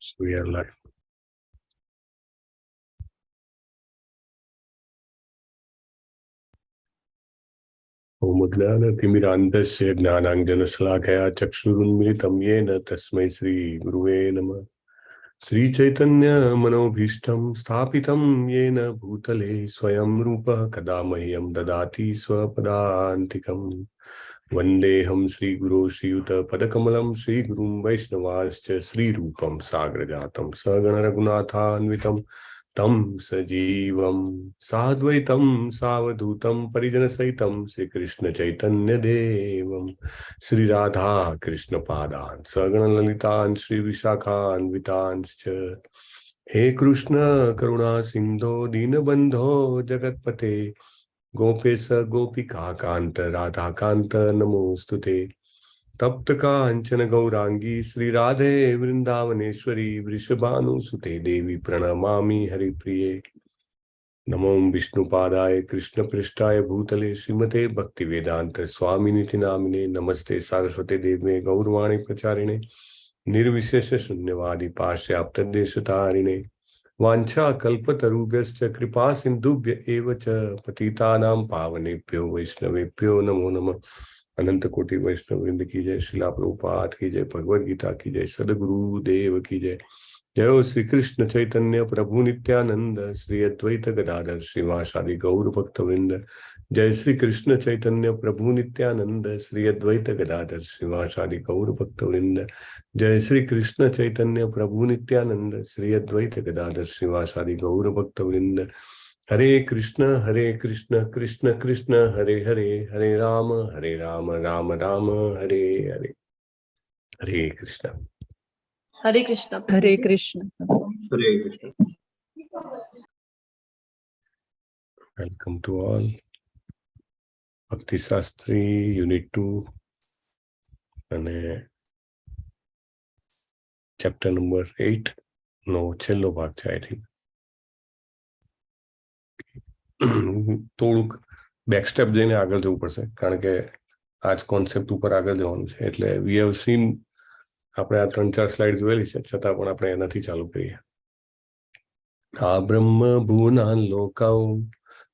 So we are live. ओम ज्ञानतिमिरान्धस्य ज्ञानाञ्जनशलाकया चक्षुरुन्मिलितं येन तस्मै श्रीगुरुवे नमः। श्रीचैतन्यमनोभीष्टं स्थापितं येन भूतले स्वयं रूपः कदा मह्यं ददाति स्वपदान्तिकं। वन्देऽहं श्रीगुरो श्रीयुतपदकमलं श्रीगुरुं वैष्णवांश्च श्रीरूपं साग्रजातं सगणरघुनाथान्वितं तं सजीवं साद्वैतं सावधूतं परिजनसहितं श्रीकृष्ण चैतन्यदेवं श्रीराधा कृष्णपादान् सगणललितान् श्रीविशाखान्वितांश्च। हे कृष्ण करुणा सिन्धो दीनबन्धो जगत्पते गोपेश गोपिका कांत राधा कांत नमोस्तुते। तप्त कांचन गौरांगी श्री राधे वृंदावनेश्वरी वृषभानुसुते देवी प्रणमामि हरिप्रिये। नमो विष्णुपादाय कृष्ण पृष्ठाय भूतले श्रीमते भक्ति वेदांत स्वामिनिति नामिने। नमस्ते सारस्वते देवे गौरवाणी प्रचारिणे निर्विशेष शून्यवादी पाश्चात्य देशतारिणे। वांछा कल्पतरुभ्यश्च कृपा सिंधुभ्य एव च पतितानां पावनेभ्यो वैष्णवेभ्यो नमो नमः। अनंत कोटि वैष्णव वृंद की जय। श्रीला प्रभुपाद की जय। भगवद गीता की जय। सदगुरु देव की जय। जय श्री कृष्ण चैतन्य प्रभु नित्यानंद श्री अद्वैत गदाधर श्रीवासादि गौर भक्त वृंद। जय श्री कृष्ण चैतन्य प्रभु नित्यानंद श्री अद्वैत गदाधर श्रीवासादि गौर भक्त वृंद। जय श्री कृष्ण चैतन्य प्रभु नित्यानंद श्री अद्वैत गदाधर श्रीवासादि गौर भक्त वृंद। Hare Krishna Krishna Krishna Hare Hare, Hare Rama Rama Rama Hare Hare. Hare Krishna Hare Krishna Hare Krishna Hare Krishna. Welcome to all. Bhakti Shastri unit 2 અને ચેપ્ટર નંબર 8 નો છેલ્લો ભાગ છે આઈ થિંક. થોડુંક બેક સ્ટેપ જઈને આગળ જવું પડશે કારણ કે આ જ કોન્સેપ્ટ ઉપર આગળ જવાનું છે. એટલે વી હેવ સીન, આપણે આ 3-4 સ્લાઇડ જોયેલી છે, છતાં પણ આપણે એનાથી ચાલુ કરીએ. આ બ્રહ્મ ભુવના લોકાઓ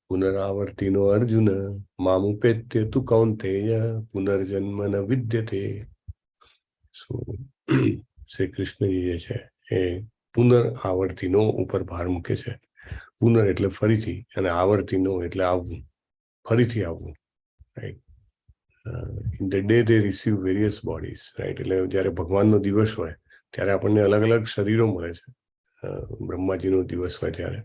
પુનરાવર્તિનો અર્જુન મામુપેત્ય તુ કૌંતેય પુનર્જન્મ ન વિદ્યતે. સો શ્રી કૃષ્ણજી જે છે એ પુનરાવર્તિનો ઉપર ભાર મૂકે છે. પુનર એટલે ફરીથી, અને આવર્તિનો એટલે આવવું, ફરીથી આવવું. Right. In the day they receive various bodies. Right. એટલે જ્યારે ભગવાનનો દિવસ હોય ત્યારે આપણને અલગ અલગ શરીરો મળે છે. બ્રહ્માજીનો દિવસ હોય ત્યારે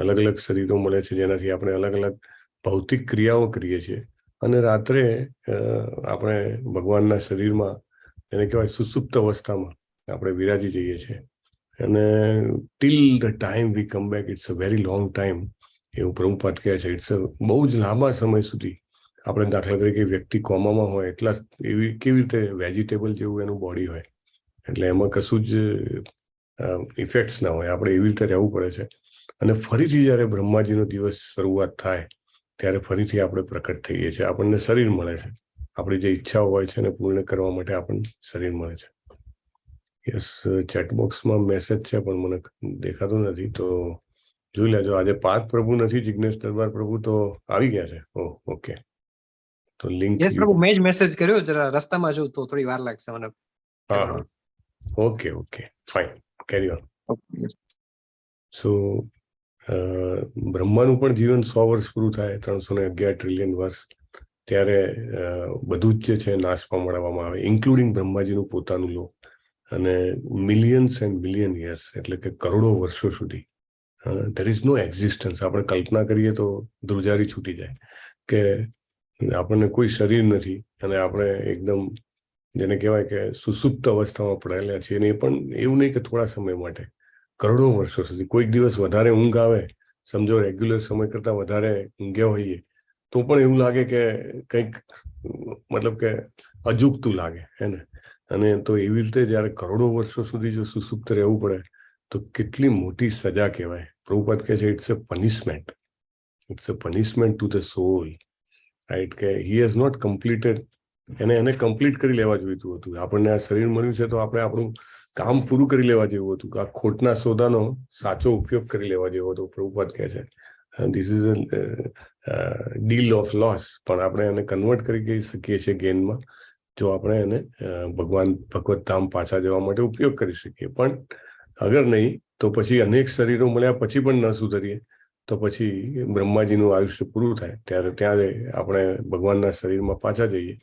અલગ અલગ શરીરો મળે છે, જેનાથી આપણે અલગ અલગ ભૌતિક ક્રિયાઓ કરીએ છીએ. અને રાત્રે આપણે ભગવાનના શરીરમાં, એને કહેવાય સુસુપ્ત અવસ્થામાં આપણે વિરાજી જઈએ છીએ. અને till the time we come back, it's a very long time, એવું પ્રભુપાદ કહે છે. ઇટ્સ બહુ જ લાંબા સમય સુધી આપણે, દાખલા તરીકે વ્યક્તિ કોમામાં હોય એટલા એવી કેવી રીતે વેજીટેબલ જેવું એનું બોડી હોય, એટલે એમાં કશું જ ઇફેક્ટ્સ ના હોય, આપણે એવી રીતે રહેવું પડે છે. અને ફરીથી જ્યારે બ્રહ્માજીનો દિવસ શરૂઆત થાય ત્યારે ફરીથી આપણે પ્રકટ થઈએ છીએ, આપણને શરીર મળે છે. આપણી જે ઈચ્છાઓ હોય છે એને પૂર્ણ કરવા માટે આપણને શરીર મળે છે. યસ, ચેટબોક્સમાં મેસેજ છે પણ મને દેખાતું નથી, તો જોઈ લેજો. આજે પાર્થ પ્રભુ નથી, જિગ્નેશ દરબાર પ્રભુ તો આવી ગયા છે. ઓહ, ઓકે. તો લિંક પ્રભુ મેં જ મેસેજ કર્યો, જરા રસ્તામાં છું તો થોડી વાર લાગશે મને. હા હા, okay okay, fine, carry on. So બ્રહ્માનું પણ જીવન 100 વર્ષ પૂરું થાય, 311 ટ્રિલિયન વર્ષ, ત્યારે બધું જ જે છે નાશ પામવામાં આવે, ઇન્ક્લુડિંગ બ્રહ્માજીનું પોતાનું લો. અને મિલિયન્સ એન્ડ મિલિયન યર્સ, એટલે કે કરોડો વર્ષો સુધી ધેર ઇઝ નો એક્ઝિસ્ટન્સ. આપણે કલ્પના કરીએ તો ધ્રુજારી છૂટી જાય કે આપણને કોઈ શરીર નથી અને આપણે એકદમ, જેને કહેવાય કે સુસુપ્ત અવસ્થામાં પડેલા છીએ. અને એ પણ એવું નહીં કે થોડા સમય માટે, કરોડો વર્ષો સુધી. કોઈક દિવસ વધારે ઊંઘ આવે, સમજો રેગ્યુલર સમય કરતાં વધારે ઊંઘ્યા હોઈએ, તો પણ એવું લાગે કે કંઈક, મતલબ કે અજુગતું લાગે, હે ને. અને તો એવી રીતે જ્યારે કરોડો વર્ષો સુધી જો સુસુપ્ત રહેવું પડે તો કેટલી મોટી સજા કહેવાય. પ્રભુપાદ કહે છે it's a punishment, it's a punishment to the soul. Right. કે હી હેઝ નોટ કમ્પ્લીટેડ, એને કમ્પ્લીટ કરી લેવા જોઈતું હતું. આપણને આ શરીર મળ્યું છે તો આપણે આપણું કામ પૂરું કરી લેવા જેવું હતું, આ ખોટના સોદાનો સાચો ઉપયોગ કરી લેવા જેવો હતો. પ્રભુપાદ કહે છે this is a deal of loss, પણ આપણે એને કન્વર્ટ કરી શકીએ છીએ ગેઇનમાં જો આપણે એને ભગવત ધામ પાછા જવા માટે ઉપયોગ કરી શકીએ. પણ અગર નહીં તો પછી અનેક શરીરો મળ્યા પછી પણ ન સુધરીએ તો પછી બ્રહ્માજીનું આયુષ્ય પૂરું થાય ત્યારે આપણે ભગવાનના શરીરમાં પાછા જઈએ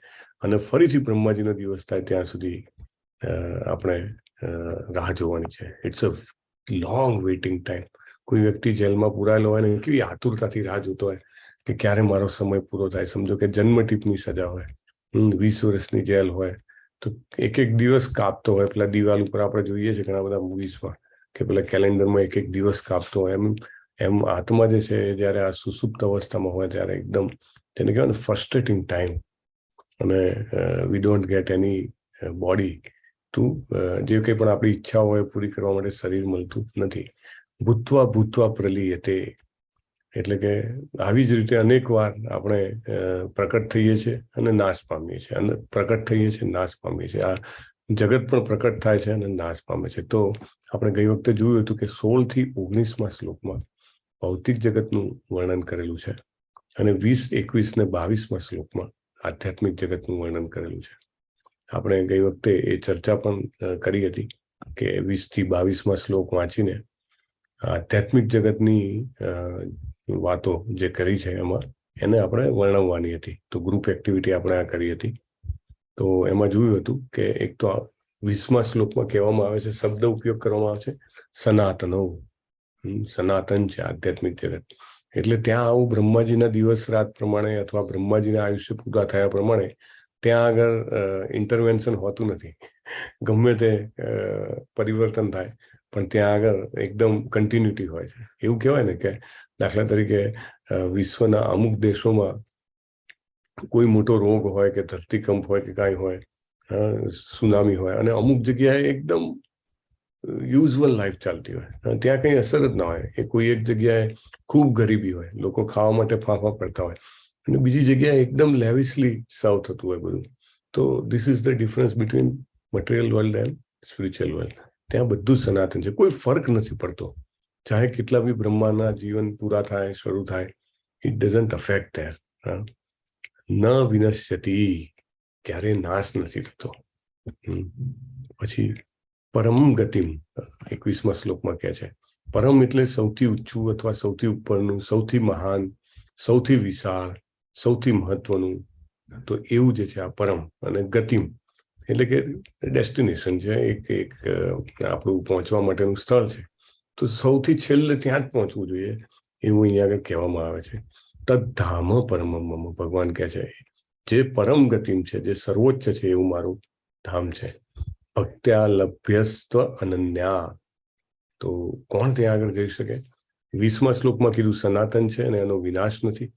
અને ફરીથી બ્રહ્માજીનો દિવસ થાય ત્યાં સુધી આપણે રાહ જોવાની છે. It's a long waiting time. કોઈ વ્યક્તિ જેલમાં પુરાયેલો હોય ને કેવી આતુરતાથી રાહ જોતો હોય કે ક્યારે મારો સમય પૂરો થાય. સમજો કે જન્મ ટીપની સજા હોય, 20 વર્ષની જેલ હોય, તો એક દિવસ કાપતો હોય. પેલા દિવાલ ઉપર આપણે જોઈએ છીએ ઘણા બધા મૂવીઝમાં કે પેલા કેલેન્ડરમાં એક દિવસ કાપતો હોય. એમ આત્મા જે છે જયારે આ સુસુપ્ત અવસ્થામાં હોય ત્યારે એકદમ તેને કહેવાય ને ફ્રસ્ટ્રેટિંગ ટાઈમ, અને we don't get anybody to જે કંઈ પણ આપણી ઈચ્છા હોય પૂરી કરવા માટે શરીર મળતું નથી. ભૂતવા પ્રલીયતે, એટલે કે આવી જ રીતે અનેક વાર આપણે પ્રકટ થઈએ છીએ અને નાશ પામીએ છીએ, અને પ્રકટ થઈએ છીએ નાશ પામીએ છીએ. આ જગત પણ પ્રકટ થાય છે અને નાશ પામે છે. તો આપણે ગઈ વખતે જોયું હતું કે 16 થી 19માં શ્લોકમાં ભૌતિક જગતનું વર્ણન કરેલું છે અને 20, 21 ને 22માં શ્લોકમાં આધ્યાત્મિક જગતનું વર્ણન કરેલું છે. આપણે ગઈ વખતે એ ચર્ચા પણ કરી હતી કે 20 થી 22માં શ્લોક વાંચીને આધ્યાત્મિક જગતની વાતો જે કરી છે એમાં એને આપણે વર્ણવવાની હતી. તો ગ્રુપ એક્ટિવિટી આપણે આ કરી હતી. તો એમાં જોયું હતું કે એક તો 20માં શ્લોકમાં કહેવામાં આવે છે, શબ્દ ઉપયોગ કરવામાં આવે છે સનાતનો. સનાતન છે આધ્યાત્મિક જગત. એટલે ત્યાં આવું બ્રહ્માજીના દિવસ રાત પ્રમાણે અથવા બ્રહ્માજીના આયુષ્ય પૂરા થયા પ્રમાણે ત્યાં આગળ ઇન્ટરવેન્શન હોતું નથી. ગમે તે પરિવર્તન થાય પણ ત્યાં આગળ એકદમ કન્ટિન્યુટી હોય છે. એવું કહેવાય ને કે દાખલા તરીકે વિશ્વના અમુક દેશોમાં કોઈ મોટો રોગ હોય કે ધરતીકંપ હોય કે કાંઈ હોય, સુનામી હોય, અને અમુક જગ્યાએ એકદમ યુઝ્યુઅલ લાઈફ ચાલતી હોય, ત્યાં કંઈ અસર જ ના હોય. એ કોઈ એક જગ્યાએ ખૂબ ગરીબી હોય, લોકો ખાવા માટે ફાંફા પડતા હોય, અને બીજી જગ્યાએ એકદમ લેવિશલી સર્વ થતું હોય બધું. તો this is the difference between material world and spiritual world. ત્યાં બધું સનાતન છે, કોઈ ફર્ક નથી પડતો. ચાહે કેટલા બી બ્રહ્માના જીવન પૂરા થાય, શરૂ થાય, ઇટ ડઝન્ટ અફેક્ટ ધેર. ન વિનશ્યતિ, ક્યારે નાશ નથી થતો. પછી પરમ ગતિમ 21માં શ્લોકમાં કહે છે. પરમ એટલે સૌથી ઊંચું અથવા સૌથી ઉપરનું, સૌથી મહાન, સૌથી વિશાળ, સૌથી મહત્વનું. તો એવું જે છે આ પરમ. અને ગતિમ એટલે કે ડેસ્ટિનેશન છે, એક આપણું પહોંચવા માટેનું સ્થળ છે. તો સૌથી છેલ્લે ત્યાં જ પહોંચવું જોઈએ એવું અહીંયા આગળ કહેવામાં આવે છે. તદ્ધામ પરમમ, ભગવાન કહે છે જે પરમ ગતિમ છે, જે સર્વોચ્ચ છે એવું મારું ધામ છે. ભક્ત્યાલભ્યસ્ત્વ અનન્યા. તો કોણ ત્યાં આગળ જઈ શકે? 20માં શ્લોકમાં કીધું સનાતન છે અને એનો વિનાશ નથી.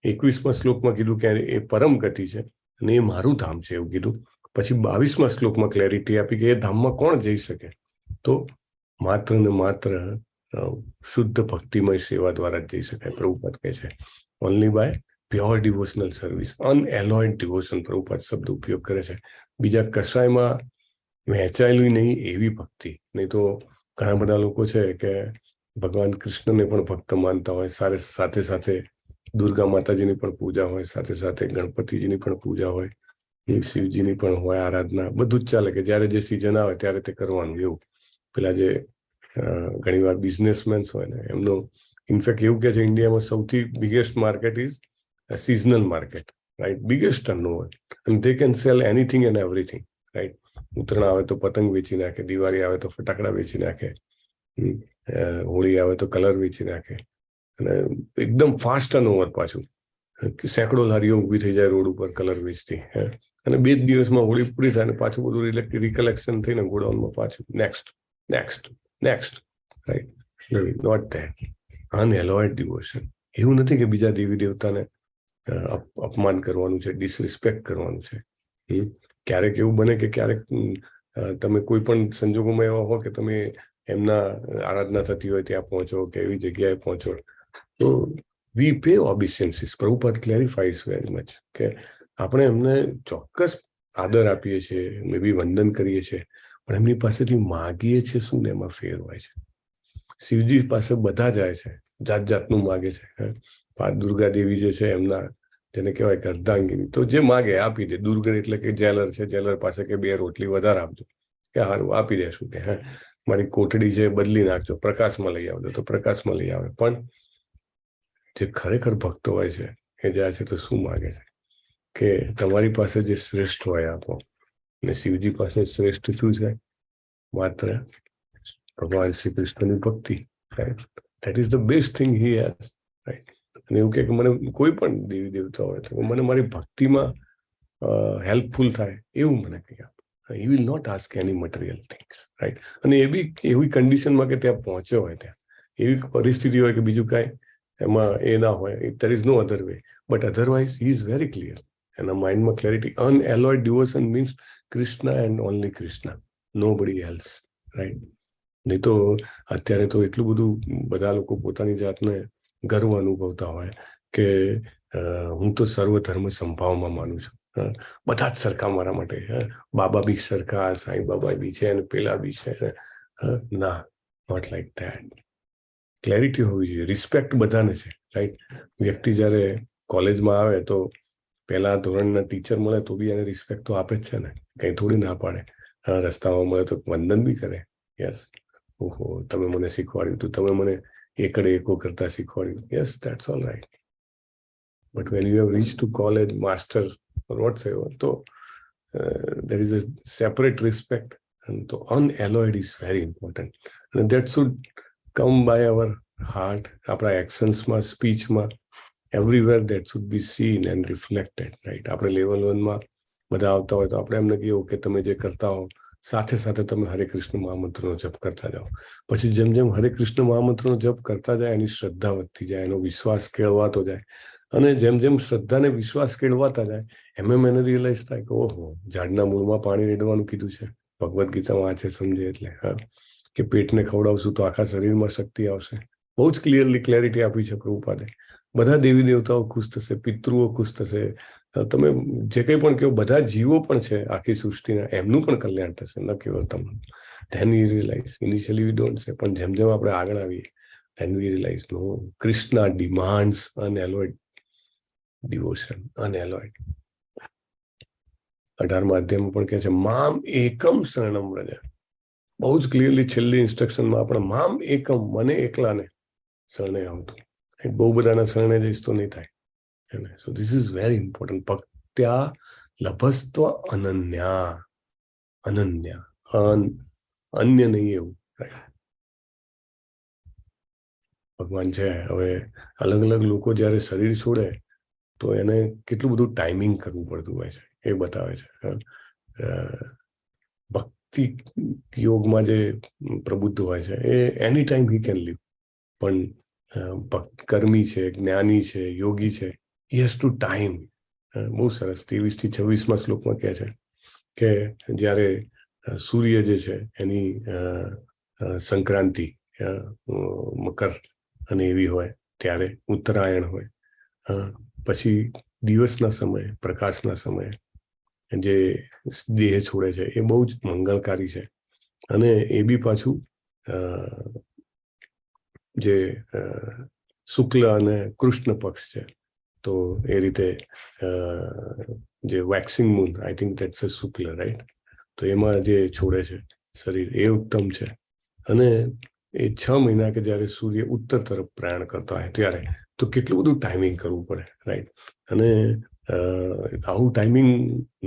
21માં શ્લોકમાં કીધું કે એ પરમ ગતિ છે અને એ મારું ધામ છે એવું કીધું. પછી 22માં શ્લોકમાં ક્લેરિટી આપી કે એ ધામમાં કોણ જઈ શકે? તો માત્ર ને માત્ર શુદ્ધ ભક્તિમય સેવા દ્વારા જ જઈ શકાય. પ્રભુપાદ કહે છે only by pure devotional service, unalloyed devotion. Prabhupada શબ્દ ઉપયોગ કરે છે. બીજા કશાયમાં વહેંચાયેલી નહીં એવી ભક્તિ. નહીં તો ઘણા બધા લોકો છે કે ભગવાન કૃષ્ણને પણ ભક્ત માનતા હોય, સાથે સાથે દુર્ગા માતાજીની પણ પૂજા હોય, સાથે સાથે ગણપતિજીની પણ પૂજા હોય, શિવજીની પણ હોય આરાધના. બધું જ ચાલે કે જ્યારે જે સિઝન આવે ત્યારે તે કરવાનું એવું. પેલા જે ઘણીવાર બિઝનેસમેન્સ હોય ને એમનો ઇનફેક્ટ એવું કે છે ઇન્ડિયામાં સૌથી biggest market is seasonal market, right? Biggest turnover, and they can sell anything and everything, right? Uttarayan આવે તો પતંગ વેચી નાખે, દિવાળી આવે તો ફટાકડા વેચી નાખે, હોળી આવે તો કલર વેચી નાખે, અને એકદમ ફાસ્ટ ટર્નઓવર. પાછું સેંકડો લારીઓ ઊભી થઈ જાય રોડ ઉપર કલર વેચતી, અને 2 દિવસમાં હોળી પૂરી થાય ને પાછું બધું રિકલેક્શન થઈને ગોડાઉનમાં પાછું next, right? Not that. Unalloyed devotion. એવું નથી કે બીજા દેવી દેવતાને અપમાન કરવાનું છે, ડિસરિસ્પેક્ટ કરવાનું છે. ક્યારેક એવું બને કે ક્યારેક તમે કોઈ પણ સંજોગોમાં એવા હો કે તમે એમના આરાધના થતી હોય ત્યાં પહોંચો કે એવી જગ્યાએ પહોંચો, તો વી પે ઓબિસન્સીસ. પ્રભુપાદ ક્લેરિફાઈઝ વેરી મચ કે આપણે એમને ચોક્કસ આદર આપીએ છીએ, મે બી વંદન કરીએ છીએ, પણ એમની પાસેથી માગીએ છીએ શું ને એમાં ફેર હોય છે. શિવજી પાસે બધા જાય છે, જાત જાતનું માગે છે. દુર્ગા દેવી જે છે એમના જેને કહેવાય કે અર્ધાંગીની, તો જે માગે આપી દે. દુર્ગા એટલે કે જેલર છે, જેલર પાસે કે 2 રોટલી વધારે આપજો, કે હારું આપી દેશું, કે મારી કોટડી છે બદલી નાખજો, પ્રકાશમાં લઈ આવજો, તો પ્રકાશમાં લઈ આવે. પણ જે ખરેખર ભક્તો હોય છે એ જાય છે તો શું માગે છે કે તમારી પાસે જે શ્રેષ્ઠ હોય આપો. અને શિવજી પાસે શ્રેષ્ઠ શું છે? માત્ર ભગવાન શ્રી કૃષ્ણની ભક્તિ. That is the best thing he has, right? અને એવું કે મને કોઈ પણ દેવી દેવતા હોય તો મને મારી ભક્તિમાં હેલ્પફુલ થાય એવું મને કહી આપો. He will not ask any material things, right? અને એ બી એવી કન્ડિશનમાં કે ત્યાં પહોંચ્યો હોય, ત્યાં એવી પરિસ્થિતિ હોય કે બીજું કાંઈ એમાં એ ના હોય, there is no other way, but otherwise he is very clear. એના માઇન્ડમાં clarity. Unalloyed devotion means Krishna and only Krishna, nobody else, right? નહીં તો અત્યારે તો એટલું બધું બધા લોકો પોતાની જાતને ગર્વ અનુભવતા હોય કે હું તો સર્વ ધર્મ સંભાવમાં માનું છું, બધા જ સરખા મારા માટે, બાબા બી સરખા, સાંઈ બાબા બી છે, અને પેલા બી છે. ના, નોટ લાઈક ધેટ. ક્લેરિટી હોવી જોઈએ. રિસ્પેક્ટ બધાને છે, રાઈટ? વ્યક્તિ જ્યારે કોલેજમાં આવે તો પહેલા ધોરણના ટીચર મળે તો બી એને રિસ્પેક્ટ તો આપે જ છે ને, કંઈ થોડી ના પાડે. રસ્તામાં મળે તો વંદન બી કરે. યસ, ઓહો તમે મને શીખવાડ્યું હતું, તમે મને એકડે એકો કરતા શીખવાડ્યું. Yes, that's all right. But when you have reach to college, master or whatsoever, so there is a separate respect, and so unalloyed is very important, and that should come by our heart, our actions ma, speech ma, everywhere that should be seen and reflected, right? આપણે level 1 માં બધા આવતા હોય તો આપણે એમને કહીએ કે તમે જે કરતા હો સાથે સાથે તમે હરે કૃષ્ણ મહામંત્રનો જપ કરતા જાઓ. પછી જેમ જેમ હરે કૃષ્ણ મહામંત્રનો જપ કરતા જાય એની શ્રદ્ધા વધતી જાય, એનો વિશ્વાસ કેળવાતો જાય, અને જેમ જેમ શ્રદ્ધાને વિશ્વાસ કેળવાતા જાય એમ એને રિયલાઇઝ થાય કે ઓહો, ઝાડના મૂળમાં પાણી રેડવાનું કીધું છે, ભગવદ્ ગીતા વાંચે સમજે એટલે, કે પેટને ખવડાવશું તો આખા શરીરમાં શક્તિ આવશે. બહુ જ ક્લેરિટી આપી છે પ્રભુપાદે. બધા દેવી દેવતાઓ ખુશ થશે, પિતૃઓ ખુશ થશે, તમે જે કંઈ પણ કહો, બધા જીવો પણ છે આખી સૃષ્ટિના, એમનું પણ કલ્યાણ થશે, ન કેવળ તમારું. Then we realize. Initially we don't say, પણ જેમ જેમ આપણે આગળ આવીએ then we realize no, Krishna demands unalloyed devotion, unalloyed. 18મા અધ્યાયમાં પણ કહે છે મામ એકમ શરણમ વ્રજ. બહુ જ ક્લિયરલી છેલ્લી ઇન્સ્ટ્રક્શનમાં આપણે મામ એકમ, મને એકલાને શરણે આવતું. બહુ બધાના શરણે જઈશ તો નહીં થાય. So this is very important. ભક્ત્યા લભસ્ત્વ અનન્યા. અનન્યા, અન્ય નહીં એવું, રાઈટ? ભગવાન છે. હવે અલગ અલગ લોકો જ્યારે શરીર છોડે તો એને કેટલું બધું ટાઈમિંગ કરવું પડતું હોય છે એ બતાવે છે. ભક્તિ યોગમાં જે પ્રબુદ્ધ હોય છે એ એની ટાઈમ હી કેન લીવ, પણ કર્મી છે, જ્ઞાની છે, યોગી છે, હી હેઝ ટુ ટાઈમ. બહુ સરસ 23 થી 26મા શ્લોકમાં કહે છે કે જ્યારે સૂર્ય જે છે એની સંક્રાંતિ, મકર અને એવી હોય ત્યારે, ઉત્તરાયણ હોય, પછી દિવસના સમયે, પ્રકાશના સમયે જે દેહ છોડે છે એ બહુ જ મંગળકારી છે. અને એ બી પાછું જે શુક્લ અને કૃષ્ણ પક્ષ છે, તો એ રીતે જે waxing moon, I think that's a Shukla, right? તો એમાં જે છોડે છે શરીર એ ઉત્તમ છે. અને એ 6 મહિના કે જ્યારે સૂર્ય ઉત્તર તરફ પ્રયાણ કરતા હોય ત્યારે તો કેટલું બધું ટાઈમિંગ કરવું પડે, રાઈટ? અને આવું ટાઈમિંગ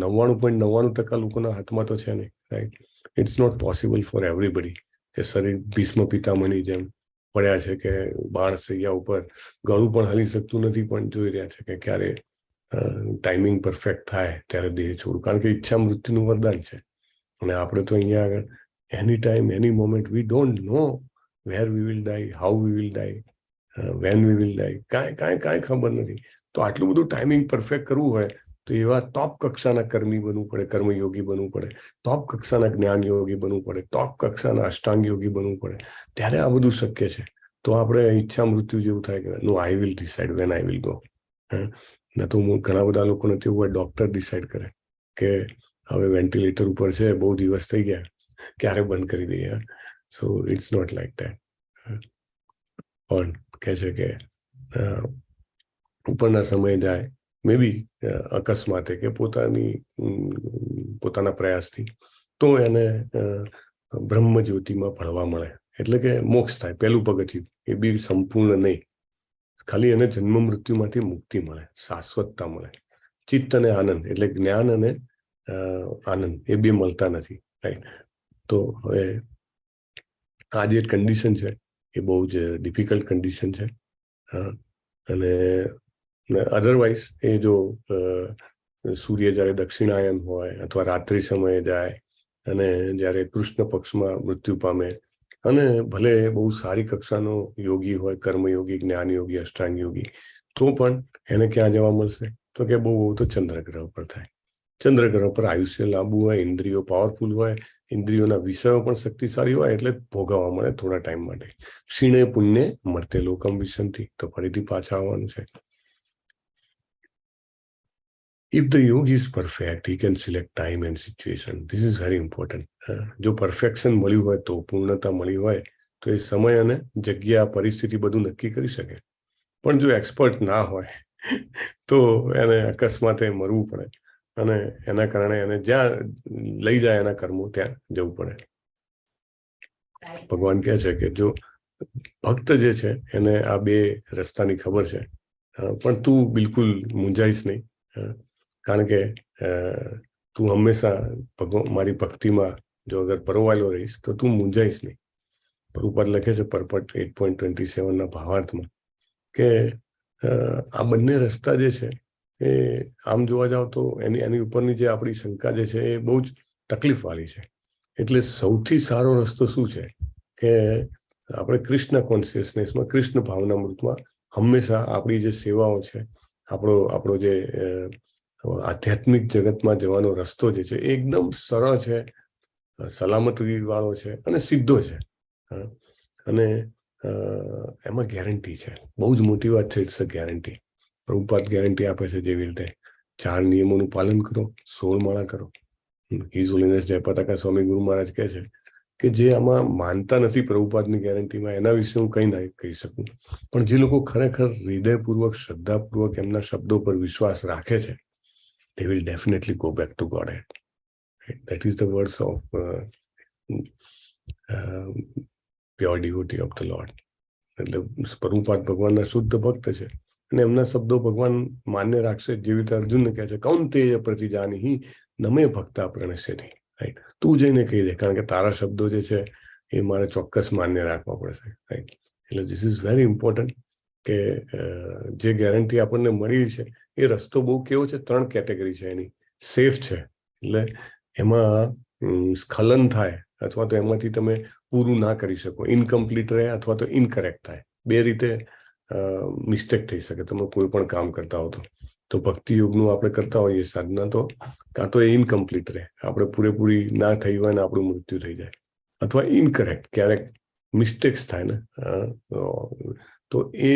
99.99% લોકોના હાથમાં તો છે નહીં, right? It's not possible for everybody કે શરીર ભીષ્મ પિતામહની જેમ પડ્યા છે કે બાણ સૈયા ઉપર ગળું પણ હલી શકતું નથી, પણ જોઈ રહ્યા છે કે ક્યારે ટાઈમિંગ પરફેક્ટ થાય ત્યારે દેહ છોડવું. કારણ કે ઈચ્છા મૃત્યુનું વરદાન છે. અને આપણે તો અહીંયા આગળ any time, any moment, we don't know where we will die, how we will die, when we will die, કાંઈ ખબર નથી. તો આટલું બધું ટાઈમિંગ પરફેક્ટ કરવું હોય તો એવા ટોપ કક્ષાના કર્મી બનવું પડે, કર્મયોગી બનવું પડે, ટોપ કક્ષાના જ્ઞાન યોગી બનવું પડે, ટોપ કક્ષાના અષ્ટાંગ યોગી બનવું પડે, ત્યારે આ બધું શક્ય છે. તો આપણે ઈચ્છા મૃત્યુ જેવું થાય કે no, I will decide when I will go. ના તો ઘણા બધા લોકોને તેવું હોય, ડોક્ટર ડિસાઇડ કરે કે હવે વેન્ટિલેટર ઉપર છે, બહુ દિવસ થઈ ગયા, ક્યારે બંધ કરી દઈએ. So it's not like that. પણ કહે છે કે ઉપરના સમય જાય, મે બી અકસ્માતે કે પોતાના પ્રયાસથી, તો એને બ્રહ્મ જ્યોતિમાં ભળવા મળે, એટલે કે મોક્ષ થાય. પહેલું પગથિયું એ બી સંપૂર્ણ નહીં, ખાલી એને જન્મ મૃત્યુમાંથી મુક્તિ મળે, શાશ્વતતા મળે. ચિત્ત અને આનંદ એટલે જ્ઞાન અને આનંદ એ બે મળતા નથી, રાઈટ? તો હવે આ જે કન્ડિશન છે એ બહુ જ ડિફિકલ્ટ કન્ડિશન છે. અને અધરવાઇઝ એ જો સૂર્ય જ્યારે દક્ષિણાયન હોય અથવા રાત્રિ સમયે જાય અને જ્યારે કૃષ્ણ પક્ષમાં મૃત્યુ પામે, અને ભલે બહુ સારી કક્ષાનો યોગી હોય, કર્મયોગી, જ્ઞાન યોગી, અષ્ટાંગ યોગી, તો પણ એને ક્યાં જવા મળશે? તો કે બહુ તો ચંદ્રગ્રહ પર થાય. ચંદ્રગ્રહ પર આયુષ્ય લાંબુ હોય, ઇન્દ્રિયો પાવરફુલ હોય, ઇન્દ્રિયોના વિષયો પણ શક્તિશાળી હોય, એટલે ભોગવવા મળે થોડા ટાઈમ માટે. ક્ષીણે પુણ્ય મર્તે લોકમ વિશંતિ, તો ફરીથી પાછા આવવાનું છે. If the yogi is perfect, he can select time and situation. This is very important. જો પરફેક્શન મળ્યું હોય, તો પૂર્ણતા મળી હોય, તો એ સમય અને જગ્યા, પરિસ્થિતિ બધું નક્કી કરી શકે. પણ જો એક્સપર્ટ ના હોય તો એને અકસ્માતે મરવું પડે, અને એના કારણે એને જ્યાં લઈ જાય એના કર્મો ત્યાં જવું પડે. ભગવાન કહે છે કે જો ભક્ત જે છે એને આ બે રસ્તાની ખબર છે, પણ તું બિલકુલ મૂંઝાઈશ નહીં, કારણ કે તું હંમેશા મારી ભક્તિમાં જો અગર પરોવાયેલો રહીશ તો તું મૂંઝાઈશ નહીં. પ્રભુપાદ લખે છે પરપટ 8.27 ભાવાર્થમાં કે આ બંને રસ્તા જે છે એ આમ જોવા જાવ તો એની ઉપરની જે આપણી શંકા જે છે એ બહુ જ તકલીફ વાળી છે. એટલે સૌથી સારો રસ્તો શું છે કે આપણે કૃષ્ણ કોન્શિયસનેસમાં, કૃષ્ણ ભાવનામૃતમાં હંમેશા આપણી જે સેવાઓ છે, આપણો જે આધ્યાત્મિક જગતમાં જવાનો રસ્તો જે છે એ એકદમ સરળ છે, સલામતી વાળો છે અને સીધો છે. અને એમાં ગેરંટી છે, બહુ જ મોટી વાત છે. It's a guarantee. Prabhupada guarantee આપે છે, જેવી રીતે 4 નિયમોનું પાલન કરો, 16 માળા કરો. હિઝ હોલીનેસ જયપતાકા સ્વામી ગુરુ મહારાજ કહે છે કે જે આમાં માનતા નથી પ્રભુપાદની ગેરંટીમાં, એના વિશે હું કંઈ ના કહી શકું, પણ જે લોકો ખરેખર હૃદયપૂર્વક, શ્રદ્ધાપૂર્વક એમના શબ્દો પર વિશ્વાસ રાખે છે, they will definitely go back to Godhead. That is the words of pure devotee of the Lord. એટલે પ્રભુપાદ ભગવાનના શુદ્ધ ભક્ત છે અને એમના શબ્દો ભગવાન માન્ય રાખશે. જેવી રીતે અર્જુનને કહે છે, કૌંતેય પ્રતિજાનીહિ નમે ભક્તા પ્રણશ્યતિ. રાઈટ? તું જઈને કહી દે, કારણ કે તારા શબ્દો જે છે એ મારે ચોક્કસ માન્ય રાખવા પડશે. રાઈટ? એટલે ધીસ ઇઝ વેરી ઇમ્પોર્ટન્ટ કે જે ગેરંટી આપણને મળી છે એ રસ્તો બહુ કેવો છે, 3 કેટેગરી છે એની. સેફ છે, એટલે એમાં સ્ખલન થાય અથવા તો એમાંથી તમે પૂરું ના કરી શકો, ઇનકમ્પ્લીટ રહે અથવા તો ઇનકરેક્ટ થાય. 2 રીતે મિસ્ટેક થઈ શકે તમે કોઈ પણ કામ કરતા હો તો ભક્તિ યોગનું આપણે કરતા હોઈએ સાધના, તો કાં તો એ ઇનકમ્પ્લીટ રહે, આપણે પૂરેપૂરી ના થઈ હોય ને આપણું મૃત્યુ થઈ જાય, અથવા ઇનકરેક્ટ, ક્યારેક મિસ્ટેક્સ થાય ને, તો એ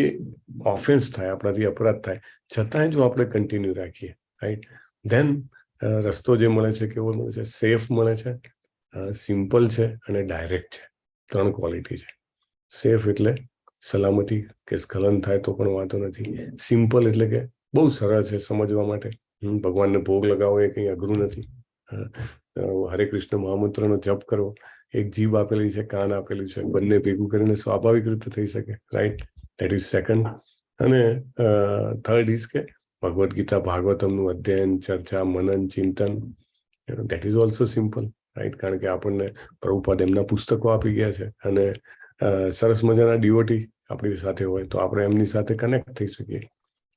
ઓફેન્સ થાય, આપણાથી અપરાધ થાય, છતાંય જો આપણે કન્ટિન્યુ રાખીએ, રાઈટ, ધેન રસ્તો જે મળે છે કેવો મળે છે? સેફ મળે છે, સિમ્પલ છે અને ડાયરેક્ટ છે. 3 ક્વોલિટી છે. સેફ એટલે સલામતી, કે સ્ખલન થાય તો પણ વાંધો નથી. સિમ્પલ એટલે કે બહુ સરળ છે સમજવા માટે. ભગવાનને ભોગ લગાવો એ કંઈ અઘરું નથી. હરે કૃષ્ણ મહામંત્રનો જપ કરવો, એક જીભ આપેલી છે, કાન આપેલું છે, બંને ભેગું કરીને સ્વાભાવિક રીતે થઈ શકે. રાઈટ? That is second. અને થર્ડ ઇઝ કે ભગવદ્ ગીતા, ભાગવતમનું અધ્યયન, ચર્ચા, મનન, ચિંતન, that is also simple. Right? કારણ કે આપણને પ્રભુપાદ એમના પુસ્તકો આપી ગયા છે, અને સરસ મજાના ડિવોટી આપણી સાથે હોય તો આપણે એમની સાથે કનેક્ટ થઈ શકીએ.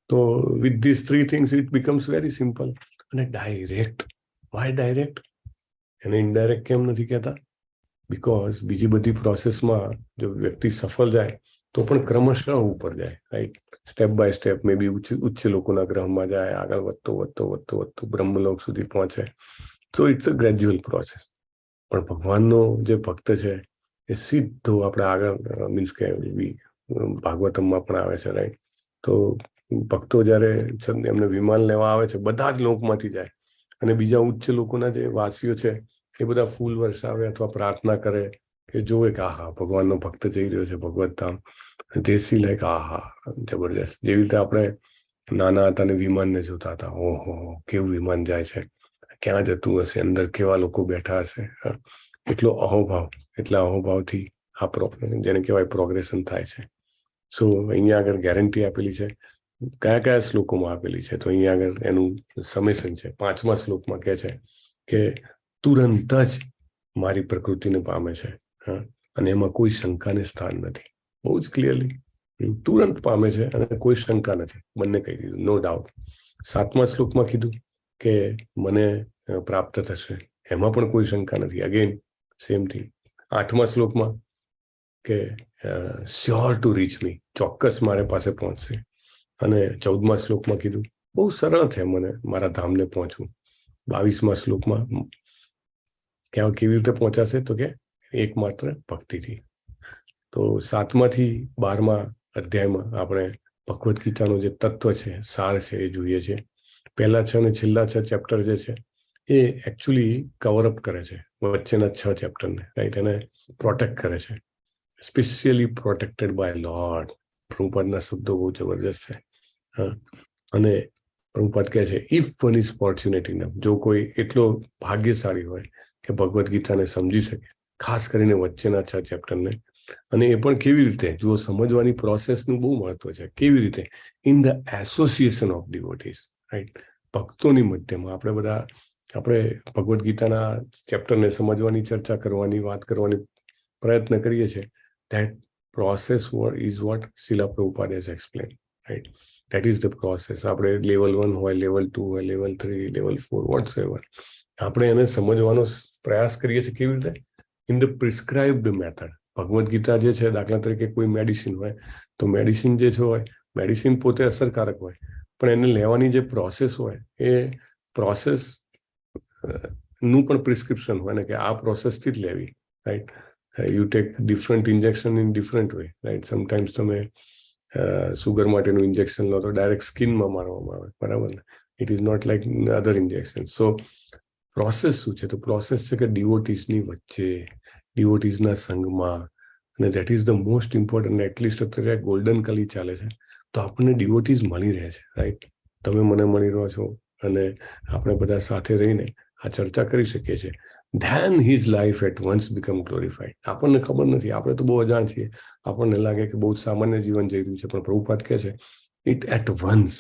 તો with this 3 things it becomes very simple. અને ડાયરેક્ટ. Why direct? એને ઇનડાયરેક્ટ કેમ નથી કહેતા? બિકોઝ બીજી બધી પ્રોસેસમાં જો વ્યક્તિ સફળ જાય તો પણ ક્રમશઃ ઉપર જાય. Right? Step by step, may be ઉચ્ચ લોકોના ગ્રહમાં જાય, આગળ વધતો બ્રહ્મલોક સુધી પહોંચે. So it's a gradual process. પણ ભગવાનનો જે ભક્ત છે એ સીધો આપણે આગળ, મીન્સ કે ભાગવતમમાં પણ આવે છે, રાઈટ? તો ભક્તો જ્યારે એમને વિમાન લેવા આવે છે, બધા જ લોકમાંથી જાય, અને બીજા ઉચ્ચ લોકોના જે વાસીઓ છે એ બધા ફૂલ વરસાવે અથવા પ્રાર્થના કરે કે જોવે કે આહા ભગવાનનો ભક્ત જઈ રહ્યો છે ભગવત ધામ, they see like આહા જબરજસ્ત. જેવી રીતે આપણે નાના હતા ને વિમાનને જોતા હતા, ઓહો કેવું વિમાન જાય છે, ક્યાં જતું હશે, અંદર કેવા લોકો બેઠા હશે. એટલો અહોભાવ, એટલા અહોભાવથી આ જેને કહેવાય પ્રોગ્રેશન થાય છે. સો અહીંયા આગળ ગેરંટી આપેલી છે, કયા કયા શ્લોકોમાં આપેલી છે, તો અહીંયા આગળ એનું સમેશન છે. 5મા શ્લોકમાં કહે છે કે તુરંત જ મારી પ્રકૃતિને પામે છે, અને એમાં કોઈ શંકાને સ્થાન નથી. બહુ જ ક્લિયરલી તુરંત પામે છે અને કોઈ શંકા નથી, બંને કહી દીધું, નો ડાઉટ. 7મા શ્લોકમાં કીધું કે મને પ્રાપ્ત થશે, એમાં પણ કોઈ શંકા નથી, અગેન સેમ થિંગ. 8મા શ્લોકમાં કે શ્યોર ટુ રીચ મી, ચોક્કસ મારે પાસે પહોંચશે. અને 14મા શ્લોકમાં કીધું બહુ સરળ છે મને મારા ધામને પહોંચવું. 22મા શ્લોકમાં કેવી રીતે પહોંચાશે, તો કે એકમાત્ર ભક્તિથી. તો 7માથી 12મા અધ્યાયમાં આપણે ભગવદ્ ગીતાનો જે તત્વ છે, સાર છે, એ જોઈએ છે. પહેલા 6 અને છેલ્લા 6 ચેપ્ટર જે છે એ એકચ્યુઅલી કવરઅપ કરે છે વચ્ચેના 6 ચેપ્ટરને, રાઈટ, એને પ્રોટેક્ટ કરે છે. Specially protected by Lord. પ્રભુપાદના શબ્દો બહુ જબરજસ્ત છે. અને પ્રભુપાદ કહે છે if one is fortunate enough, જો કોઈ એટલો ભાગ્યશાળી હોય કે ભગવદ્ ગીતાને સમજી શકે, ખાસ કરીને વચ્ચેના 6 ચેપ્ટરને. અને એ પણ કેવી રીતે, જો સમજવાની પ્રોસેસનું બહુ મહત્વ છે. કેવી રીતે? In the association of devotees, right. ભક્તોની મધ્યમાં આપણે ભગવદ્ ગીતાના ચેપ્ટરને સમજવાની, ચર્ચા કરવાની, વાત કરવાની પ્રયત્ન કરીએ છીએ. That process is what Sheila Prabhupada has explain, right. That is the process. આપણે લેવલ 1 હોય, લેવલ 2 હોય, લેવલ 3, લેવલ 4, વોટ્સ એવર, આપણે એને સમજવાનો પ્રયાસ કરીએ છીએ. કેવી રીતે? In the prescribed method. Bhagavad Gita જે છે, દાખલા તરીકે કોઈ મેડિસિન હોય, તો મેડિસિન જે હોય, મેડિસિન પોતે અસરકારક હોય, પણ એને લેવાની જે પ્રોસેસ હોય, એ પ્રોસેસ નું પણ પ્રિસ્ક્રિપ્શન હોય ને, કે આ પ્રોસેસથી જ લેવી, right. You take different injection in different way, right. Sometimes તમે સુગર માટેનું ઇન્જેક્શન લો તો ડાયરેક્ટ સ્કિનમાં મારવામાં આવે, બરાબર ને? It is not like other injection. So process શું છે? તો પ્રોસેસ છે કે ડિવોટીઝની વચ્ચે, ડિવોટીઝના સંગમાં, અને that is the most important. At least અત્યારે ગોલ્ડન કલી ચાલે છે, તો આપણને ડિવોટીઝ મળી રહે છે, રાઈટ. તમે મને મળી રહ્યો છો, અને આપણે બધા સાથે રહીને આ ચર્ચા કરી શકીએ છીએ. Then his life at once become glorified. આપણને ખબર નથી, આપણે તો બહુ અજાણ છીએ, આપણને લાગે કે બહુ સામાન્ય જીવન જઈ રહ્યું છે, પણ પ્રભુપાદ કહે છે ઇટ એટ વન્સ,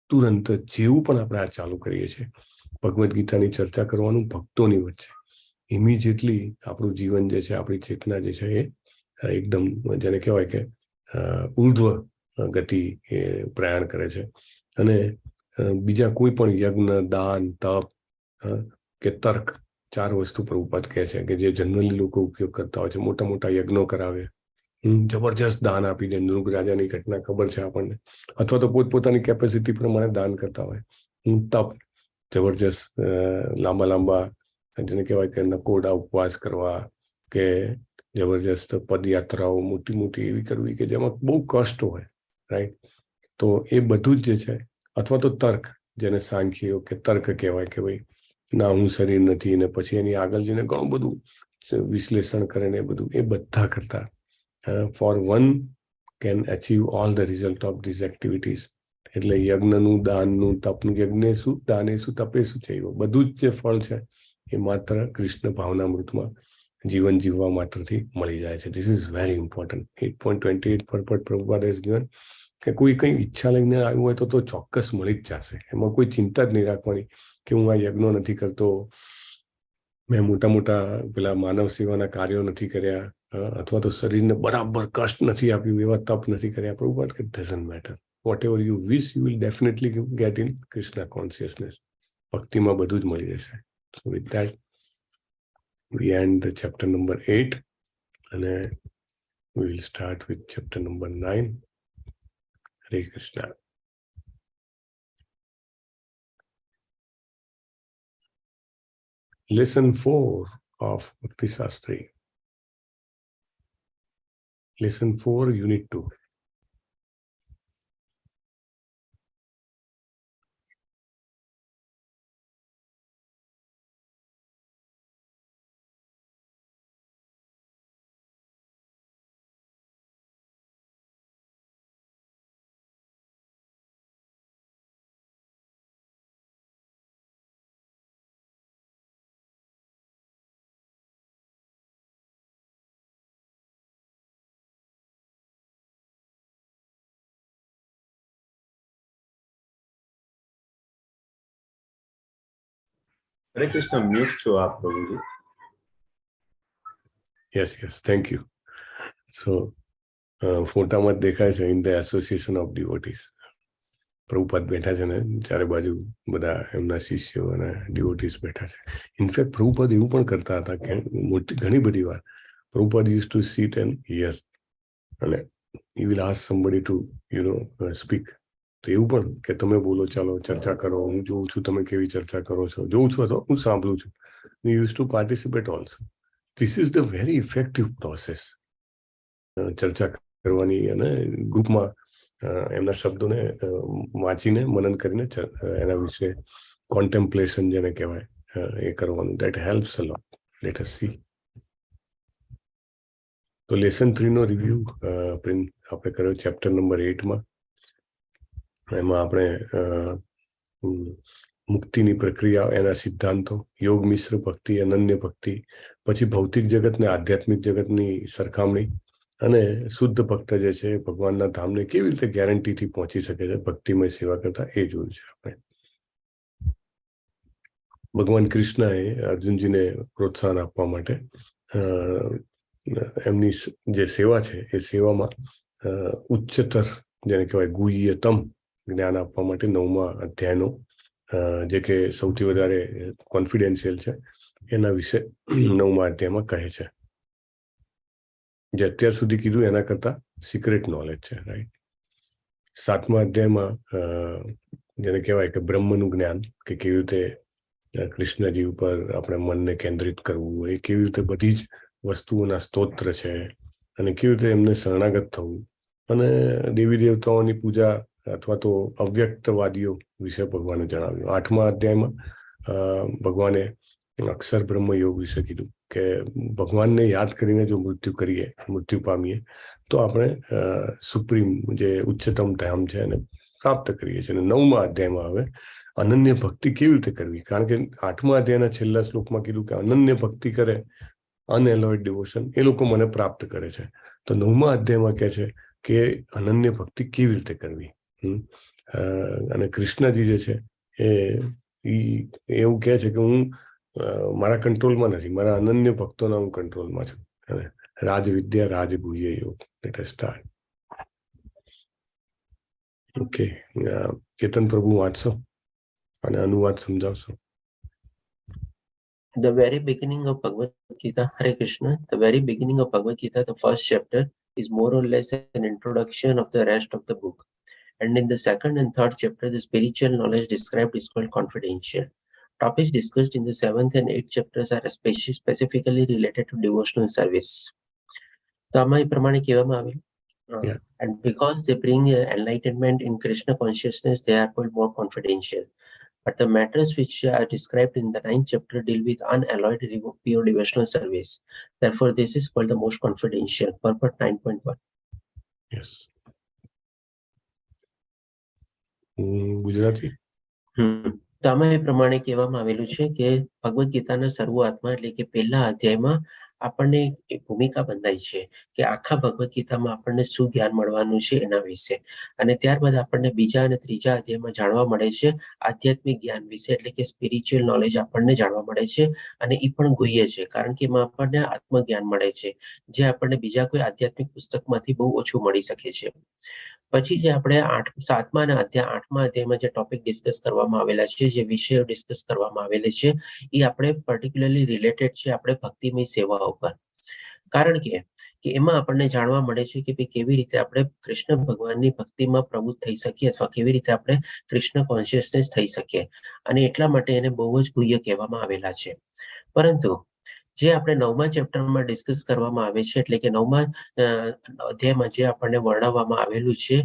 તુરંત, જેવું પણ આપણે આ ચાલુ કરીએ છીએ ભગવદ્ ગીતાની ચર્ચા કરવાનું ભક્તોની વચ્ચે, ઇમિજિએટલી આપણું જીવન જે છે, આપણી ચેતના જે છે, એ એકદમ જેને કહેવાય કે ઉર્ધ્વ ગતિ એ પ્રયાણ કરે છે. અને બીજા કોઈ પણ યજ્ઞ, દાન, તપ કે તર્ક, 4 વસ્તુ પ્રભુપાદ કહે છે કે જે જનરલી લોકો ઉપયોગ કરતા હોય છે. મોટા મોટા યજ્ઞો કરાવે, જબરજસ્ત દાન આપી દે. નૃગ રાજાની ઘટના ખબર છે આપણને, અથવા તો પોતપોતાની કેપેસિટી પ્રમાણે દાન કરતા હોય. તપ, જબરજસ્ત લાંબા લાંબા જેને કહેવાય કે નકોડા ઉપવાસ કરવા, કે જબરજસ્ત પદયાત્રાઓ મોટી મોટી એવી કરવી કે જેમાં બહુ કષ્ટ હોય, રાઈટ. તો એ બધું જ જે છે, અથવા તો તર્ક, જેને સાંખ્યો કે તર્ક કહેવાય, કે ભાઈ ના હું શરીર નથી, ને પછી એની આગળ જઈને ઘણું બધું વિશ્લેષણ કરે ને, એ બધું, એ બધા કરતા for one can achieve all the result of these activities. એટલે યજ્ઞનું, દાનનું, તપનું, યજ્ઞે શું, દાને શું, તપે શું છે, બધું જ જે ફળ છે એ માત્ર કૃષ્ણ ભાવનામૃતમાં જીવન જીવવા માત્રથી મળી જાય છે. This is very important. 8.28 purport Prabhupada has given કે કોઈ કંઈ ઈચ્છા લઈને આવ્યું હોય તો ચોક્કસ મળી જ જશે. એમાં કોઈ ચિંતા જ નહીં રાખવાની કે હું આ યજ્ઞો નથી કરતો, મેં મોટા મોટા પેલા માનવ સેવાના કાર્યો નથી કર્યા, અથવા તો શરીરને બરાબર કષ્ટ નથી આપ્યું, એવા તપ નથી કર્યા. પ્રભુપાદ કે doesn't matter. Whatever you wish you will definitely get in Krishna consciousness. ભક્તિમાં બધું જ મળી જશે. So with that we end the chapter number 8 and we will start with chapter number 9. Hare Krishna. Lesson 4 of Bhakti Shastri. Lesson 4, Unit 2. Hare Krishna, mute છો આપ પ્રભુજી. Yes, thank you. સો ફોટામાં જ દેખાય છે, in the association of devotees. Prabhupada બેઠા છે ને ચારે બાજુ બધા એમના શિષ્યો અને ડિવોટીઝ બેઠા છે. ઇનફેક્ટ પ્રભુપાદ એવું પણ કરતા હતા કે ઘણી બધી વાર Prabhupada use to seat and here, અને he will ask somebody to speak. તો એવું પણ કે તમે બોલો, ચાલો ચર્ચા કરો, હું જોઉં છું તમે કેવી ચર્ચા કરો છો, જોઉં છું અથવા હું સાંભળું છું. he used to participate also. This is the very effective process. ચર્ચા કરવાની અને ગ્રુપમાં એમના શબ્દોને વાંચીને મનન કરીને એના વિશે કોન્ટેમ્પ્લેશન જેને કહેવાય એ કરવાનું. That helps a lot. Late us C. તો લેસન 3 નો રિવ્યુ આપણે કર્યો ચેપ્ટર નંબર 8માં. એમાં આપણે મુક્તિની પ્રક્રિયા, એના સિદ્ધાંતો, યોગ મિશ્ર ભક્તિ, અનન્ય ભક્તિ, પછી ભૌતિક જગત ને આધ્યાત્મિક જગતની સરખામણી, અને શુદ્ધ ભક્ત જે છે ભગવાનના ધામને કેવી રીતે ગેરંટીથી પહોંચી શકે છે ભક્તિમય સેવા કરતા, એ જોયું છે આપણે. ભગવાન કૃષ્ણએ અર્જુનજીને પ્રોત્સાહન આપવા માટે એમની જે સેવા છે એ સેવામાં ઉચ્ચતર જેને કહેવાય ગુહ્યતમ જ્ઞાન આપવા માટે 9મા અધ્યાયનો જે કે સૌથી વધારે કોન્ફિડેન્શિયલ છે એના વિશે 9મા અધ્યાયમાં કહે છે. જે અત્યાર સુધી કીધું એના કરતા સિક્રેટ નોલેજ છે, રાઈટ. 7મા અધ્યાયમાં જેને કહેવાય કે બ્રહ્મનું જ્ઞાન, કે કેવી રીતે કૃષ્ણજી ઉપર આપણે મનને કેન્દ્રિત કરવું, એ કેવી રીતે બધી જ વસ્તુઓના સ્તોત્ર છે, અને કેવી રીતે એમને શરણાગત થવું, અને દેવી દેવતાઓની પૂજા અથવા તો અવ્યક્તવાદીઓ વિશે ભગવાને જણાવ્યું. 8મા અધ્યાયમાં ભગવાને અક્ષર બ્રહ્મ યોગ વિશે કીધું કે ભગવાનને યાદ કરીને જો મૃત્યુ પામીએ તો આપણે સુપ્રીમ જે ઉચ્ચતમ ધામ છે એને પ્રાપ્ત કરીએ છીએ. અને 9મા અધ્યાયમાં હવે અનન્ય ભક્તિ કેવી રીતે કરવી, કારણ કે 8મા અધ્યાયના છેલ્લા શ્લોકમાં કીધું કે અનન્ય ભક્તિ કરે, અનએલોયડ ડિવોશન, એ લોકો મને પ્રાપ્ત કરે છે. તો 9મા અધ્યાયમાં કહે છે કે અનન્ય ભક્તિ કેવી રીતે કરવી. અને કૃષ્ણજી જે છે એ એવું કહે છે કે હું મારા કંટ્રોલમાં નથી, મારા અનન્ય ભક્તોના હું કંટ્રોલમાં છું. રાજવિદ્યા રાજગુહ્ય યોગ. Let us start. Okay, Ketan પ્રભુ વાંચશો અને અનુવાદ સમજાવશો. The very beginning of Bhagavad Gita, Hare Krishna, the very beginning of Bhagavad Gita, the first chapter, is more or less an introduction of the rest of the book. And in the second and third chapter, the spiritual knowledge described is called confidential. Topics discussed in the 7th and 8th chapters are specifically related to devotional service. And because they bring enlightenment in Krishna consciousness, they are called more confidential. But the matters which are described in the 9th chapter deal with unalloyed pure devotional service. Therefore, this is called the most confidential. Purport 9.1. Yes. Gujarati. તો આમાં એ પ્રમાણે કહેવામાં આવેલું છે કે ભગવદ્ ગીતાના શરૂઆતમાં એટલે કે પહેલા અધ્યાયમાં આપણને એક ભૂમિકા બંધાઈ છે કે આખા ભગવદ્ ગીતામાં આપણને શું જ્ઞાન મળવાનું છે એના વિશે, અને ત્યારબાદ આપણને બીજા અને ત્રીજા અધ્યાયમાં જાણવા મળે છે આધ્યાત્મિક જ્ઞાન વિશે, એટલે કે સ્પિરિચ્યુઅલ નોલેજ આપણને જાણવા મળે છે, અને એ પણ ગુહ્ય છે કારણ કે એમાં આપણને આત્મજ્ઞાન મળે છે જે આપણને બીજા કોઈ આધ્યાત્મિક પુસ્તકમાંથી બહુ ઓછું મળી શકે છે. પછી જે આપણે 7મા અને 8મા અધ્યાયમાં જે ટોપિક ડિસ્કસ કરવામાં આવેલા છે, જે વિષયો ડિસ્કસ કરવામાં આવેલા છે, એ આપણે પર્ટિક્યુલરલી રિલેટેડ છે આપણે ભક્તિમય સેવાઓ પર. કારણ કે એમાં આપણને જાણવા મળે છે કે કેવી રીતે આપણે કૃષ્ણ ભગવાનની ભક્તિમાં પ્રવૃત્ત થઈ શકીએ અથવા કેવી રીતે આપણે કૃષ્ણ કોન્શિયસનેસ થઈ શકીએ, અને એટલા માટે એને બહુ જ ગુહ્ય કહેવામાં આવેલા છે. પરંતુ જે આપણે 9મા ચેપ્ટરમાં ડિસ્કસ કરવામાં આવે છે, એટલે કે 9મા અધ્યાયમાં જે આપણને વર્ણવવામાં આવેલું છે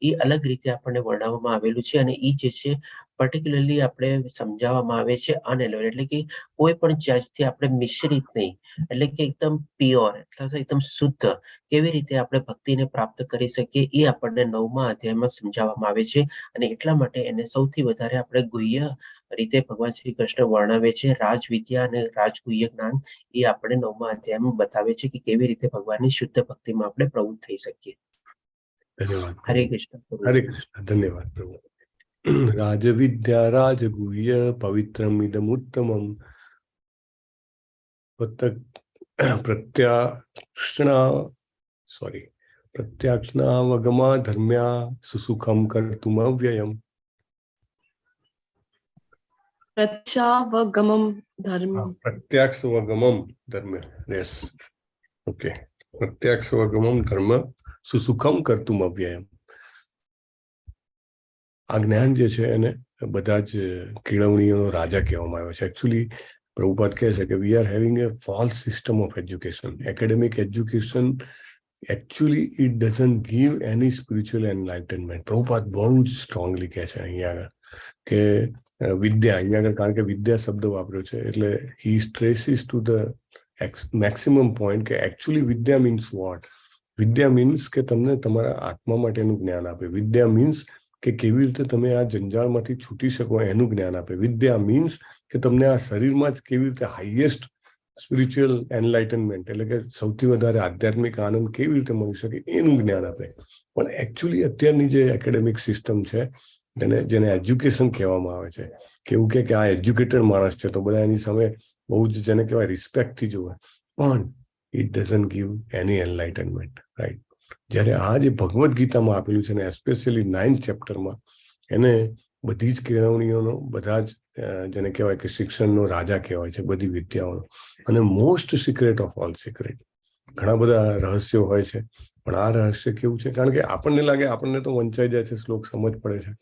એ અલગ રીતે આપણને વર્ણવવામાં આવેલું છે, અને એ જે છે પર્ટિક્યુલરલી આપણે સમજાવવામાં આવે છે અનએલોયડ, એટલે કે કોઈ પણ ચાર્જથી આપણે મિશ્રિત નહીં, એટલે કે એકદમ પ્યોર અથવા એકદમ શુદ્ધ કેવી રીતે આપણે ભક્તિને પ્રાપ્ત કરી શકીએ એ આપણને 9મા અધ્યાયમાં સમજાવવામાં આવે છે. અને એટલા માટે એને સૌથી વધારે આપણે ગુહ્ય રીતે ભગવાન શ્રી કૃષ્ણ વર્ણવે છે. રાજવિદ્યા અને રાજગુહ્ય જ્ઞાન એ આપણે 9મા અધ્યાયમાં બતાવે છે કે કેવી રીતે ભગવાનની શુદ્ધ ભક્તિમાં આપણે પ્રવૃત્ત થઈ શકીએ. ધન્યવાદ. હરે કૃષ્ણ. હરે કૃષ્ણ. ધન્યવાદ પ્રભુ. રાજવિદ્યા રાજગુહ્ય પવિત્રમિદમ ઉત્તમમ પ્રત્યક્ષણાવગમા ધર્મ્યા સુસુખમ કર્તુમ અવ્યયમ. પ્રત્યાવગમમ ધર્મ. પ્રત્યક્ષવગમમ ધર્મ. Yes, okay. પ્રત્યક્ષવગમમ ધર્મ સુસુખમ કર્તુમ અવ્યયમ. આ જ્ઞાન જે છે એને બધા જ કેળવણીઓનો રાજા કહેવામાં આવ્યો છે. એકચ્યુઅલી પ્રભુપાદ કહે છે કે we are having A false system of education. Academic education actually it doesn't give any spiritual enlightenment. Prabhupada બહુ જ સ્ટ્રોંગલી કહે છે અહીંયા આગળ કે વિદ્યા, અહીંયા આગળ કારણ કે વિદ્યા શબ્દ વાપર્યો છે એટલે he stresses to the maximum point કે actually Vidya means what? Vidya means કે તમને તમારા આત્મા માટેનું જ્ઞાન આપે. વિદ્યા means કે કેવી રીતે તમે આ જંજાળમાંથી છૂટી શકો એનું જ્ઞાન આપે. વિદ્યા means કે તમને આ શરીરમાં જ કેવી રીતે હાઈએસ્ટ સ્પિરિચ્યુઅલ એનલાઇટનમેન્ટ એટલે કે સૌથી વધારે આધ્યાત્મિક આનંદ કેવી રીતે મળી શકે એનું જ્ઞાન આપે. પણ એકચ્યુઅલી અત્યારની જે એકેડેમિક સિસ્ટમ છે જેને એજ્યુકેશન કહેવામાં આવે છે, કેવું કે આ એજ્યુકેટેડ માણસ છે તો બધા એની સામે બહુ જ જેને કહેવાય રિસ્પેક્ટથી જોવે, પણ it doesn't give any enlightenment, right. જ્યારે આ જે ભગવદ્ ગીતામાં આપેલું છે ને એસ્પેશિયલી 9th ચેપ્ટરમાં એને બધી જ કેળવણીઓનો, બધા જ જેને કહેવાય કે શિક્ષણનો રાજા કહેવાય છે, બધી વિદ્યાઓનો. અને most secret of all secret. ઘણા બધા રહસ્યો હોય છે પણ આ રહસ્ય કેવું છે, કારણ કે આપણને લાગે આપણને તો વંચાઈ જાય છે, શ્લોક સમજ પડે છે,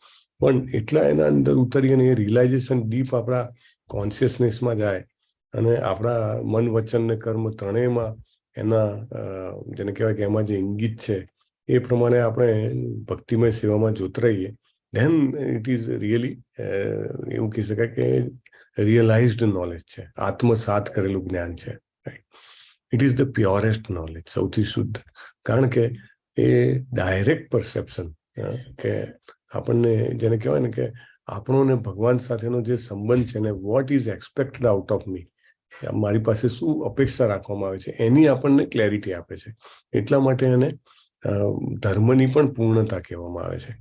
પણ એટલા એના અંદર ઉતરી અને એ રિયલાઇઝેશન ડીપ આપણા કોન્શિયસનેસમાં જાય અને આપણા મન વચન ને કર્મ ત્રણેયમાં એના જેને કહેવાય કે એમાં જે ઇંગિત છે એ પ્રમાણે આપણે ભક્તિમય સેવામાં જોતરાઈએ, then it is really એવું કહી શકાય કે રિયલાઇઝડ નોલેજ છે, આત્મસાત કરેલું જ્ઞાન છે. It is the purest knowledge, સૌથી શુદ્ધ. કારણ કે એ ડાયરેક્ટ પરસેપ્શન કે આપણને જેને કહેવાય ને કે આપણો ને ભગવાન સાથેનો જે સંબંધ છે ને what is expected out of me, મારી પાસે શું અપેક્ષા રાખવામાં આવે છે એની આપણને ક્લેરિટી આપે છે. એટલા માટે એને ધર્મની પણ પૂર્ણતા કહેવામાં આવે છે.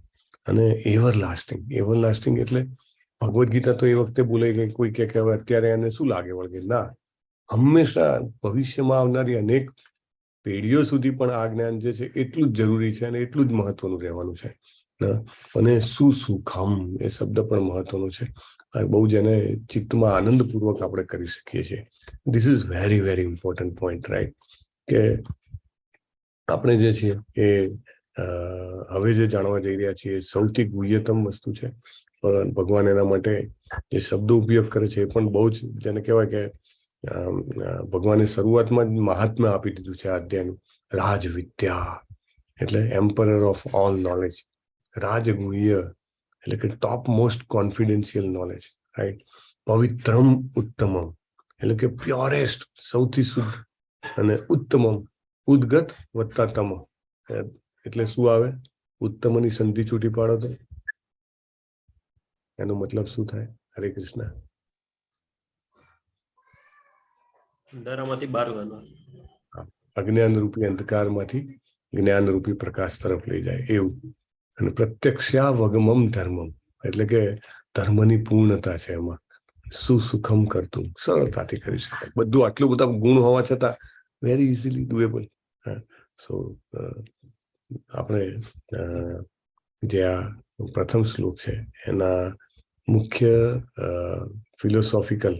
અને એવરલાસ્ટિંગ એટલે ભગવદ્ ગીતા તો એ વખતે બોલાઈ ગઈ, કોઈ કે હવે અત્યારે એને શું લાગે વળગે, ના, હંમેશા ભવિષ્યમાં આવનારી અનેક પેઢીઓ સુધી પણ આ જ્ઞાન જે છે એટલું જ જરૂરી છે અને એટલું જ મહત્વનું રહેવાનું છે. અને સુસુખમ એ શબ્દ પણ મહત્વનો છે. બહુ જ એને ચિત્તમાં આનંદપૂર્વક આપણે કરી શકીએ છીએ. This is very very important point, right. કે આપણે જે છીએ એ હવે જે જાણવા જઈ રહ્યા છીએ સૌથી ગુહ્યતમ વસ્તુ છે. પણ ભગવાન એના માટે જે શબ્દો ઉપયોગ કરે છે એ પણ બહુ જ જેને કહેવાય કે ભગવાને શરૂઆતમાં જ મહાત્મ્ય આપી દીધું છે આ અધ્યાયનું. રાજવિદ્યા એટલે એમ્પરર ઓફ ઓલ નોલેજ. રાજગુહ્ય એટલે કે top most confidential knowledge, right. પવિત્રમ ઉત્તમમ એટલે કે પ્યોરેસ્ટ, સૌથી શુદ્ધ. અને ઉત્તમમ ઉદ્ગત વત્તા તમ એટલે શું આવે? ઉત્તમની સંધિ છૂટી પાડો તો એનો મતલબ શું થાય? હરે કૃષ્ણ. અંધારામાંથી બહાર લાવવા, અજ્ઞાન રૂપી અંધકારમાંથી જ્ઞાન રૂપી પ્રકાશ તરફ લઈ જાય એવું. અને પ્રત્યક્ષાવગમમ ધર્મમ એટલે કે ધર્મની પૂર્ણતા છે એમાં. સુસુખમ કરતું, સરળતાથી કરી શકાય. બધું આટલું બધા ગુણ હોવા છતાં વેરી ઇઝીલી ડુએબલ. સો આપણે જે આ પ્રથમ શ્લોક છે એના મુખ્ય ફિલોસોફિકલ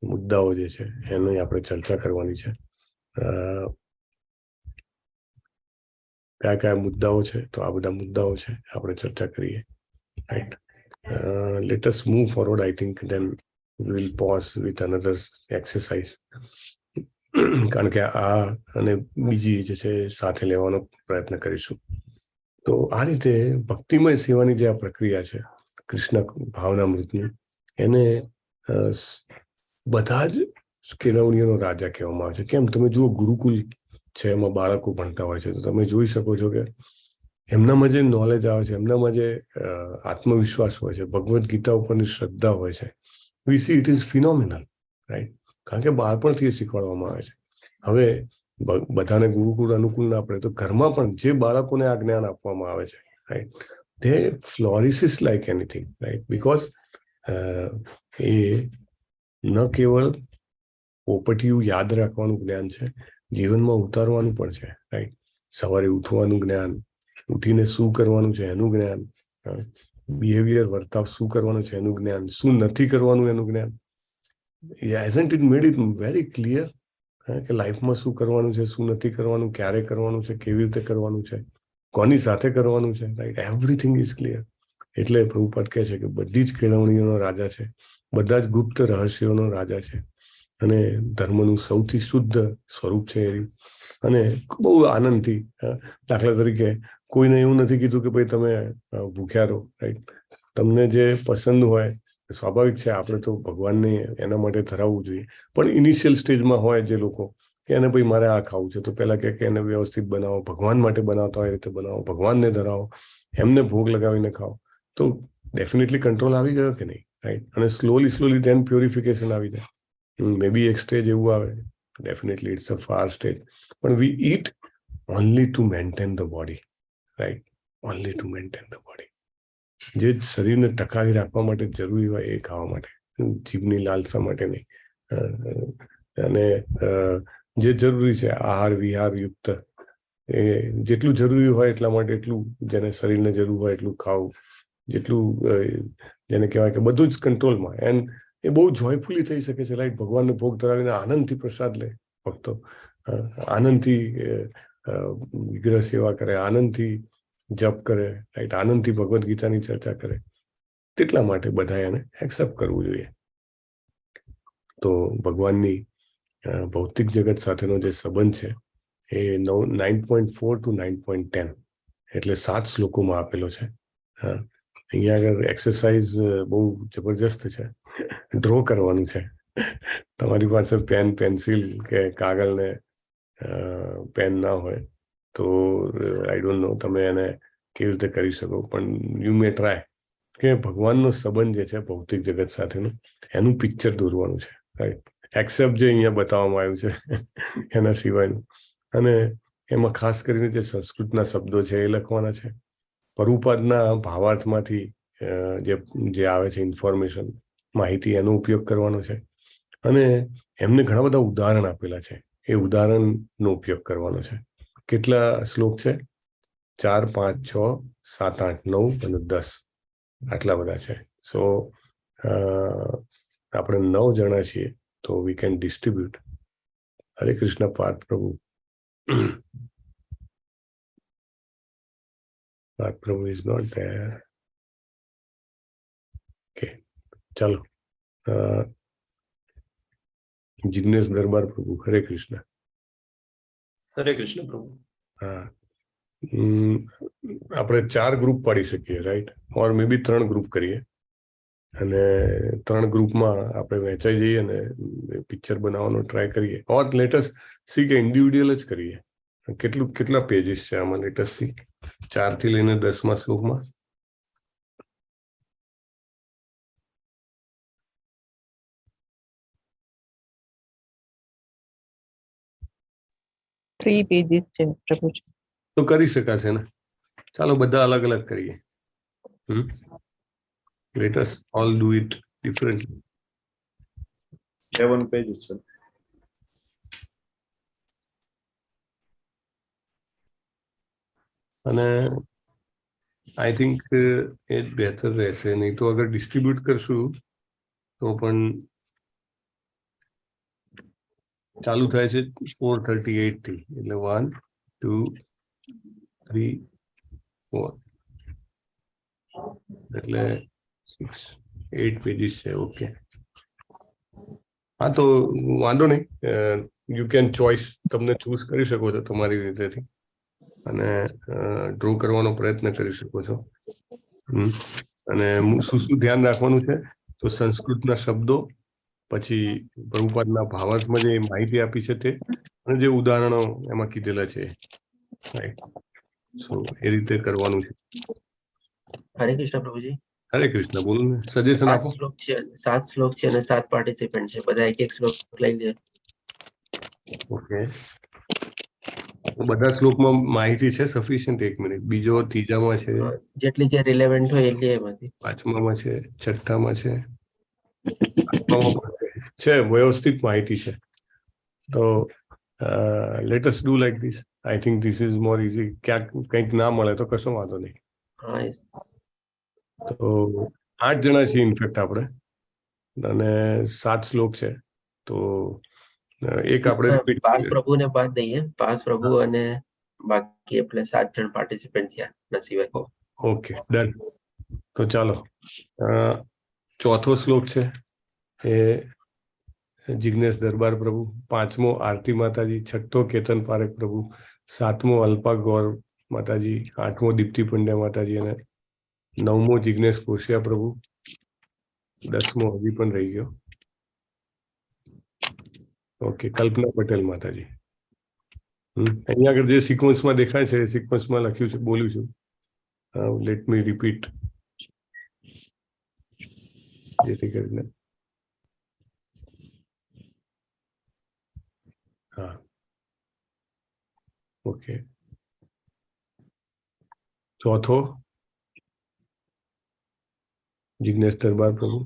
મુદ્દાઓ જે છે એની આપણે ચર્ચા કરવાની છે. કયા કયા મુદ્દાઓ છે? તો આ બધા મુદ્દાઓ છે, આપણે ચર્ચા કરીએ, right. Let us move forward. I think then we will pause with another exercise. કારણ કે આ અને બીજી જે છે સાથે લેવાનો પ્રયત્ન કરીશું. તો આ રીતે ભક્તિમય સેવાની જે આ પ્રક્રિયા છે કૃષ્ણ ભાવનામૃતની, એને બધા જ કેળવણીઓનો રાજા કહેવામાં આવે છે. કેમ? તમે જુઓ, ગુરુકુલ છે, એમાં બાળકો ભણતા હોય છે, તો તમે જોઈ શકો છો કે એમનામાં જે નોલેજ આવે છે, એમનામાં જે આત્મવિશ્વાસ હોય છે, ભગવદ્ ગીતા ઉપરની શ્રદ્ધા હોય છે, વી C it is phenomenal, right. કારણ કે બાળપણથી શીખવાડવામાં આવે છે. હવે બધાને ગુરુકુળ અનુકૂળ ના પડે તો ઘરમાં પણ જે બાળકોને આ જ્ઞાન આપવામાં આવે છે, right, they flourishes like anything, right? Because એ ન કેવળ પોપટીયું યાદ રાખવાનું જ્ઞાન છે, જીવનમાં ઉતારવાનું પણ છે, રાઈટ? સવારે ઉઠવાનું જ્ઞાન, ઉઠીને શું કરવાનું છે એનું જ્ઞાન, બિહેવિયર વર્તાવ શું કરવાનું છે એનું જ્ઞાન, શું નથી કરવાનું એનું જ્ઞાન. hasn't it made it very clear કે લાઈફમાં શું કરવાનું છે, શું નથી કરવાનું, ક્યારે કરવાનું છે, કેવી રીતે કરવાનું છે, કોની સાથે કરવાનું છે, રાઈટ? Everything is clear. એટલે પ્રભુપાદ કહે છે કે બધી જ કેળવણીઓનો રાજા છે, બધા જ ગુપ્ત રહસ્યોનો રાજા છે, અને ધર્મનું સૌથી શુદ્ધ સ્વરૂપ છે એ. અને બહુ આનંદથી, દાખલા તરીકે કોઈને એવું નથી કીધું કે ભાઈ તમે ભૂખ્યા રહો, રાઈટ? તમને જે પસંદ હોય, સ્વાભાવિક છે, આપણે તો ભગવાનને એના માટે ધરાવવું જોઈએ. પણ ઇનિશિયલ સ્ટેજમાં હોય જે લોકો કે એને ભાઈ મારે આ ખાવું છે, તો પહેલા કે એને વ્યવસ્થિત બનાવો, ભગવાન માટે બનાવતા હોય એ રીતે બનાવો, ભગવાનને ધરાવો, એમને ભોગ લગાવીને ખાઓ, તો ડેફિનેટલી કંટ્રોલ આવી ગયો કે નહીં, રાઈટ? અને સ્લોલી ધેન પ્યોરિફિકેશન આવી જાય. મે બી એક સ્ટેજ એવું આવે, definitely it's a far stage, પણ we eat only to maintain the body, right? Only to maintain the body. જે શરીરને ટકાવી રાખવા માટે જરૂરી હોય એ ખાવા માટે, જીભની લાલસા માટે નહીં. અને જે જરૂરી છે આહાર વિહાર યુક્ત, એ જેટલું જરૂરી હોય એટલા માટે એટલું, જેને શરીરને જરૂર હોય એટલું ખાવું, જેટલું જેને કહેવાય કે બધું જ કંટ્રોલમાં. એન્ડ એ બહુ જોયફુલી થઈ શકે છે, રાઈટ? ભગવાનને ભોગ ધરાવીને આનંદથી પ્રસાદ લે ભક્તો, આનંદથી વિગ્રહ સેવા કરે, આનંદથી જપ કરે, રાઈટ? આનંદથી ભગવદ્ ગીતાની ચર્ચા કરે. તેટલા માટે બધા એને એક્સેપ્ટ કરવું જોઈએ. તો ભગવાનની ભૌતિક જગત સાથેનો જે સંબંધ છે એ 9.4 to 9.10 એટલે 7 શ્લોકોમાં આપેલો છે. અહીંયા આગળ એક્સરસાઇઝ બહુ જબરજસ્ત છે. ડ્રો કરવાનું છે. તમારી પાસે પેન, પેન્સિલ કે કાગળ ને પેન ના હોય તો આઈ ડોન્ટ નો તમે એને કેવી રીતે કરી શકો, પણ યુ મે ટ્રાય કે ભગવાનનો સંબંધ જે છે ભૌતિક જગત સાથેનું, એનું પિક્ચર દોરવાનું છે, રાઈટ? એક્સેપ્ટ જે અહીંયા બતાવવામાં આવ્યું છે એના સિવાયનું. અને એમાં ખાસ કરીને જે સંસ્કૃતના શબ્દો છે એ લખવાના છે. પ્રભુપાદના ભાવાર્થમાંથી જે આવે છે ઇન્ફોર્મેશન, માહિતી, એનો ઉપયોગ કરવાનો છે. અને એમને ઘણા બધા ઉદાહરણ આપેલા છે, એ ઉદાહરણનો ઉપયોગ કરવાનો છે. કેટલા શ્લોક છે? 4, 5, 6, 7, 8, 9 અને 10, આટલા બધા છે. સો આપણે 9 જણા છીએ, તો વી કેન ડિસ્ટ્રીબ્યુટ. હરે કૃષ્ણ પાર્થ પ્રભુ. પાર્થ પ્રભુ ઇઝ નોટ ધેર. ઓકે, ચાલો. જિગ્નેશ દરબાર પ્રભુ, હરે કૃષ્ણ. હરે કૃષ્ણ પ્રભુ. હા, આપણે 4 ગ્રુપ પાડી શકીએ, રાઈટ? ઓર મે બી 3 ગ્રુપ કરીએ, અને 3 ગ્રુપમાં આપણે વહેંચાઈ જઈએ અને પિક્ચર બનાવવાનો ટ્રાય કરીએ. ઓર લેટેસ્ટ સી કે ઇન્ડિવિડ્યુઅલ જ કરીએ. કેટલા પેજીસ છે આમાં? લેટેસ્ટ સી 4 થી લઈને 10મા શ્લોકમાં. Three pages છે પ્રભુજી. તો કરી શકાશે ને? ચાલો બધા અલગ અલગ કરીએ. Let us all do it differently. 7 pages, sir. અને આઈ થિંક એ જ બહેતર રહેશે. નહીં તો અગર ડિસ્ટ્રીબ્યુટ કરશું તો પણ ચાલુ થાય છે 4:38 થી, એટલે 1, 2, 3, 4, એટલે 6, 8 પેજીસ છે. ઓકે, હા, તો વાંધો નહીં. યુ કેન ચોઇસ, તમને ચૂઝ કરી શકો છો તમારી રીતેથી, અને ડ્રો કરવાનો પ્રયત્ન કરી શકો છો. અને શું ધ્યાન રાખવાનું છે? તો સંસ્કૃતના શબ્દો, પછી પ્રભુપાદના ભાવાર્થમાં જે માહિતી આપી છે તે, અને જે ઉદાહરણો એમાં કીધેલા છે, રાઈટ? સો એ રીતે કરવાનું છે. હરે કૃષ્ણ પ્રભુજી. હરે કૃષ્ણ. બોલો ને, સજેશન આપો. 7 શ્લોક છે અને 7 પાર્ટિસિપન્ટ છે. બધા એક શ્લોક લઈ લે. ઓકે, બધા શ્લોકમાં માહિતી છે સફિશિયન્ટ? એક મિનિટ. બીજો ત્રીજામાં છે, જેટલી જે રિલેવન્ટ હોય એટલી એમાંથી. પાંચમામાં છે, છઠ્ઠામાં છે, આઠમામાં પણ છે. વ્યવસ્થિત માહિતી છે. તો let us do like this. I think this is more easy. ક્યાંક કંઈક ના મળે તો કશો વાંધો નહીં. હા, yes. તો 8 જણા છીએ ઇનફેક્ટ આપણે, અને 7 શ્લોક છે. તો એક આપણે પાંચ પ્રભુને બાદ દઈએ. 5 પ્રભુ અને બાકી એટલે 7 જણ પાર્ટિસિપન્ટ થયા નસીબે. Okay, done. તો ચાલો, ચોથો શ્લોક છે એ જિગ્નેશ દરબાર પ્રભુ, પાંચમો આરતી માતાજી, છઠ્ઠો કેતન પારેખ પ્રભુ, સાતમો અલ્પા ગૌર માતાજી, આઠમો દીપ્તિ પંડ્યા માતાજી, અને નવમો જિગ્નેશ કોશિયા પ્રભુ, 10મો હજી પણ રહી ગયો. ઓકે, કલ્પના પટેલ માતાજી. અહીંયા આગળ જે સિક્વન્સમાં દેખાય છે એ સિક્વન્સમાં લખ્યું છે, બોલ્યું છું. લેટ મી રિપીટ, જેથી કરીને હા, ઓકે. ચોથો જિગ્નેશ દરબાર પ્રભુ,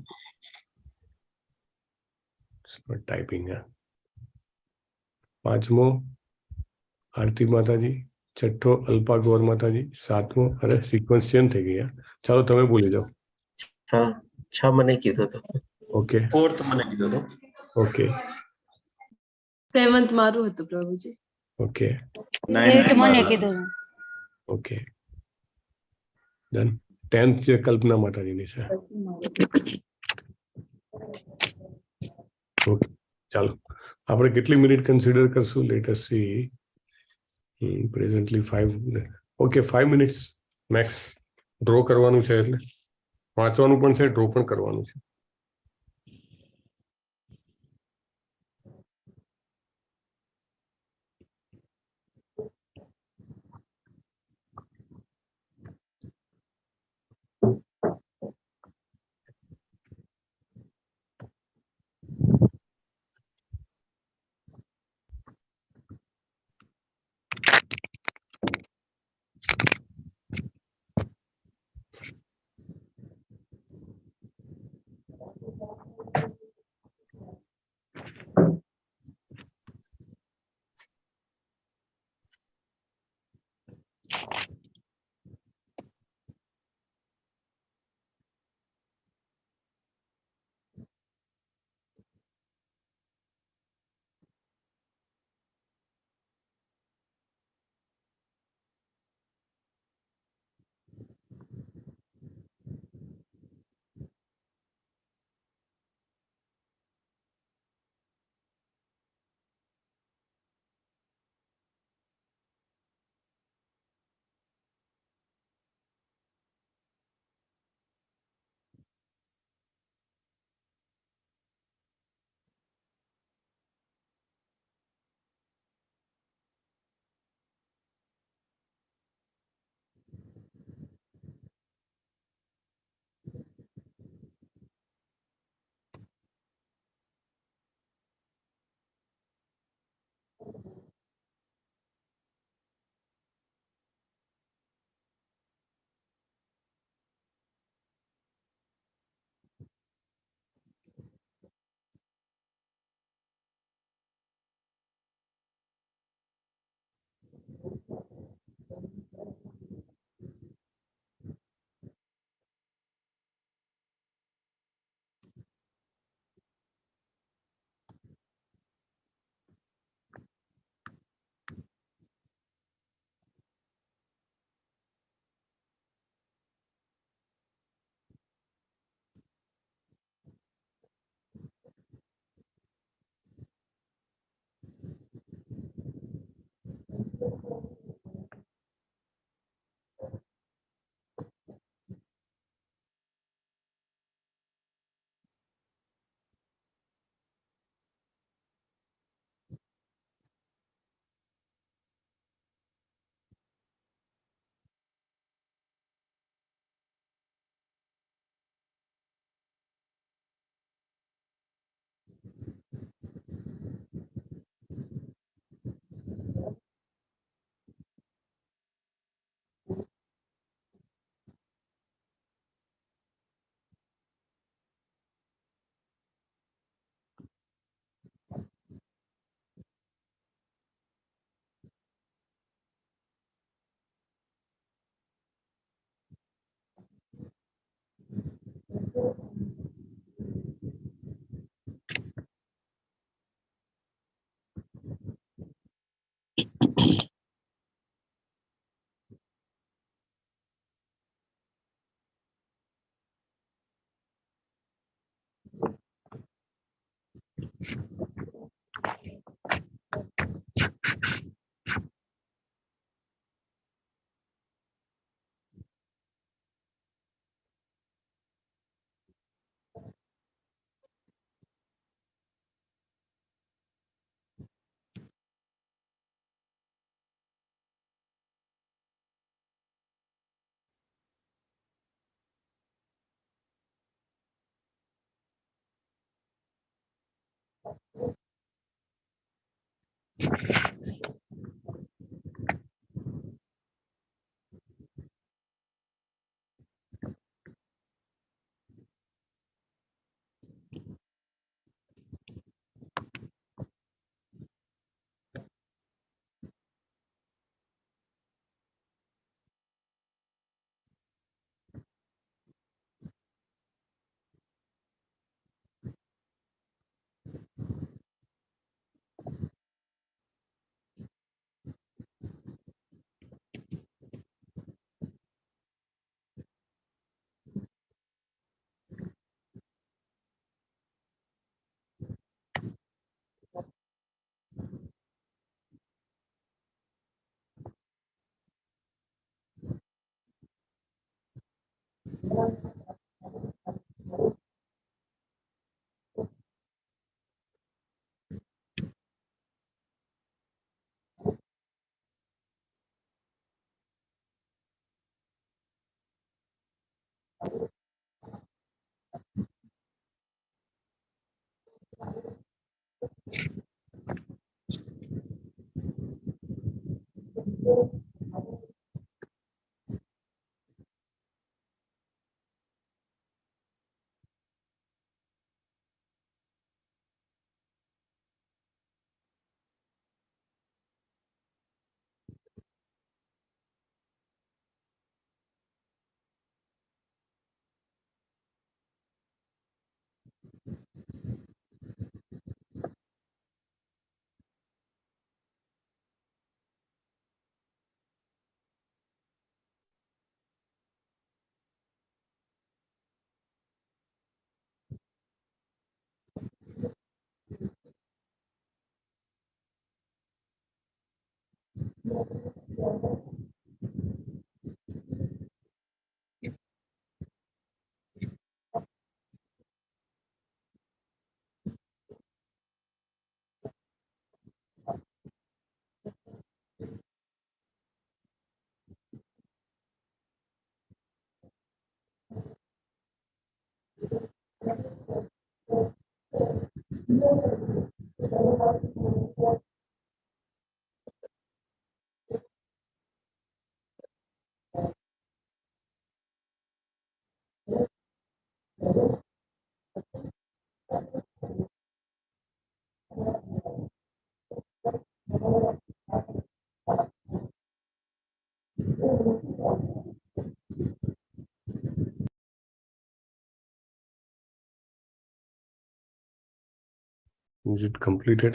ટાઈપિંગ. પાંચમો આરતી માતાજી, છઠ્ઠો અલ્પા ગૌર માતાજી, સાતમો, અરે સિક્વન્સ ચેન્જ થઈ ગયા. ચાલો તમે બોલી જાઓ. હા, 6 મને કીધું તો. ઓકે, 4th મને કીધો તો. ઓકે, 7th મારું હતું પ્રભુજી. ઓકે, 9th મને મારું. કીધું. Okay, done. 10th જે કલ્પના માતાજીની છે. ઓકે, ચાલો આપણે કેટલી મિનિટ કન્સિડર કરશું? Let us see. Presently 5. Okay, 5 minutes max. Draw કરવાનું છે, એટલે વાંચવાનું પણ છે, ડ્રો પણ કરવાનું છે. Is it completed?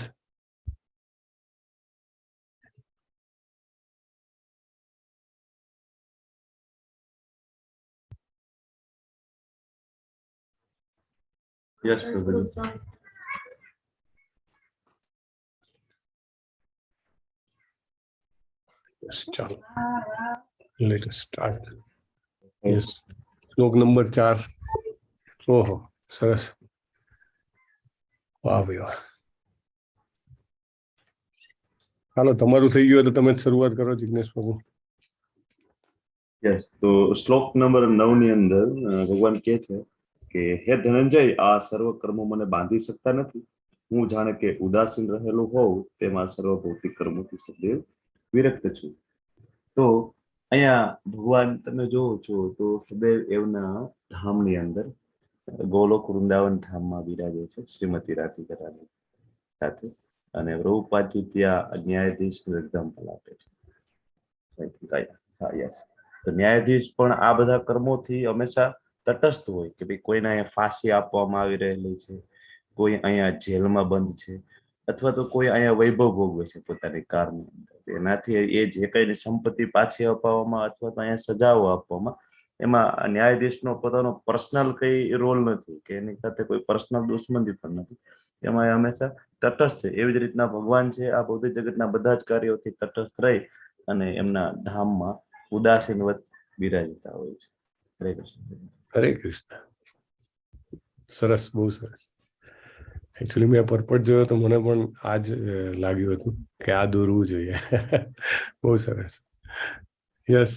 Yes, Prabhuji. Start. Let us start. Yes. Slok number 4. ઓહો સરસ. વાહ ભાઈ વાહ. હાલો તમારું થઈ ગયું તો તમે જ શરૂઆત કરો જિગ્નેશ બાબુ. યસ, તો શ્લોક નંબર 9 ની અંદર ભગવાન કહે છે કે હે ધનંજય, આ સર્વ કર્મો મને બાંધી શકતા નથી. હું જાણે કે ઉદાસીન રહેલો હોઉં તેમાં સર્વ ભૌતિક કર્મોથી સદૈવ વિરક્ત છું. તો અહીંયા ભગવાન તમે જોવો છો તો સદૈવ એવના ધામની અંદર ગોલોક વૃંદાવન ધામમાં બિરાજે છે શ્રીમતી રાધિકાની સાથે. અને પ્રભુપાદજી ત્યાં ન્યાયાધીશનું એક્ઝામ્પલ આપે છે. હા, યસ. તો ન્યાયાધીશ પણ આ બધા કર્મોથી હંમેશા તટસ્થ હોય કે ભાઈ કોઈને અહીંયા ફાંસી આપવામાં આવી રહેલી છે, કોઈ અહીંયા જેલમાં બંધ છે, અથવા તો કોઈ અહીંયા વૈભવ ભોગવે છે પોતાની કારની અંદર. એનાથી એ જે કઈ સંપત્તિ પાછી અપાવવામાં અથવા તો અહીંયા સજાઓ આપવામાં, એમાં ન્યાયાધીશનો પોતાનો પર્સનલ કઈ રોલ નથી કે એની સાથે કોઈ પર્સનલ દુશ્મની પણ નથી. એમાં હંમેશા તટસ્થ છે. એવી જ રીતના ભગવાન છે આ ભૌતિક જગતના બધા જ કાર્યોથી તટસ્થ રહી અને એમના ધામમાં ઉદાસીનવત બિરાજતા હોય છે. હરે કૃષ્ણ. હરે કૃષ્ણ. સરસ, બહુ સરસ. એકચ્યુઅલી મેં પર્પટ જોયો તો મને પણ આ જ લાગ્યું હતું કે આ દોરવું જોઈએ. બહુ સરસ. Yes,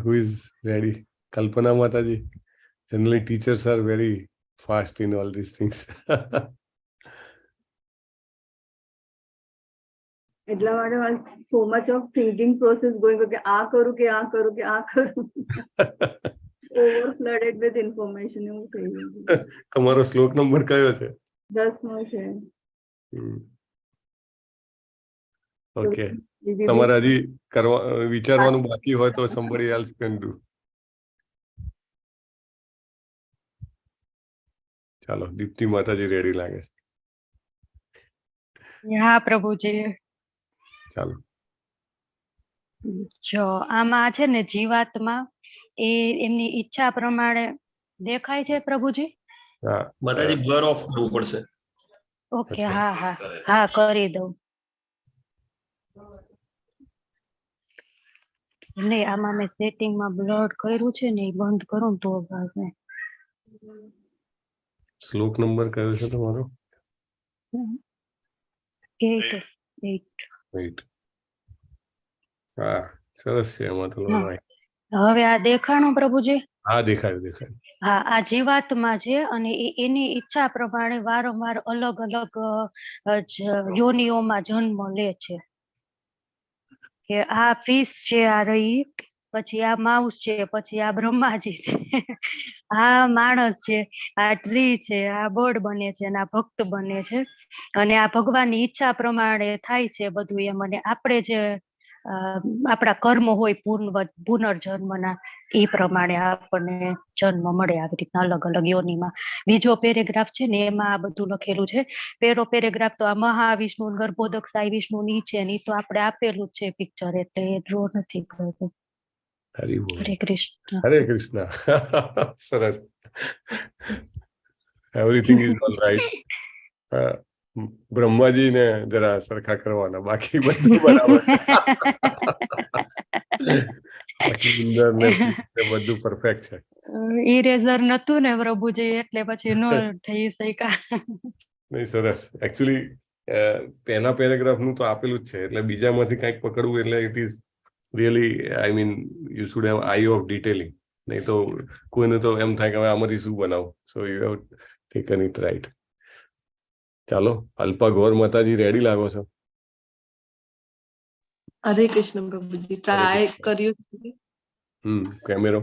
who is ready? Kalpana Mataji. Generally teachers are very fast in all these things. એટલા માટે so much of thinking process going કે આ કરું કે આ કરું કે આ કરું, ઓવર ફ્લડેડ વિથ ઇન્ફોર્મેશન એવું થઈ ગયું. તમારો શ્લોક નંબર કયો છે? 10મો છે. ઓકે, તમારે હજી વિચારવાનું બાકી હોય તો somebody else can do. ચાલો, દીપ્તિ માતાજી રેડી લાગે છે. હા પ્રભુજી. ચાલો. જો આમાં છે ને જીવાત્મા એ એમની ઈચ્છા પ્રમાણે દેખાય છે પ્રભુજી. હા, માતાજી બ્લર ઓફ કરવું પડશે. ઓકે, હા હા હા કરી દઉં. નહીં, આમાં મેં સેટિંગમાં બ્લડ કર્યું છે ને એ બંધ કરું તો પાસે. શ્લોક નંબર કયો છે તમારો? 8. હા, સરસ છે. એમાં તો હવે આ દેખાણું પ્રભુજી? હા, દેખાય. હા, આ જીવાત્મા છે અને એની ઈચ્છા પ્રમાણે વારંવાર અલગ અલગ યોનિઓમાં જન્મ લે છે. કે આ ફિશ છે, આ રહી, પછી આ માઉસ છે, પછી આ બ્રહ્માજી છે, આ માણસ છે, આ ટ્રી છે, આ બર્ડ બને છે અને આ ભક્ત બને છે. અને આ ભગવાનની ઈચ્છા પ્રમાણે થાય છે બધું એમ. અને આપણે જે આપણા કર્મ હોય પુનર્જન્મના, એ પ્રમાણે આપણને જન્મ મળે આવી રીતના અલગ અલગ યોનિમાં. બીજો પેરેગ્રાફ છે ને એમાં આ બધું લખેલું છે. પેરેગ્રાફ તો આ મહાવિષ્ણુ ગર્ભોદક સાઈ વિષ્ણુ ની છે ને, તો આપણે આપેલું જ છે પિક્ચર, એટલે ડ્રો નથી કરતું. હરે કૃષ્ણ. હરે કૃષ્ણ. સરસ. Everything is all right. Brahmaji ને જરા સરખા કરવાના, બાકી બધું બરાબર. બાકી અંદર ને બધું પરફેક્ટ છે. ઇરેઝર નતું ને પ્રભુજી, એટલે પછી નો થઈ શક્યા. નહીં, સરસ. એકચ્યુઅલી પહેલા પેરેગ્રાફ નું તો આપેલું જ છે, એટલે બીજામાંથી કંઈક પકડવું એટલે it is really, I mean, you should have I of detailing. નહીં તો કોઈને તો એમ થાય કે હવે આમાંથી શું બનાવું. So you have taken it right. ચાલો, અલ્પા ગોર માતાજી રેડી લાગો છો? હરે કૃષ્ણ પ્રભુજી, ટ્રાય કર્યું છે. કેમેરો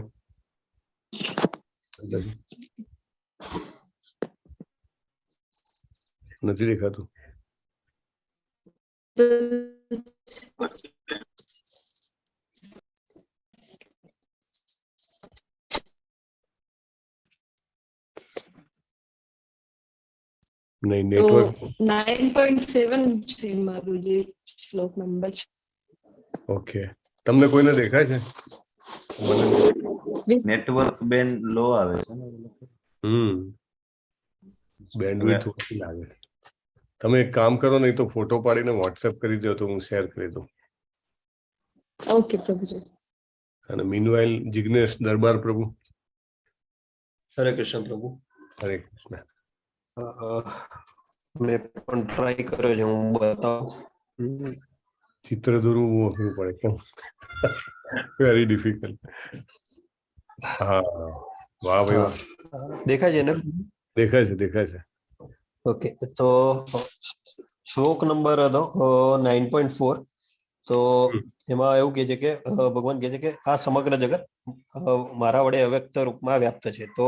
નથી દેખાતું. નહીં, નેટવર્ક 9.7 છે મારું જે શ્લોક નંબર છે. ઓકે, તમને કોઈને દેખાય છે? નેટવર્ક બેન લો આવે છે ને. બેન્ડવિડ્થ ઓછી લાગે. તમે એક કામ કરો, નહીં તો ફોટો પાડીને વોટ્સએપ કરી દો તો હું શેર કરી દઉં. ઓકે પ્રભુજી. અને મીનવાઇલ જિગ્નેશ દરબાર પ્રભુ. હરે કૃષ્ણ પ્રભુ. હરે કૃષ્ણ. મેં પણ ટ્રાય કર્યો છે, હું બતાવું. ચિત્ર દોરવું પડે કેમ? Very difficult. હા, વાહ ભાઈ વાહ. દેખાય છે ને? દેખાય છે. ઓકે, તો શ્લોક નંબર હતો 9.4. તો એમાં એવું કહે છે કે ભગવાન કહે છે કે આ સમગ્ર જગત મારા વડે અવ્યક્ત રૂપમાં વ્યાપ્ત છે. તો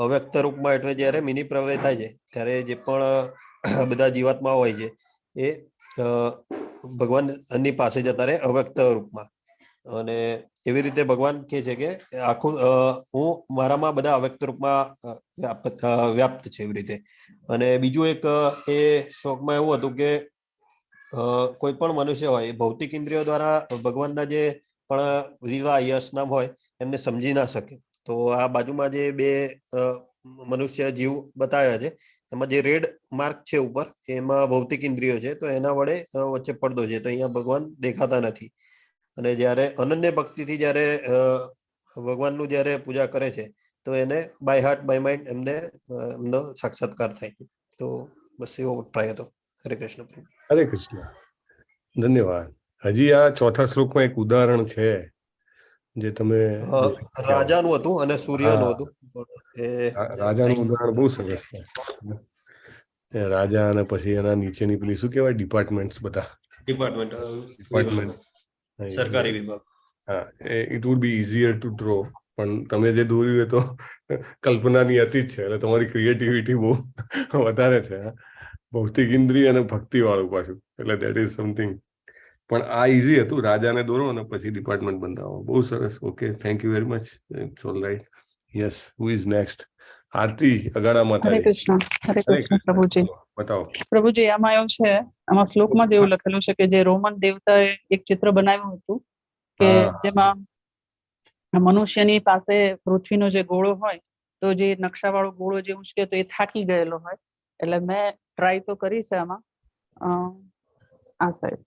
અવ્યક્ત રૂપમાં એટલે જયારે મિની પ્રલય થાય છે ત્યારે જે પણ બધા જીવાત્મા હોય છે એ ભગવાન ની પાસે જતા રહે અવ્યક્ત રૂપમાં. અને એવી રીતે ભગવાન કહે છે કે આખું હું મારામાં બધા અવ્યક્ત રૂપમાં વ્યાપ્ત છે એવી રીતે. અને બીજું એક એ શ્લોકમાં એવું હતું કે કોઈ પણ મનુષ્ય હોય ભૌતિક ઇન્દ્રિયો દ્વારા ભગવાનના જે પણ લીલા યશ નામ હોય એમને સમજી ના શકે. તો આ બાજુમાં જે બે મનુષ્ય જીવ બતાવ્યા છે એમાં જે રેડ માર્ક છે ઉપર એમાં ભૌતિક ઇન્દ્રિયો છે, તો એના વડે વચ્ચે પડદો છે, તો અહીંયા ભગવાન દેખાતા નથી. અને જયારે અનન્ય ભક્તિથી જયારે ભગવાનનું જયારે પૂજા કરે છે તો એને બાય હાર્ટ બાય માઇન્ડ એમનો સાક્ષાત્કાર થાય. તો બસ એવો ટ્રાય હતો. હરે કૃષ્ણ. હરે કૃષ્ણ. ધન્યવાદ. હજી આ ચોથા શ્લોકમાં એક ઉદાહરણ છે જે તમે રાજાનું હતું અને સૂર્યનું હતું. રાજાનું ઉદાહરણ બહુ સરસ છે. રાજા અને પછી એના નીચેની પેલી શું કહેવાય ડિપાર્ટમેન્ટ્સ બધા ડિપાર્ટમેન્ટ સરકારી વિભાગ. હા, it would be easier to draw. પણ તમે જે દોર્યું એ તો કલ્પનાની અતિ જ છે, એટલે તમારી ક્રિએટિવિટી બહુ વધારે છે. ભૌતિક ઇન્દ્રિય અને ભક્તિ વાળું પાછું, એટલે દેટ ઇઝ સમથિંગ. પણ આ ઇઝી હતું, રાજાને દોરો અને પછી ડિપાર્ટમેન્ટ બંધાવો. બહુ સરસ. Okay, thank you very much. It's all right. Yes, who is next? Aarti Agada Hare Mataji. Krishna પ્રભુજી. બતાવો પ્રભુજી, આમાં એવું છે, આમાં શ્લોકમાં જ એવું લખેલું છે કે જે રોમન દેવતાએ એક ચિત્ર બનાવ્યું હતું કે જેમાં મનુષ્યની પાસે પૃથ્વીનો જે ગોળો હોય તો જે નકશાવાળો ગોળો જે ઉંચકે તો એ થાકી ગયેલો હોય. એટલે મેં ટ્રાય તો કરી છે આમાં આ સાઈડ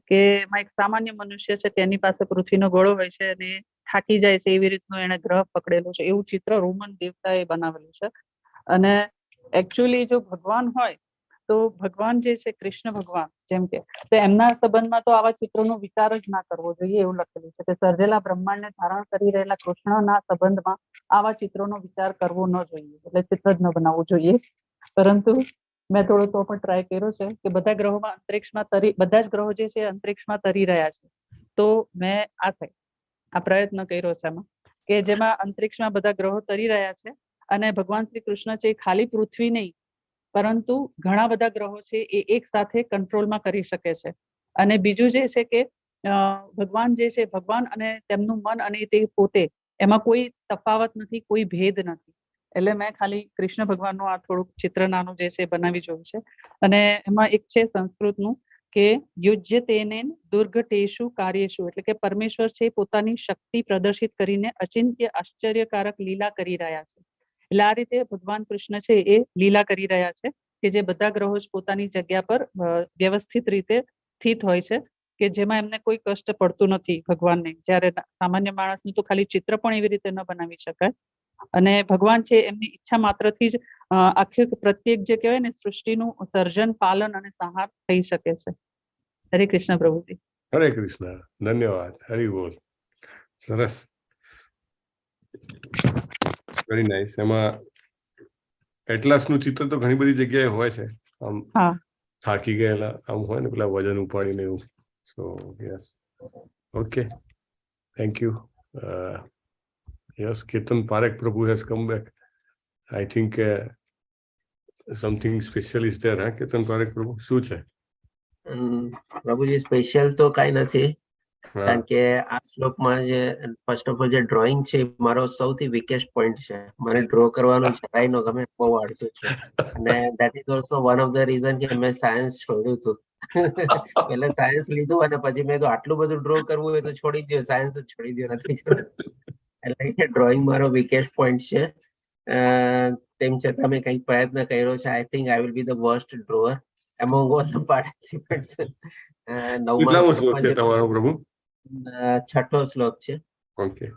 કે એમાં એક સામાન્ય મનુષ્ય છે, તેની પાસે પૃથ્વીનો ગોળો હોય છે અને થાકી જાય છે, એવી રીતનું એને ગ્રહ પકડેલો છે. એવું ચિત્ર રોમન દેવતાએ બનાવેલું છે. અને એકચ્યુઅલી જો ભગવાન હોય તો ભગવાન જે છે કૃષ્ણ ભગવાન જેમ કે, તો એમના સંબંધમાં તો આવા ચિત્રોનો વિચાર જ ના કરવો જોઈએ એવું લખેલું છે કે સર્જેલા બ્રહ્માંડને ધારણ કરી રહેલા કૃષ્ણના સંબંધમાં આવા ચિત્રોનો વિચાર કરવો ન જોઈએ, એટલે ચિત્ર જ ન બનાવવું જોઈએ. પરંતુ મેં થોડો તો પણ ટ્રાય કર્યો છે કે બધા ગ્રહોમાં અંતરિક્ષમાં બધા જ ગ્રહો જે છે અંતરિક્ષમાં તરી રહ્યા છે. તો મેં આ પ્રયત્ન કર્યો છે એમાં કે જેમાં અંતરિક્ષમાં બધા ગ્રહો તરી રહ્યા છે અને ભગવાન શ્રી કૃષ્ણ છે ખાલી પૃથ્વી નહીં પરંતુ ઘણા બધા ગ્રહો છે એ એક સાથે કંટ્રોલમાં કરી શકે છે. અને બીજું જે છે કે ભગવાન જે છે, ભગવાન અને તેમનું મન અને તે પોતે, એમાં કોઈ તફાવત નથી, કોઈ ભેદ નથી. એટલે મેં ખાલી કૃષ્ણ ભગવાનનું આ થોડુંક ચિત્ર નાનું જે છે બનાવી જોયું છે. અને એમાં એક છે સંસ્કૃતનું કે યુજ્ય તેનેન દુર્ઘટેશુ કાર્યેશુ, એટલે કે પરમેશ્વર છે પોતાની શક્તિ પ્રદર્શિત કરીને અચિંત્ય આશ્ચર્યકારક લીલા કરી રહ્યા છે. એટલે આ રીતે ભગવાન કૃષ્ણ છે એ લીલા કરી રહ્યા છે કે જે બધા ગ્રહો પોતાની જગ્યા પર વ્યવસ્થિત રીતે સ્થિત હોય છે કે જેમાં એમને કોઈ કષ્ટ પડતું નથી ભગવાનને. જ્યારે સામાન્ય માણસનું તો ખાલી ચિત્ર પણ એવી રીતે ન બનાવી શકાય. અને ભગવાન છે એમની ઈચ્છા માત્રથી જ આખી પ્રત્યેક જે કહેવાય ને સૃષ્ટિનું સર્જન, પાલન અને સંહાર થઈ શકે છે. હરે કૃષ્ણ પ્રભુજી. હરે કૃષ્ણ. ધન્યવાદ. હરિ બોલ. સરસ, વેરી નાઇસ. એમાં એટલાસનું ચિત્ર તો ઘણી બધી જગ્યાએ હોય છે, આમ થાકી ગયેલા આમ હોય ને પેલા વજન ઉપાડીને એવું. સો yes, okay, thank you. Yes, Kirtan Parekh Prabhu has come back. I think something special is there, huh, Kirtan Parekh Prabhu? શું છે? પ્રભુજી સ્પેશિયલ તો કઈ નથી, કારણ કે આ શ્લોકમાં જે ફર્સ્ટ ઓફ ઓલ જે ડ્રોઈંગ છે મારો સૌથી વીકેસ્ટ પોઈન્ટ છે. મને ડ્રો કરવાનું જરાય ન ગમે, બહુ આળસુ છું. અને that is also one of the reason કે મેં સાયન્સ છોડ્યું હતું. એટલે સાયન્સ લીધું અને પછી મેં તો આટલું બધું ડ્રો કરવું હોય તો છોડી દો, સાયન્સ જ છોડી દો, નથી કરવું. એટલે ડ્રોઈંગ મારો વીકેસ્ટ પોઈન્ટ છે. તેમ છતાં મેં કંઈક પ્રયત્ન કર્યો છે. I think I will be the worst drawer among all the participants. કેટલામો શ્લોક છે તમારો પ્રભુ? છઠ્ઠો શ્લોક છે. ઓકે.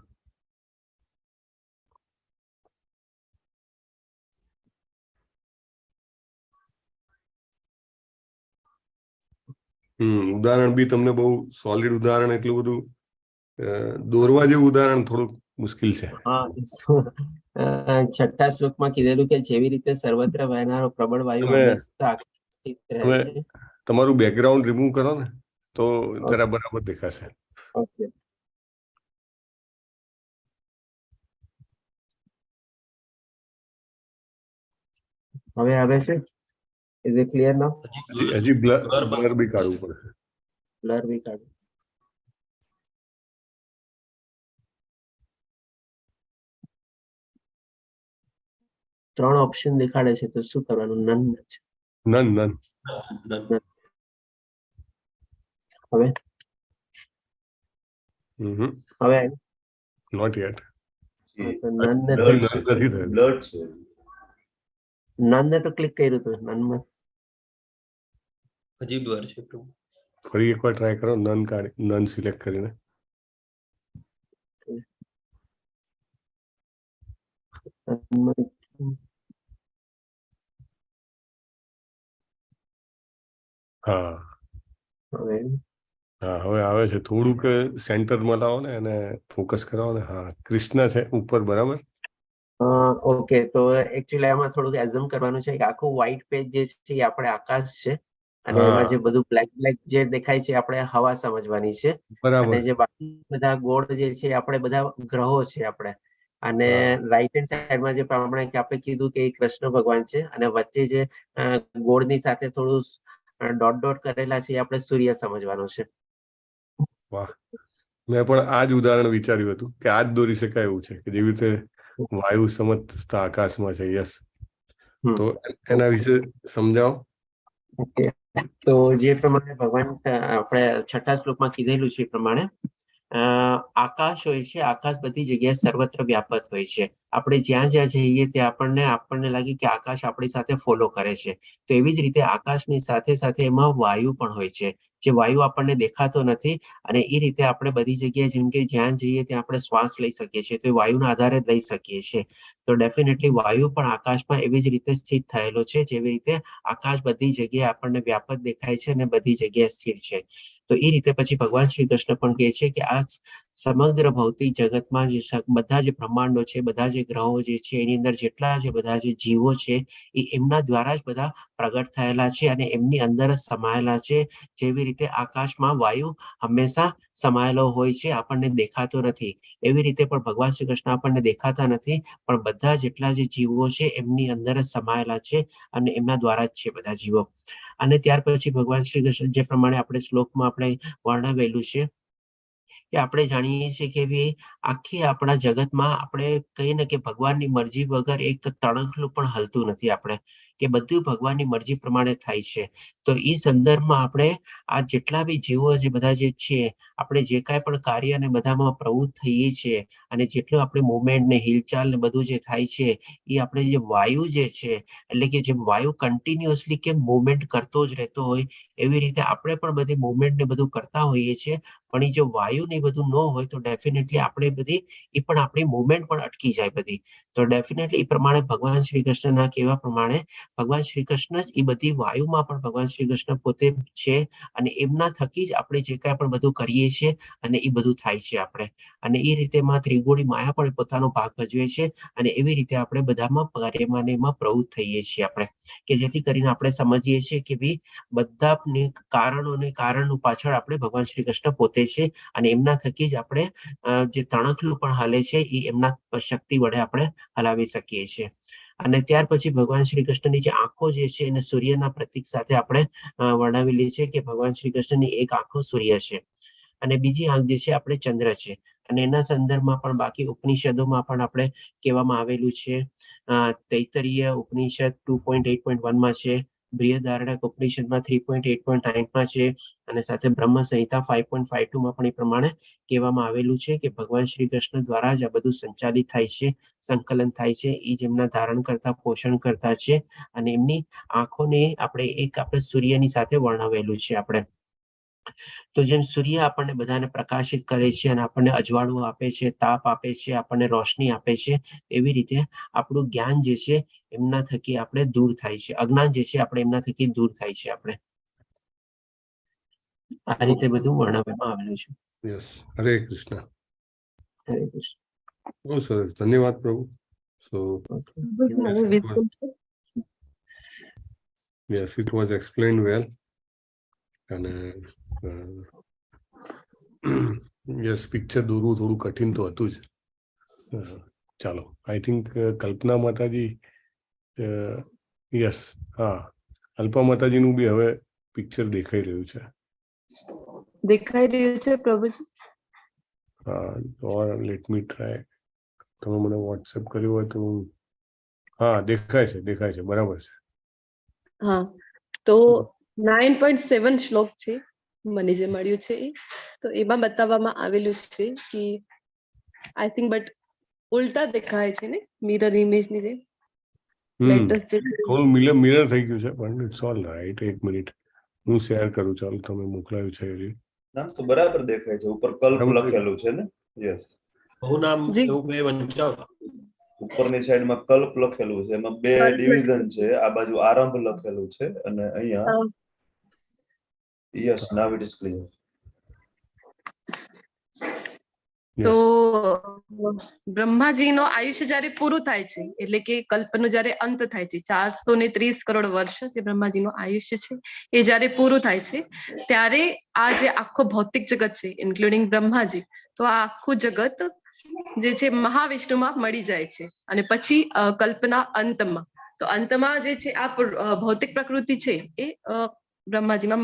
ઉદાહરણ બી તમને બહુ સોલિડ ઉદાહરણ, એટલું બધું દોરવા જેવું ઉદાહરણ થોડુંક મુશ્કેલ છે. છઠ્ઠા શ્લોકમાં કીધેલું કે જેવી રીતે સર્વત્ર વહેનારો પ્રબળ વાયુ હંમેશા સ્થિત રહે છે. તમારું બેકગ્રાઉન્ડ રિમૂવ કરો ને તો જરા બરાબર દેખાશે. ઓકે. હવે આવે છે? ઇઝ ઇટ ક્લિયર નાઉ? હજી બ્લર બી કાઢવું પડશે. બ્લર બી કાઢવું. ત્રણ ઓપ્શન દેખાડે છે, તો શું કરવાનું? નન છે. નન. હવે હવે નોટ યેટ. નન તો ક્લિક કર્યું હતું. નનમાં હજી બ્લર છે. ફરી એકવાર ટ્રાય કરો, નન સિલેક્ટ કરીને. હા, હવે આવે છે. થોડુંક સેન્ટરમાં લાવો ને અને ફોકસ કરાવો ને. હા, કૃષ્ણ છે ઉપર, બરાબર. ઓકે, તો એકચ્યુઅલી આમાં થોડુંક એઝ્યુમ કરવાનું છે કે આખું વ્હાઇટ પેજ જે છે એ આપણે આકાશ છે અને એમાં જે બધું બ્લેક જે દેખાય છે આપણે હવા સમજવાની છે, અને જે બાકી બધા ગોળ જે છે આપણે બધા ગ્રહો છે આપણે. અને રાઈટ હેન્ડ સાઈડમાં જે પ્રમાણે કે આપણે કીધું કે કૃષ્ણ ભગવાન છે, અને વચ્ચે જે ગોળની સાથે થોડું ડોટ ડોટ કરેલા છે એ આપણે સૂર્ય સમજવાનું છે. વાહ, મેં પણ આ જ ઉદાહરણ વિચાર્યું હતું કે આ જ દોરી શકાય એવું છે કે જેવી રીતે વાયુ સમજતા આકાશમાં છે. યસ, તો એના વિશે સમજાવો. તો જે પ્રમાણે ભગવાન આપણે 6થા શ્લોકમાં કીધેલું છે એ પ્રમાણે આકાશ હોય છે, આકાશ બધી જગ્યાએ સર્વત્ર વ્યાપક હોય છે. આપણે જ્યાં જ્યાં જઈએ ત્યાં આપણને લાગે કે આકાશ આપણી સાથે ફોલો કરે છે. તો એવી જ રીતે આકાશની સાથે સાથે એમાં વાયુ પણ હોય છે, જે વાયુ આપણને દેખાતો નથી, અને એ રીતે આપણે બધી જગ્યાએ જેમ કે જ્યાં જઈએ ત્યાં આપણે શ્વાસ લઈ શકીએ છીએ, તો એ વાયુના આધારે લઈ શકીએ છીએ. તો ડેફિનેટલી વાયુ પણ આકાશમાં એવી જ રીતે સ્થિત થયેલો છે, જેવી રીતે આકાશ બધી જગ્યાએ આપણને વ્યાપક દેખાય છે અને બધી જગ્યાએ સ્થિર છે. તો એ રીતે પછી ભગવાન શ્રી કૃષ્ણ પણ કહે છે કે આ સમગ્ર ભૌતિક જગતમાં જે બધા જે બ્રહ્માંડો છે, બધા જે ગ્રહો જે છે, એની અંદર જેટલા જે બધા જે જીવો છે એ એમના દ્વારા જ બધા પ્રગટ થયેલા છે અને એમની અંદર જ સમાયેલા છે. જેવી રીતે આકાશમાં વાયુ હંમેશા સમાયેલો હોય છે, આપણને દેખાતો નથી, એવી રીતે પણ ભગવાન શ્રી કૃષ્ણ આપણને દેખાતા નથી, પણ બધા જેટલા જે જીવો છે એમની અંદર જ સમાયેલા છે અને એમના દ્વારા જ છે બધા જીવો. અને ત્યાર પછી ભગવાન શ્રી કૃષ્ણ જે પ્રમાણે આપણે શ્લોકમાં આપણે વર્ણવેલું છે કે આપણે જાણીએ છીએ કે આખી આપણા જગતમાં આપણે કહીએ ને કે ભગવાનની મરજી વગર એક તણખલું પણ હલતું નથી, આપણે કે બધું ભગવાનની મરજી પ્રમાણે થાય છે. તો એ સંદર્ભમાં આપણે આ જેટલા બી જીવો જે બધા જે છે, આપણે જે કાંઈ પણ કાર્ય અને બધામાં પ્રવૃત્ત થઈએ છીએ, અને જેટલું આપણે મુવમેન્ટ ને હિલચાલ ને બધું જે થાય છે એ આપણે જે વાયુ જે છે, એટલે કે જે વાયુ કન્ટિન્યુઅસલી કેમ મુવમેન્ટ કરતો જ રહેતો હોય, એવી રીતે આપણે પણ બધી મુવમેન્ટ ને બધું કરતા હોઈએ છીએ. પણ એ જો વાયુ ને બધું ન હોય તો ડેફિનેટલી આપણે બધી એ પણ આપણી મુવમેન્ટ પણ અટકી જાય બધી. તો ડેફિનેટલી એ પ્રમાણે ભગવાન શ્રી કૃષ્ણના કહેવા પ્રમાણે ભગવાન શ્રી કૃષ્ણ જ એ બધી વાયુમાં પણ ભગવાન શ્રી કૃષ્ણ પોતે છે, અને એમના થકી જ આપણે જે કાંઈ પણ બધું કરીએ છીએ અને એ બધું થાય છે આપણે. અને એ રીતે માં ત્રિગુણી માયા પણ પોતાનો ભાગ ભજવે છે, અને એવી રીતે આપણે બધામાં કાર્યમાં એમાં પ્રવૃત્ત થઈએ છીએ આપણે, કે જેથી કરીને આપણે સમજીએ છીએ કે ભાઈ બધા કારણોને કારણનું પાછળ આપણે ભગવાન શ્રી કૃષ્ણ પોતે છે, અને એમના થકી જ આપણે જે તણખલું પણ હાલે છે એ એમના શક્તિ વડે આપણે હલાવી શકીએ છીએ. અને ત્યાર પછી ભગવાન શ્રી કૃષ્ણની જે આંખો જે છે એને સૂર્યના પ્રતીક સાથે આપણે વર્ણવેલી છે કે ભગવાન શ્રી કૃષ્ણની એક આંખો સૂર્ય છે, અને બીજી આંખ જે છે આપણે ચંદ્ર છે. અને એના સંદર્ભમાં પણ બાકી ઉપનિષદોમાં પણ આપણે કહેવામાં આવેલું છે. તૈતરીય ઉપનિષદ 2.8.1 છે, બૃહદારણ્યક ઉપનિષદમાં 3.8.9 છે, અને સાથે બ્રહ્મ સંહિતા 5.52 પણ એ પ્રમાણે કહેવામાં આવેલું છે કે ભગવાન શ્રી કૃષ્ણ દ્વારા જ આ બધું સંચાલિત થાય છે, સંકલન થાય છે, એ જેમના ધારણ કરતા પોષણ કરતા છે. અને એમની આંખોને આપણે સૂર્યની સાથે વર્ણવેલું છે આપણે. તો જેમ સૂર્ય આપણને બધાને પ્રકાશિત કરે છે અને આપણને અજવાળું આપે છે, તાપ આપે છે, આપણને રોશની આપે છે, એવી રીતે આપણું જ્ઞાન જે છે એમના થકી આપણે દૂર થાય છે, અજ્ઞાન જે છે આપણે એમના થકી દૂર થાય છે આપણે. આ રીતે બધું વર્ણવવામાં આવેલું છે. યસ, હરે કૃષ્ણ. હરે કૃષ્ણ. બહુ સરસ, ધન્યવાદ પ્રભુ. સો yes, it was explained well. અને યસ, પિક્ચર દોરવું થોડું કઠિન તો હતું જ. ચાલો, આઈ થિંક કલ્પના માતાજી, યસ, હા, અલ્પા માતાજીનું બી હવે પિક્ચર દેખાઈ રહ્યું છે. દેખાઈ રહ્યું છે પ્રભુજી? હા, ઓર લેટ મી ટ્રાય. તમે મને વોટ્સએપ કર્યું હોય તો હા, દેખાય છે, બરાબર છે. હા, તો 9.7 શ્લોક છે મને જે મળ્યું છે, તો એમાં બતાવવામાં આવેલું છે કે આઈ થિંક બટ ઉલટા દેખાય છે ને, મિરર ઇમેજ ની જેમ. થોડું મિરર થઈ ગયું છે, પણ ઇટ્સ ઓલ રાઈટ. એક મિનિટ હું શેર કરું, ચાલો, તમે મોકલાયું છે એ. ના, તો બરાબર દેખાય છે, ઉપર કલ્પ લખેલું છે ને. યસ, બહુ નામ એવું બે વંચાવ ઉપરની સાઈડમાં કલ્પ લખેલું છે, એમાં 2 ડિવિઝન છે, આ બાજુ આરંભ લખેલું છે, અને અહીંયા yes, now it is clear. તો બ્રહ્માજીનો આયુષ્ય જયારે પૂરું થાય છે, એટલે કે કલ્પનો જયારે અંત થાય છે, 430 કરોડ વર્ષ જે બ્રહ્માજીનું આયુષ્ય છે એ જયારે પૂરું થાય છે, ત્યારે આ જે આખો ભૌતિક જગત છે ઇન્ક્લુડિંગ બ્રહ્માજી, તો આ આખું જગત જે છે મહાવિષ્ણુમાં મળી જાય છે. અને પછી કલ્પના અંતમાં, તો અંતમાં જે છે આ ભૌતિક પ્રકૃતિ છે એ બ્રહ્માજીમાં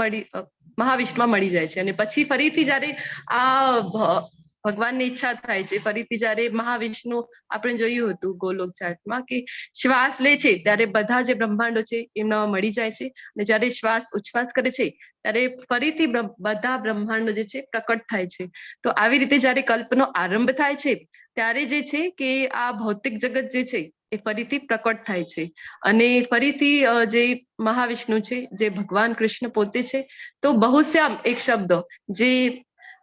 મહાવિષ્ણુમાં મળી જાય છે. અને પછી ફરીથી જયારે આ ભગવાનની ઈચ્છા થાય છે, ફરીથી જયારે મહાવિષ્ણુ આપણે જોયું હતું ગોલોક ચાર્ટમાં કે શ્વાસ લે છે ત્યારે બધા જે બ્રહ્માંડો છે એમના મળી જાય છે, અને જયારે શ્વાસ ઉચ્છ્વાસ કરે છે ત્યારે ફરીથી બધા બ્રહ્માંડો જે છે પ્રકટ થાય છે. તો આવી રીતે જયારે કલ્પનો આરંભ થાય છે ત્યારે જે છે કે આ ભૌતિક જગત જે છે એ ફરીથી પ્રકટ થાય છે, અને ફરીથી જે મહાવિષ્ણુ છે, જે ભગવાન કૃષ્ણ પોતે છે, તો બહુશ્યામ એક શબ્દ જે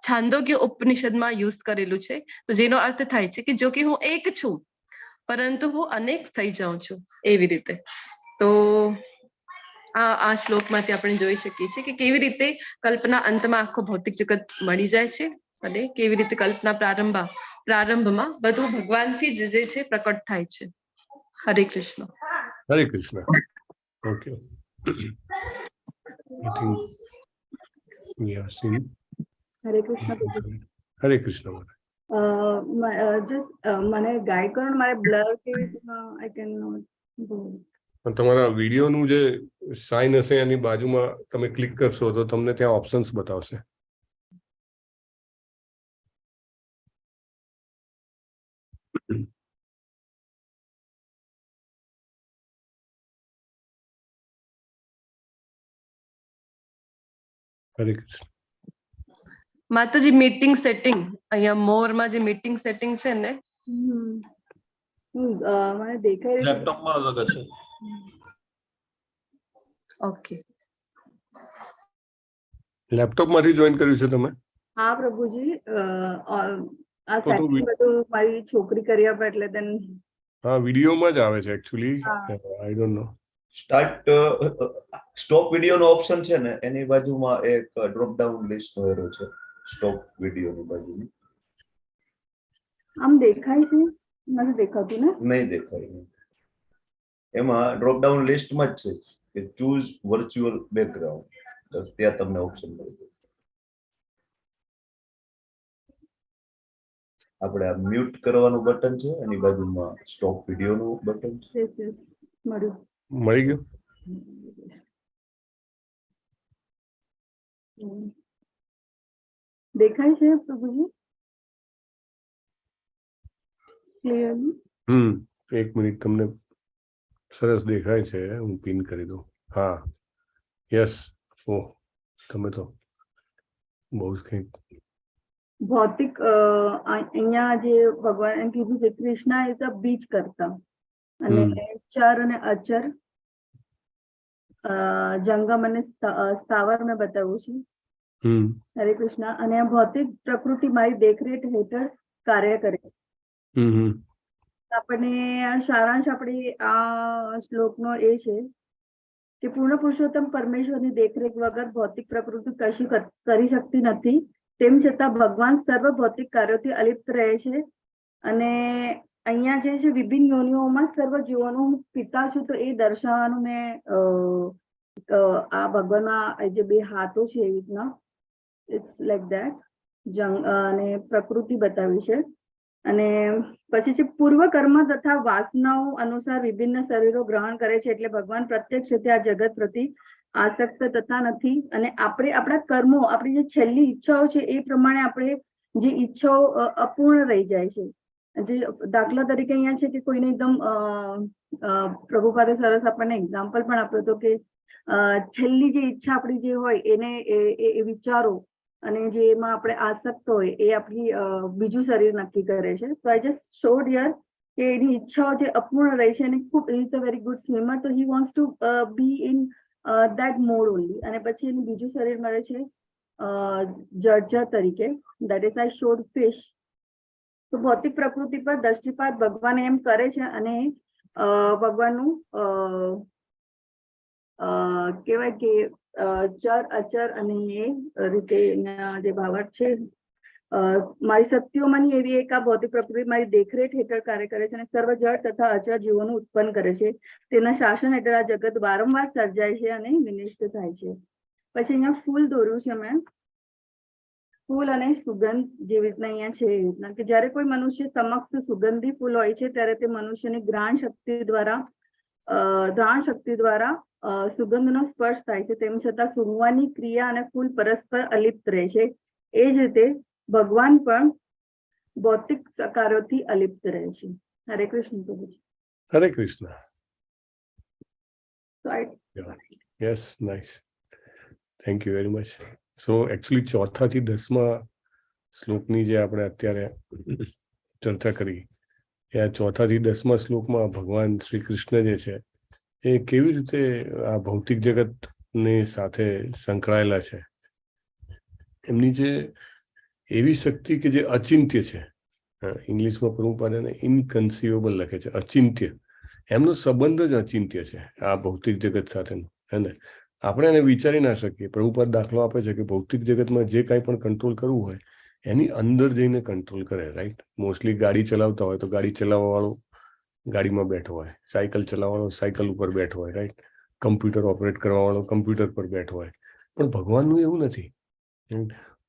છાંદોગ્ય ઉપનિષદમાં યુઝ કરેલું છે, તો જેનો અર્થ થાય છે કે જો કે હું એક છું પરંતુ હું અનેક થઈ જાઉં છું, એવી રીતે. તો આ શ્લોકમાંથી આપણે જોઈ શકીએ છીએ કે કેવી રીતે કલ્પના અંતમાં આખો ભૌતિક જગત મળી જાય છે, અને કેવી રીતે કલ્પના પ્રારંભમાં બધું ભગવાનથી જ જે છે પ્રકટ થાય છે. હરે કૃષ્ણ. હરે Krishna. Okay, I think we have seen. હરે કૃષ્ણ. હરે કૃષ્ણ. મને ગાઈડ કરો, મારે બ્લર કેવી રીતના આઈ કેન નોટ ગો. તમારા વિડીયોનું જે સાઇન હશે એની બાજુમાં તમે ક્લિક કરશો તો તમને ત્યાં ઓપ્શન્સ બતાવશે. હરે કૃષ્ણ. માતાજી મીટિંગ સેટિંગ, અહીંયા મોરમાં જે મીટિંગ સેટિંગ છે ને, મને દેખાય લેપટોપમાં અલગ હશે. ઓકે, લેપટોપમાંથી જોઈન કર્યું છે તમે? હા પ્રભુજી, આ સેટિંગ બધું મારી છોકરી કરી આપે એટલે દેન. હા, વિડીયોમાં જ આવે છે actually, I don't know. Stop video નો ઓપ્શન છે ને એની બાજુમાં એક ડ્રોપ ડાઉન લિસ્ટ હોયેલો છે, સ્ટોપ વિડીયો ની બાજુમાં. આમ દેખાય છે? નથી દેખાતું ને? નહીં દેખાય. એમાં ડ્રોપ ડાઉન લિસ્ટમાં જ છે કે ચૂઝ વર્ચ્યુઅલ બેકગ્રાઉન્ડ, ત્યાં તમને ઓપ્શન મળી જશે. આપણે આ મ્યુટ કરવાનું બટન છે, એની બાજુમાં સ્ટોપ વિડીયો નું બટન છે. મળી ગયું. દેખાય છે પ્રભુજી ક્લિયરલી? એક મિનિટ, તમને સરસ દેખાય છે, હું પિન કરી દઉં. હા, યસ. ઓહ, તમે તો બહુ જ કંઈક ભૌતિક અહીંયા જે ભગવાન કીધું છે, કૃષ્ણ ઇઝ અ બીજ કરતા, અને ચર અને અચર, જંગમ અને સ્થાવર મેં બતાવ્યું છે. હરે કૃષ્ણ. અને ભૌતિક પ્રકૃતિ મારી દેખરેખ હેઠળ કાર્ય કરે છે. આપણને સારાંશ આપણી આ શ્લોકનો એ છે કે પૂર્ણ પુરુષોત્તમ પરમેશ્વરની દેખરેખ વગર ભૌતિક પ્રકૃતિ કશી કરી શકતી નથી. તેમ છતાં ભગવાન સર્વ ભૌતિક કાર્યોથી અલિપ્ત રહે છે, અને અહીંયા જે છે વિભિન્ન યોનિઓમાં સર્વ જીવોનો હું પિતા છું, તો એ દર્શાવવાનું મેં આ ભગવાનના જે બે હાથો છે એવી રીતના ઇટ્સ લાઈક ધેટ અને પ્રકૃતિ બતાવી છે. અને પછી છે પૂર્વ કર્મ તથા વાસનાઓ અનુસાર વિભિન્ન શરીરો ગ્રહણ કરે છે, એટલે ભગવાન પ્રત્યક્ષ રીતે આ જગત પ્રતિ આસક્ત તથા નથી. અને આપણે આપણા કર્મો, આપણી જે છેલ્લી ઈચ્છાઓ છે એ પ્રમાણે આપણે જે ઈચ્છાઓ અપૂર્ણ રહી જાય છે. જે દાખલા તરીકે અહીંયા છે કે કોઈને એકદમ પ્રભુપાદે સરસ આપણને એક્ઝામ્પલ પણ આપ્યો હતો કે છેલ્લી જે ઈચ્છા આપણી જે હોય એને એ વિચારો અને જે એમાં આપણે આસક્ત હોય એ આપણી બીજું શરીર નક્કી કરે છે. તો આઈ જસ્ટ શોડ હિયર કે એની ઈચ્છાઓ જે અપૂર્ણ રહી છે, અને ખૂબ is a very good swimmer, તો he wants to be in that mode only. અને પછી એનું બીજું શરીર મળે છે જર્જર તરીકે, that is I should fish. તો ભૌતિક પ્રકૃતિ પર દ્રષ્ટિપાત ભગવાન એમ કરે છે, અને ભગવાનનું કહેવાય કે ચર અચર અને એ રીતે જે ભાવાર્થ છે મારી શક્તિઓમાંની એવી એક આ ભૌતિક પ્રકૃતિ મારી દેખરેખ હેઠળ કાર્ય કરે છે અને સર્વ જળ તથા અચળ જીવોનું ઉત્પન્ન કરે છે. તેના શાસન હેઠળ આ જગત વારંવાર સર્જાય છે અને વિનિષ્ટ થાય છે. પછી અહીંયા ફૂલ દોર્યું છે મેં, ફૂલ અને સુગંધ જેવી રીતના અહીંયા છે એવી રીતના કે જ્યારે કોઈ મનુષ્ય સમક્ષ સુગંધી ફૂલ હોય છે ત્યારે તે મનુષ્યની ઘ્રાણ શક્તિ દ્વારા સુગંધનો સ્પર્શ થાય છે. તેમ છતાં સૂંઘવાની ક્રિયા અને ફૂલ પરસ્પર અલિપ્ત રહે છે. એ જ રીતે ભગવાન પણ ભૌતિક કાર્યોથી અલિપ્ત રહે છે. હરે કૃષ્ણ પ્રભુજી. હરે Krishna. Yes, nice, thank you very much. So actually 4 થી 10 શ્લોકની જે આપણે અત્યારે ચર્ચા કરી એ આ 4 થી 10 શ્લોકમાં ભગવાન શ્રી કૃષ્ણ જે છે એ કેવી રીતે આ ભૌતિક જગતની સાથે સંકળાયેલા છે. એમની જે એવી શક્તિ કે જે અચિંત્ય છે, ઇંગ્લિશમાં પ્રભુપાદને ઇનકન્સીવેબલ લખે છે, અચિંત્ય. એમનો સંબંધ જ અચિંત્ય છે આ ભૌતિક જગત સાથેનો, હે ને. આપણે એને વિચારી ના શકીએ. પ્રભુપાદ દાખલો આપે છે કે ભૌતિક જગતમાં જે કાંઈ પણ કંટ્રોલ કરવું હોય એની અંદર જઈને કંટ્રોલ કરે, રાઈટ. મોસ્ટલી ગાડી ચલાવતા હોય તો ગાડી ચલાવવા વાળો ગાડીમાં બેઠો હોય, સાયકલ ચલાવવાનો સાયકલ ઉપર બેઠો હોય, રાઈટ. કમ્પ્યુટર ઓપરેટ કરવા વાળો કમ્પ્યુટર પર બેઠો હોય. પણ ભગવાનનું એવું નથી.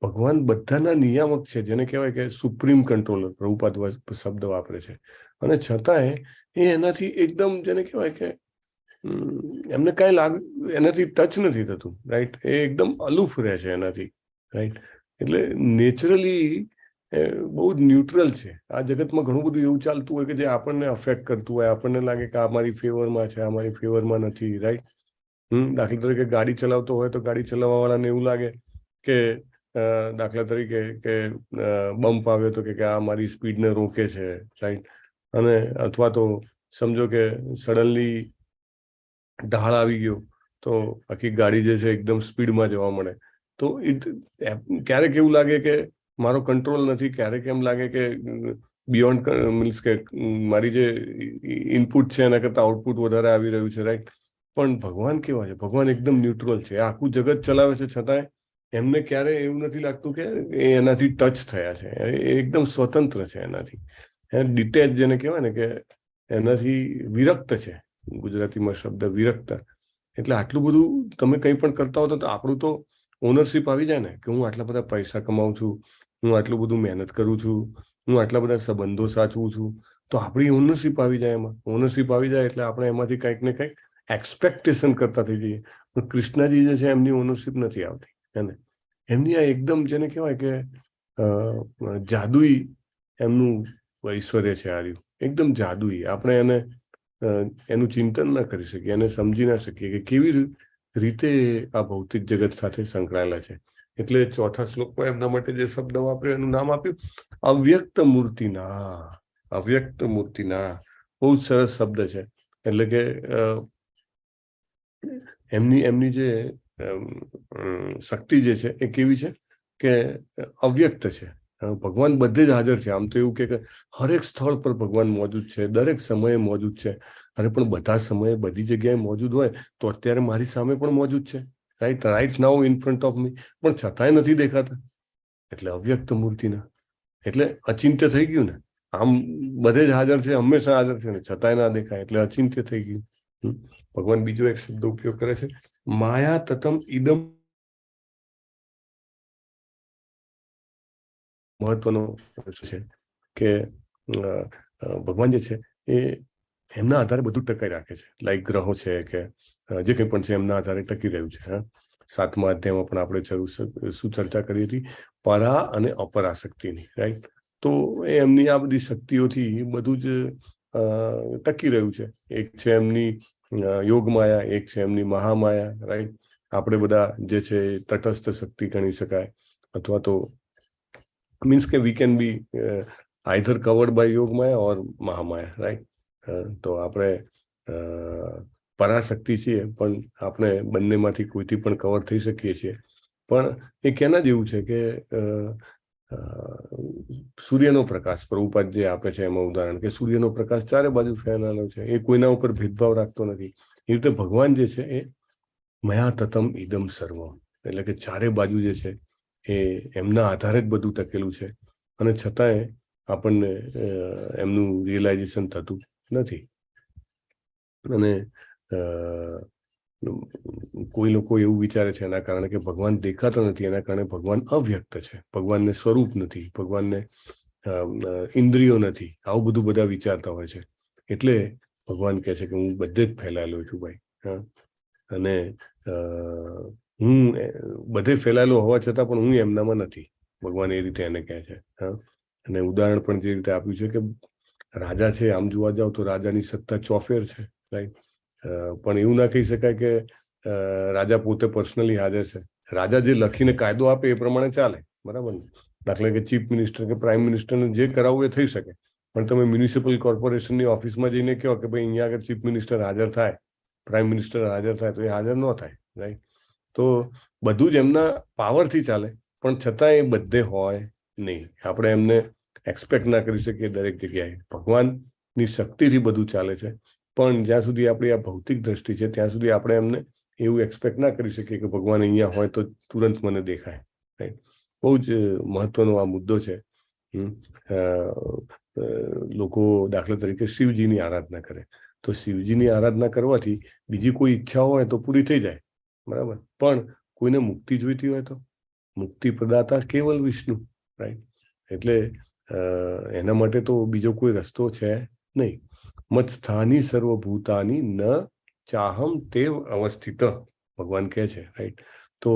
ભગવાન બધાના નિયામક છે, જેને કહેવાય કે સુપ્રીમ કંટ્રોલર પ્રભુપાદ શબ્દ વાપરે છે. અને છતાંય એ એનાથી એકદમ જેને કહેવાય કે એમને કાંઈ એનાથી ટચ નથી થતું, રાઈટ. એ એકદમ અલુફ રહે છે એનાથી, રાઈટ. એટલે નેચરલી બહુ જ ન્યુટ્રલ છે. આ જગતમાં ઘણું બધું એવું ચાલતું હોય કે જે આપણને અફેક્ટ કરતું હોય, આપણને લાગે કે આ મારી ફેવરમાં છે, આ મારી ફેવરમાં નથી, રાઈટ. દાખલા તરીકે ગાડી ચલાવતો હોય તો ગાડી ચલાવવા વાળાને એવું લાગે કે દાખલા તરીકે કે બમ્પ આવ્યો તો કે આ મારી સ્પીડને રોકે છે, રાઈટ. અને અથવા તો સમજો કે સડનલી ઢાળ આવી ગયો તો આખી ગાડી જે છે એકદમ સ્પીડમાં જવા મળે તો ક્યારેક એવું લાગે કે મારો કંટ્રોલ નથી, ક્યારેક એમ લાગે કે બિયોન્ડ મીન્સ કે મારી જે ઇનપુટ છે એના કરતાં આઉટપુટ વધારે આવી રહ્યું છે, રાઈટ. પણ ભગવાન કેવા છે? ભગવાન એકદમ ન્યુટ્રલ છે. આખું જગત ચલાવે છે છતાંય એમને ક્યારે એવું નથી લાગતું કે એ એનાથી ટચ થયા છે. એ એકદમ સ્વતંત્ર છે એનાથી, ડિટેચ જેને કહેવાય ને કે એનાથી વિરક્ત છે. ગુજરાતીમાં શબ્દ વિરક્ત. એટલે આટલું બધું તમે કંઈ પણ કરતા હો તો આપણું તો ઓનરશિપ આવી જાય ને કે હું આટલા બધા પૈસા કમાઉં છું, હું આટલું બધું મહેનત કરું છું, હું આટલા બધા સંબંધો સાચવું છું, તો આપણી ઓનરશિપ આવી જાય. એમાં ઓનરશિપ આવી જાય એટલે આપણે એમાંથી કંઈક ને કંઈક એક્સપેક્ટેશન કરતા થઈ જઈએ. પણ કૃષ્ણજી જે છે એમની ઓનરશિપ નથી આવતી, એને એમની આ એકદમ જેને કહેવાય કે જાદુઈ એમનું ઐશ્વર્ય છે આ રહ્યું, એકદમ જાદુઈ. આપણે એને એનું ચિંતન ના કરી શકીએ, એને સમજી ના શકીએ કે કેવી રીતે આ ભૌતિક જગત સાથે સંકળાયેલા છે. એટલે 4થા શ્લોકમાં એમના માટે જે શબ્દ વાપર્યો એનું નામ આપ્યું અવ્યક્ત મૂર્તિના. અવ્યક્ત મૂર્તિના બહુ જ સરસ શબ્દ છે. એટલે કે એમની જે શક્તિ જે છે એ કેવી છે કે અવ્યક્ત છે. ભગવાન બધે જ હાજર છે. આમ તો એવું કે હરેક સ્થળ પર ભગવાન મોજૂદ છે, દરેક સમયે મોજૂદ છે. અરે પણ બધા સમયે બધી જગ્યાએ મોજૂદ હોય તો અત્યારે મારી સામે પણ મોજૂદ છે, right. Right now in front of me, પણ છતાંય નથી દેખાતા. એટલે અવ્યક્ત મૂર્તિના એટલે અચિંત્ય થઈ ગયું ને. આમ બધે જ હાજર છે, હંમેશા હાજર છે ને છતાંય ના દેખાય એટલે અચિંત્ય થઈ ગયું. ભગવાન બીજો એક શબ્દ ઉપયોગ કરે છે, માયા તતમ ઇદમ. મહત્વનો છે કે ભગવાન જે છે એ એમના આધારે બધું ટકાઈ રાખે છે. લાઈક ગ્રહો છે કે જે કંઈ પણ છે એમના આધારે ટકી રહ્યું છે. 7મા અધ્યાયમાં પણ આપણે શું ચર્ચા કરી હતી? પરા અને અપરાશક્તિની, રાઈટ. તો એમની આ બધી શક્તિઓથી બધું જ ટકી રહ્યું છે. એક છે એમની યોગ માયા, એક છે એમની મહામાયા, રાઈટ. આપણે બધા જે છે તટસ્થ શક્તિ ગણી શકાય, અથવા તો મીન્સ કે we can be either covered by Yoga Maya or Mahamaya, right. તો આપણે પરાશક્તિ છીએ પણ આપણે બંનેમાંથી કોઈથી પણ કવર થઈ શકીએ છીએ. પણ એ કેના જેવું છે કે સૂર્યનો પ્રકાશ પ્રભુપાદ જે આપે છે એમાં ઉદાહરણ કે સૂર્યનો પ્રકાશ ચારે બાજુ ફેલાયેલો છે, એ કોઈના ઉપર ભેદભાવ રાખતો નથી. એ રીતે ભગવાન જે છે એ મયા તતમ ઇદમ સર્વમ, એટલે કે ચારે બાજુ જે છે એ એમના આધારે જ બધું ટકેલું છે, અને છતાંય આપણને એમનું રિયલાઇઝેશન થતું નથી. અને કોઈ લોકો એવું વિચારે છે એના કારણે કે ભગવાન દેખાતા નથી, એના કારણે ભગવાન અવ્યક્ત છે, ભગવાનને સ્વરૂપ નથી, ભગવાનને ઇન્દ્રિયો નથી, આવું બધું બધા વિચારતા હોય છે. એટલે ભગવાન કહે છે કે હું બધે જ ફેલાયેલો છું ભાઈ. અને હું બધે ફેલાયેલો હોવા છતાં પણ હું એમનામાં નથી, ભગવાન એ રીતે એને કહે છે. અને ઉદાહરણ પણ જે રીતે આપ્યું છે કે રાજા છે, આમ જોવા જાવ તો રાજાની સત્તા ચોફેર છે, રાઈટ. પણ એવું ના કહી શકાય કે રાજા પોતે પર્સનલી હાજર છે. રાજા જે લખીને કાયદો આપે એ પ્રમાણે ચાલે, બરાબર ને. દાખલા કે ચીફ મિનિસ્ટર કે પ્રાઇમ મિનિસ્ટરને જે કરાવવું એ થઈ શકે, પણ તમે મ્યુનિસિપલ કોર્પોરેશનની ઓફિસમાં જઈને કહો કે ભાઈ અહીંયા આગળ ચીફ મિનિસ્ટર હાજર થાય, પ્રાઇમ મિનિસ્ટર હાજર થાય, તો એ હાજર ન થાય, રાઈટ. તો બધું જ એમના પાવરથી ચાલે, પણ છતાં એ બધે હોય નહીં. આપણે એમને એક્સપેક્ટ ના કરી શકીએ દરેક જગ્યાએ. ભગવાનની શક્તિથી બધું ચાલે છે, પણ જ્યાં સુધી આપણી આ ભૌતિક દ્રષ્ટિ છે ત્યાં સુધી આપણે એમને એવું એક્સપેક્ટ ના કરી શકીએ કે ભગવાન અહીંયા હોય તો તુરંત મને દેખાય, રાઈટ. બહુ જ મહત્વનો આ મુદ્દો છે. લોકો દાખલા તરીકે શિવજીની આરાધના કરે, તો શિવજીની આરાધના કરવાથી બીજી કોઈ ઈચ્છા હોય તો પૂરી થઈ જાય, બરાબર. પણ કોઈને મુક્તિ જોઈતી હોય તો મુક્તિ પ્રદાતા કેવલ વિષ્ણુ, રાઈટ. એટલે એના માટે તો બીજો કોઈ રસ્તો છે નહીં. મત સ્થાની સર્વભૂતાની ન ચાહમ તેવ અવસ્થિત, ભગવાન કહે છે, રાઈટ. તો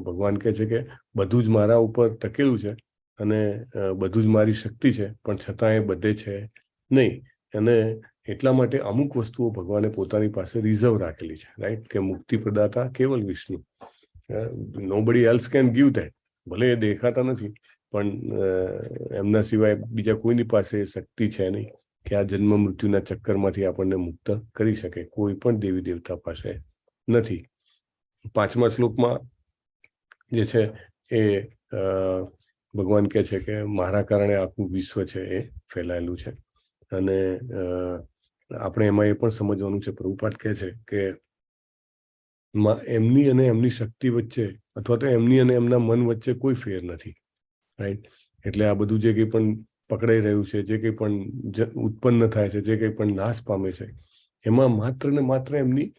ભગવાન કહે છે કે બધું જ મારા ઉપર ટકેલું છે અને બધું જ મારી શક્તિ છે, પણ છતાં એ બધે છે નહીં. અને એટલા માટે અમુક વસ્તુઓ ભગવાને પોતાની પાસે રિઝર્વ રાખેલી છે, રાઈટ. કે મુક્તિ પ્રદાતા કેવલ Vishnu, nobody else can give that. ભલે એ દેખાતા નથી, પણ એમના સિવાય બીજા કોઈની પાસે શક્તિ છે નહીં કે આ જન્મ મૃત્યુના ચક્કરમાંથી આપણને મુક્ત કરી શકે. કોઈ પણ દેવી દેવતા પાસે નથી. 5મા શ્લોકમાં જે છે એ ભગવાન કહે છે કે મારા કારણે આખું વિશ્વ છે એ ફેલાયેલું છે. અને આપણે એમાં એ પણ સમજવાનું છે, પ્રભુપાદ કહે છે કે એમની અને એમની શક્તિ વચ્ચે અથવા તો એમની અને એમના મન વચ્ચે કોઈ ફેર નથી, રાઈટ. એટલે આ બધું જે કંઈ પણ પકડાઈ રહ્યું છે, જે કંઈ પણ ઉત્પન્ન થાય છે, જે કંઈ પણ નાશ પામે છે, એમાં માત્ર ને માત્ર એમની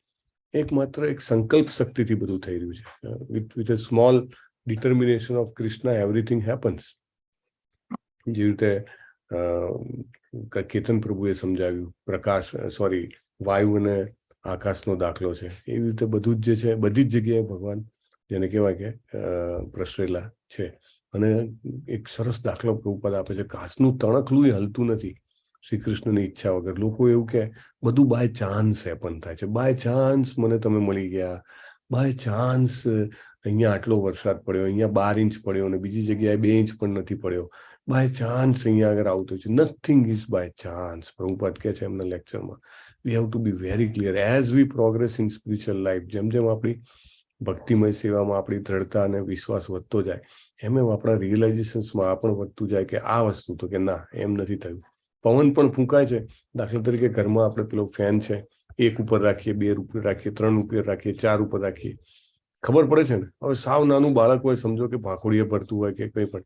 એકમાત્ર એક સંકલ્પ શક્તિથી બધું થઈ રહ્યું છે. With a small determination of Krishna everything happens. જે રીતે કેતન પ્રભુએ સમજાવ્યું, વાયુ અને આકાશનો દાખલો છે, એવી રીતે બધું જ જે છે બધી જ જગ્યાએ ભગવાન જેને કહેવાય કે પ્રસરેલા છે. અને એક સરસ દાખલો પ્રભુપાદ આપે છે, ઘાસનું તણખલું હલતું નથી શ્રી કૃષ્ણની ઈચ્છા વગર. લોકો એવું કે બધું બાય ચાન્સ હેપન થાય છે, બાય ચાન્સ મને તમે મળી ગયા, બાય ચાન્સ અહીંયા આટલો વરસાદ પડ્યો, અહીંયા 12 ઇંચ પડ્યો અને બીજી જગ્યાએ 2 ઇંચ પણ નથી પડ્યો, બાય ચાન્સ અહીંયા આગળ આવતું છે. Nothing is by chance. Prabhupada કહે છે એમના લેક્ચરમાં, we have to be very clear as we progress in spiritual life. જેમ જેમ આપણી ભક્તિમય સેવામાં આપણી દ્રઢતા અને વિશ્વાસ વધતો જાય, એમ આપણા રિયલાઇઝેશન્સમાં આ પણ વધતું જાય કે આ વસ્તુ તો કે ના, એમ નથી થયું. પવન પણ ફૂંકાય છે. દાખલા તરીકે ઘરમાં આપણે પેલો ફેન છે, 1 ઉપર રાખીએ, 2 ઉપર રાખીએ, 3 ઉપર રાખીએ, 4 ઉપર રાખીએ, ખબર પડે છે ને. હવે સાવ નાનું બાળક હોય, સમજો કે ભાંખોડીએ ભરતું હોય કે કંઈ પણ,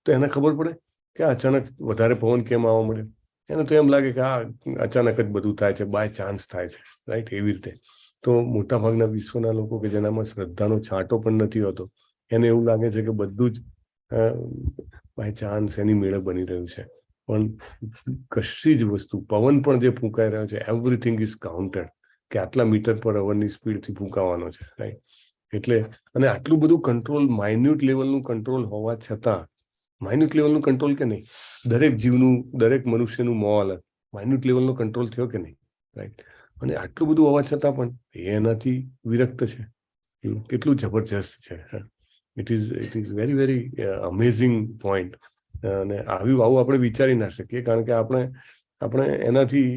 તો એને ખબર પડે કે અચાનક વધારે પવન કેમ આવવા મળે. એને તો એમ લાગે કે આ અચાનક જ બધું થાય છે, બાય ચાન્સ થાય છે, રાઈટ. એવી રીતે તો મોટાભાગના વિશ્વના લોકો કે જેનામાં શ્રદ્ધાનો છાંટો પણ નથી હોતો, એને એવું લાગે છે કે બધું જ બાય ચાન્સ એની મેળે બની રહ્યું છે. પણ કશી જ વસ્તુ, પવન પણ જે ફૂંકાઈ રહ્યો છે, એવરીથિંગ ઇઝ કાઉન્ટેડ કે આટલા મીટર પર અવરની સ્પીડથી ફૂંકાવાનો છે, રાઈટ. એટલે અને આટલું બધું કંટ્રોલ, માઇન્યુટ લેવલનું કંટ્રોલ હોવા છતાં, માઇન્યુટ લેવલનું કંટ્રોલ કે નહીં, દરેક જીવનું, દરેક મનુષ્યનું મોં અલગ, માઇન્યુટ લેવલનો કંટ્રોલ થયો કે નહીં, રાઈટ. અને આટલું બધું હોવા છતાં પણ એ એનાથી વિરક્ત છે. કેટલું જબરજસ્ત છે. It is very very amazing point. અને આવું આપણે વિચારી ના શકીએ, કારણ કે આપણે એનાથી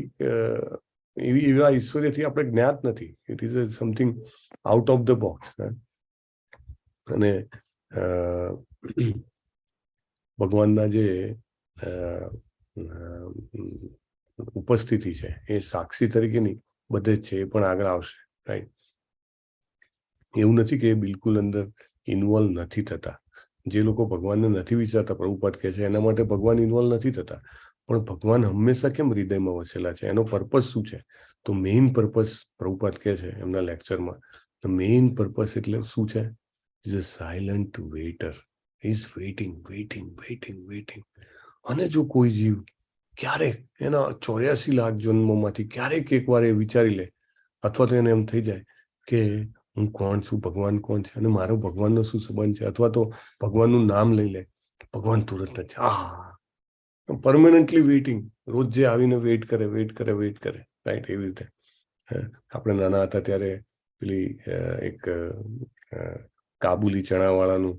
એવા ઈશ્વર્યથી આપણે જ્ઞાત નથી. It is something out of the box. અને ભગવાનના જે ઉપસ્થિતિ છે એ સાક્ષી તરીકેની બધે જ છે, એ પણ આગળ આવશે, રાઈટ. એવું નથી કે એ બિલકુલ અંદર ઇન્વોલ્વ નથી થતા. જે લોકો ભગવાનને નથી વિચારતા, પ્રભુપાદ કહે છે, એના માટે ભગવાન ઇન્વોલ્વ નથી થતા, પણ ભગવાન હંમેશા કેમ હૃદયમાં વસેલા છે, એનો પર્પઝ શું છે? તો મેઇન પર્પઝ પ્રભુપાદ કહે છે એમના લેક્ચરમાં, ધ મેઇન પર્પઝ એટલે શું છે? Is a silent waiter, is waiting waiting waiting waiting. અને જો કોઈ જીવ ક્યારેક એના 84 લાખ જન્મોમાંથી ક્યારેક એકવાર એ વિચારી લે, અથવા તો એને એમ થઈ જાય કે હું કોણ છું, ભગવાન કોણ છે, અને મારો ભગવાનનો શું સંબંધ છે, અથવા તો ભગવાનનું નામ લઈ લે, ભગવાન તુરંત જ પરમાનન્ટલી વેઇટિંગ. રોજ જે આવીને વેઇટ કરે, રાઈટ? એવી રીતે આપણે નાના હતા ત્યારે પેલી એક કાબુલી ચણાવાળાનું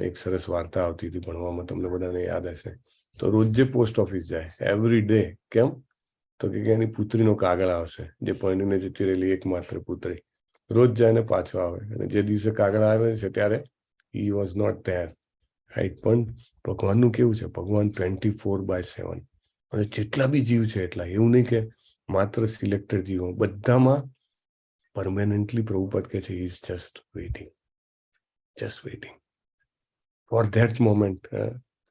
એક સરસ વાર્તા આવતી હતી ભણવામાં, તમને બધાને યાદ હશે. તો રોજ જે પોસ્ટ ઓફિસ જાય, એવરી ડે. કેમ? તો કે એની પુત્રીનો કાગળ આવશે, જે પરણીને જતી રહેલી એકમાત્ર પુત્રી. રોજ જાય ને પાછો આવે, અને જે દિવસે કાગળ આવે છે ત્યારે he was not there, right? પણ ભગવાનનું કેવું છે? ભગવાન 24/7, અને જેટલા બી જીવ છે એટલા, એવું નહીં કે માત્ર સિલેક્ટેડ જીવો, બધામાં પરમેનન્ટલી પ્રભુપાદ કહે છે is just waiting for that moment,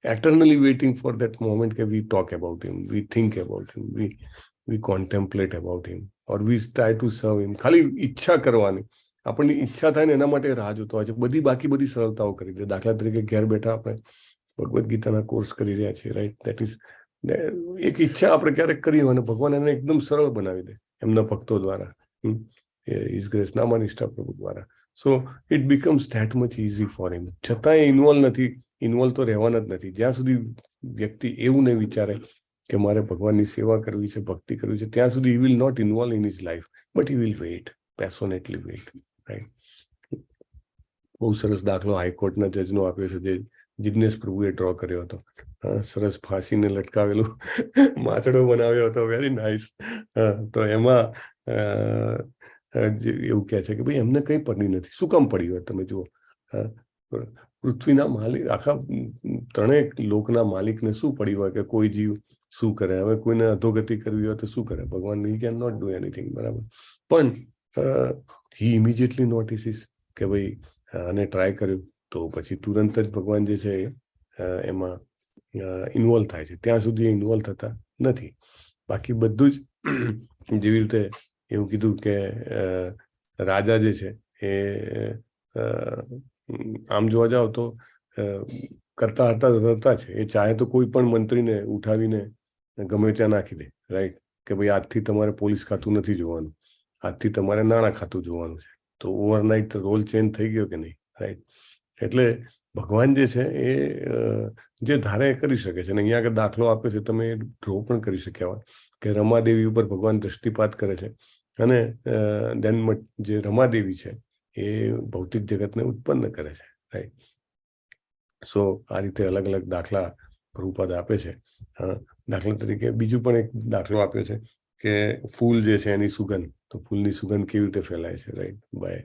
eternally waiting for that moment કે we talk about him, we think about him, we contemplate about him, or we try to serve him. ખાલી ઈચ્છા કરવાની, આપણને ઈચ્છા થાય ને એના માટે રાહ જોતો હોય છે. બાકી બધી સરળતાઓ કરી દે. દાખલા તરીકે ઘેર બેઠા આપણે ભગવદ્ ગીતાના કોર્સ કરી રહ્યા છીએ, રાઈટ? દેટ ઇઝ એક ઈચ્છા આપણે ક્યારેક કરી હોય, અને ભગવાન એને એકદમ સરળ બનાવી દે એમના ભક્તો દ્વારા, ઇઝ ગ્રેસ નામા નિષ્ઠા પ્રભુ દ્વારા. So it becomes that much easy for him. છતાં એ ઇન્વોલ્વ તો રહેવાના જ નથી. જ્યાં સુધી વ્યક્તિ એવું નહીં વિચારે કે મારે ભગવાનની સેવા કરવી છે, ભક્તિ કરવી છે, ત્યાં સુધી he will not involve in his life, but he will wait, passionately wait, right? બહુ સરસ દાખલો હાઈકોર્ટના જજનો આપ્યો છે, જે જિજ્ઞેશ પ્રભુએ ડ્રો કર્યો હતો. સરસ ફાંસીને લટકાવેલું માથડો બનાવ્યો હતો, વેરી નાઇસ. તો એમાં એવું કહે છે કે ભાઈ એમને કંઈ પડી નથી. શું કામ પડી હોય? તમે જુઓ, પૃથ્વીના માલિક, આખા ત્રણેય લોકના માલિકને શું પડી હોય કે કોઈ જીવ શું કરે? હવે કોઈને અધોગતિ કરવી હોય તો શું કરે? ભગવાન he can not do anything, બરાબર? પણ હી ઇમિડિયેટલી નોટિસિસ કે ભાઈ આને ટ્રાય કર્યું, તો પછી તુરંત જ ભગવાન જે છે એમાં ઇન્વોલ્વ થાય છે. ત્યાં સુધી ઇન્વોલ્વ થતા નથી. બાકી બધું જ જેવી રીતે એવું કીધું કે રાજા જે છે એ આમ જોવા જાવ તો કરતા છે. એ ચાહે તો કોઈ પણ મંત્રીને ઉઠાવીને ગમે ત્યાં નાખી દે, રાઈટ? કે ભાઈ આજથી તમારે પોલીસ ખાતું નથી જોવાનું, આજથી તમારે નાણાં ખાતું જોવાનું છે. તો ઓવરનાઇટ રોલ ચેન્જ થઈ ગયો કે નહીં, રાઈટ? એટલે ભગવાન જે છે એ જે ધારે કરી શકે છે. અને અહીંયા આગળ દાખલો આપ્યો છે, તમે ડ્રો પણ કરી શક્યા હોય કે રમાદેવી ઉપર ભગવાન દ્રષ્ટિપાત કરે છે, અને દેન જે રમાદેવી છે એ ભૌતિક જગતને ઉત્પન્ન કરે છે, રાઈટ? સો આ રીતે અલગ અલગ દાખલા પ્રભુપાદ આપે છે. દાખલા તરીકે બીજું પણ એક દાખલો આપ્યો છે કે ફૂલ જે છે એની સુગંધ, તો ફૂલની સુગંધ કેવી રીતે ફેલાય છે, રાઈટ? બાય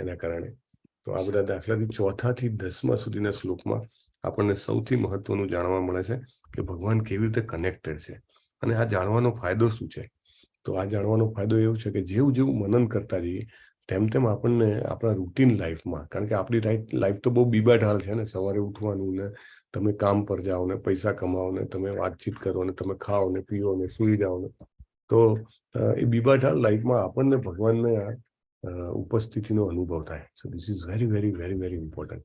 એના કારણે. તો આ બધા દાખલાથી 4 થી 10 સુધીના શ્લોકમાં આપણને સૌથી મહત્વનું જાણવા મળે છે કે ભગવાન કેવી રીતે કનેક્ટેડ છે. અને આ જાણવાનો ફાયદો શું છે? તો આ જાણવાનો ફાયદો એવું છે કે જેવું જેવું મનન કરતા જઈએ તેમ તેમ આપણને આપણા રૂટીન લાઈફમાં, કારણ કે આપણી લાઈફ તો બહુ બીબાઢાળ છે ને, સવારે ઉઠવાનું ને તમે કામ પર જાઓ ને પૈસા કમાઓ ને તમે વાતચીત કરો ને તમે ખાઓ ને પીઓ ને સુઈ જાઓ ને, તો એ બીબાઢાળ લાઈફમાં આપણને ભગવાનને ઉપસ્થિતિનો અનુભવ થાય. So this is very very very very important.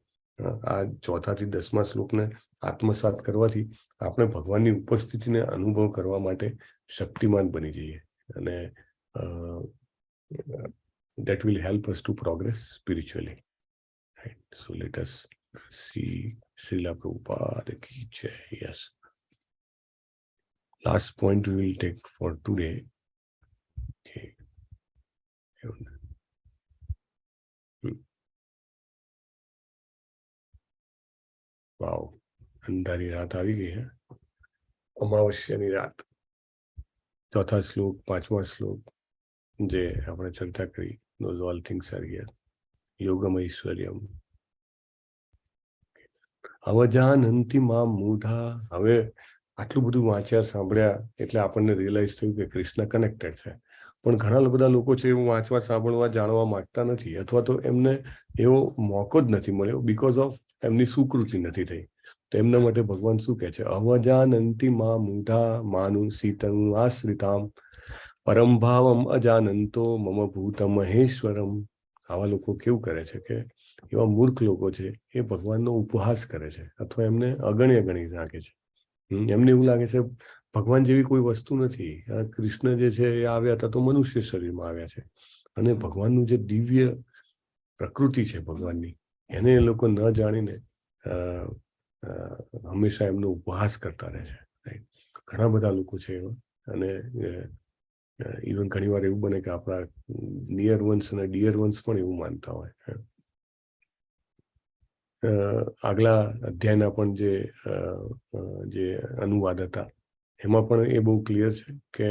આ 4 થી 10 શ્લોકને આત્મસાત કરવાથી આપણે ભગવાનની ઉપસ્થિતિને અનુભવ કરવા માટે શક્તિમાન બની જઈએ, અને that will help us to progress spiritually, right? So let us see Srila Prabhupada ki jai. Yes, last point we will take for today. Okay. વાવ, અંધારી રાત આવી ગઈ હે, અમાવસ્યાની રાત. 4થા શ્લોક, 5મા શ્લોક જે આપણે ચર્ચા કરી, those all things are here. યોગમ ઐશ્વર્યમ અવજાનંતિ મામ મૂઢા. હવે આટલું બધું વાંચ્યા સાંભળ્યા એટલે આપણને રિયલાઇઝ થયું કે કૃષ્ણ કનેક્ટેડ છે. પણ ઘણા બધા લોકો છે એવું વાંચવા, સાંભળવા, જાણવા માંગતા નથી, અથવા તો એમને એવો મોકો જ નથી મળ્યો બીકોઝ ઓફ એમની સુકૃતિ નથી થઈ. તો એમના માટે ભગવાન શું કહે છે? અવજાનંતિ માં મૂઢા માનું સીતં આશ્રિતામ પરમ ભાવમ અજાનંતો મમ ભૂત મહેશ્વરમ. આવા લોકો કેવું કરે છે કે એવા મૂર્ખ લોકો છે એ ભગવાનનો ઉપહાસ કરે છે અથવા એમને અગણ્ય ગણી રાખે છે. એમને એવું લાગે છે ભગવાન જેવી કોઈ વસ્તુ નથી. આ કૃષ્ણ જે છે એ આવ્યા હતા તો મનુષ્ય શરીરમાં આવ્યા છે, અને ભગવાનનું જે દિવ્ય પ્રકૃતિ છે ભગવાનની, એને એ લોકો ન જાણીને હંમેશા એમનો ઉપહાસ કરતા રહે છે. ઘણા બધા લોકો છે એવા, અને ઇવન ઘણી વાર એવું બને કે આપણા નિયર વંશ અને ડિયર વંશ પણ એવું માનતા હોય. આગલા અધ્યાયના પણ જે અનુવાદ હતા એમાં પણ એ બહુ ક્લિયર છે કે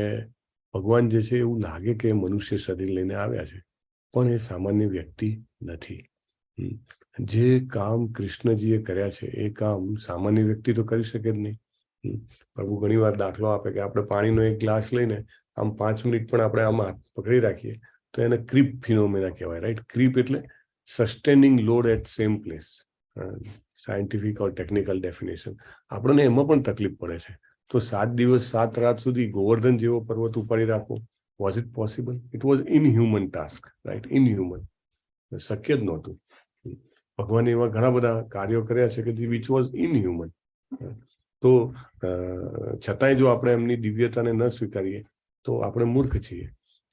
ભગવાન જે છે એવું લાગે કે મનુષ્ય શરીર લઈને આવ્યા છે, પણ એ સામાન્ય વ્યક્તિ નથી. જે કામ કૃષ્ણજીએ કર્યા છે એ કામ સામાન્ય વ્યક્તિ તો કરી શકે જ નહીં. પ્રભુ ઘણી વાર દાખલો આપે કે આપણે પાણીનો એક ગ્લાસ લઈને આમ 5 મિનિટ પણ આપણે આમ હાથ પકડી રાખીએ તો એને ક્રીપ ફિનોમેના કહેવાય, રાઈટ? ક્રીપ એટલે sustaining load at same place, scientific or technical definition. આપણને એમાં પણ તકલીફ પડે છે. તો 7 દિવસ 7 રાત સુધી ગોવર્ધન જેવો પર્વત ઉપાડી રાખવો, was it possible? It was inhuman task, right? Inhuman, શક્ય જ નહોતું. ભગવાને એવા ઘણા બધા કાર્યો કર્યા છે કે વિચ વોઝ ઇનહ્યુમન. તો છતાંય જો આપણે એમની દિવ્યતાને ન સ્વીકારીએ તો આપણે મૂર્ખ છીએ.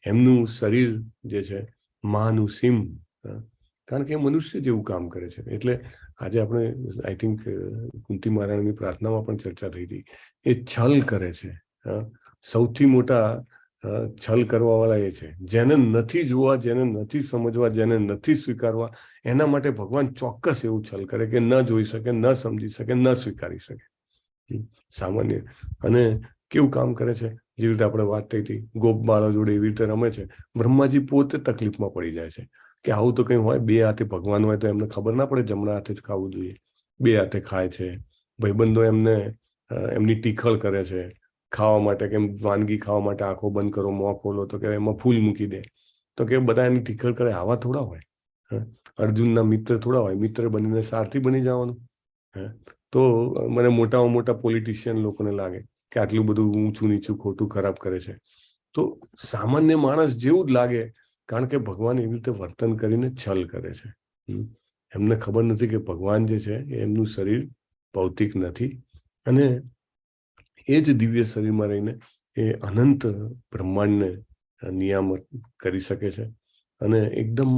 એમનું શરીર જે છે માનું સિંહ, કારણ કે એ મનુષ્ય જેવું કામ કરે છે. એટલે આજે આપણે આઈ થિંક કુંતી મહારાણીની પ્રાર્થનામાં પણ ચર્ચા થઈ હતી, એ છલ કરે છે. સૌથી મોટા છલ કરવા વાળા એ છે. જેને નથી જોવા, જેને નથી સમજવા, જેને નથી સ્વીકારવા, એના માટે ભગવાન ચોક્કસ એવું છલ કરે કે ન જોઈ શકે, ન સમજી શકે, ન સ્વીકારી શકે. સામાન્ય અને કેવું કામ કરે છે, જેવી રીતે આપણે વાત થઈ હતી, ગોપ બાળો જોડે એવી રીતે રમે છે. બ્રહ્માજી પોતે તકલીફમાં પડી જાય છે કે આવું તો કંઈ હોય, 2 હાથે ભગવાન હોય તો એમને ખબર ના પડે જમણા હાથે જ ખાવું જોઈએ, 2 હાથે ખાય છે. ભાઈબંધો એમને એમની ટીખળ કરે છે ખાવા માટે, કેમ વાનગી ખાવા માટે આંખો બંધ કરો, મોં ખોલો, તો કે એમાં ફૂલ મૂકી દે, તો કે બધા એની ટીખળ કરે. આવા થોડા હોય. અર્જુનના મિત્ર થોડા હોય, મિત્ર બનીને સારથી બની જવાનું. તો મને મોટામાં મોટા પોલિટિશિયન લોકોને લાગે કે આટલું બધું ઊંચું નીચું ખોટું ખરાબ કરે છે. તો સામાન્ય માણસ જેવું જ લાગે, કારણ કે ભગવાન એવી રીતે વર્તન કરીને છલ કરે છે. એમને ખબર નથી કે ભગવાન જે છે એ એમનું શરીર ભૌતિક નથી, અને એ જ દિવ્ય શરીરમાં રહીને એ અનંત બ્રહ્માંડને નિયામત કરી શકે છે. અને એકદમ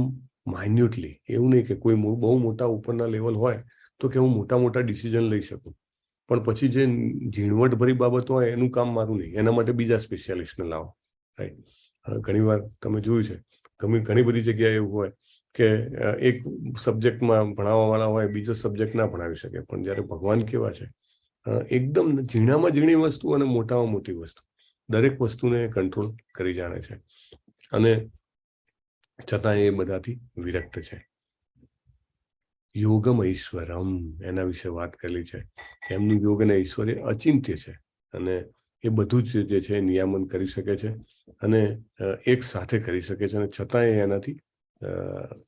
માઇન્યુટલી, એવું નહીં કે કોઈ બહુ મોટા ઉપરના લેવલ હોય તો કે હું મોટા મોટા ડિસિઝન લઈ શકું, પણ પછી જે ઝીણવટભરી બાબતો હોય એનું કામ મારું નહીં, એના માટે બીજા સ્પેશિયાલિસ્ટને લાવો, રાઈટ? ઘણી વાર તમે જોયું છે, ઘણી બધી જગ્યાએ એવું હોય કે એક સબ્જેક્ટમાં ભણાવવાવાળા હોય, બીજો સબ્જેક્ટ ના ભણાવી શકે. પણ જ્યારે ભગવાન કેવા છે, એકદમ ઝીણામાં ઝીણી વસ્તુ અને મોટામાં મોટી વસ્તુ, દરેક વસ્તુને કંટ્રોલ કરી જાણે છે, અને છતાં એ બધાથી વિરક્ત છે. યોગમ ઐશ્વરમ, એના વિશે વાત કરેલી છે. એમનું યોગ અને ઐશ્વર્ય અચિંત્ય છે, અને એ બધું જ જે છે નિયામન કરી શકે છે, અને એક સાથે કરી શકે છે, અને છતાં એ એનાથી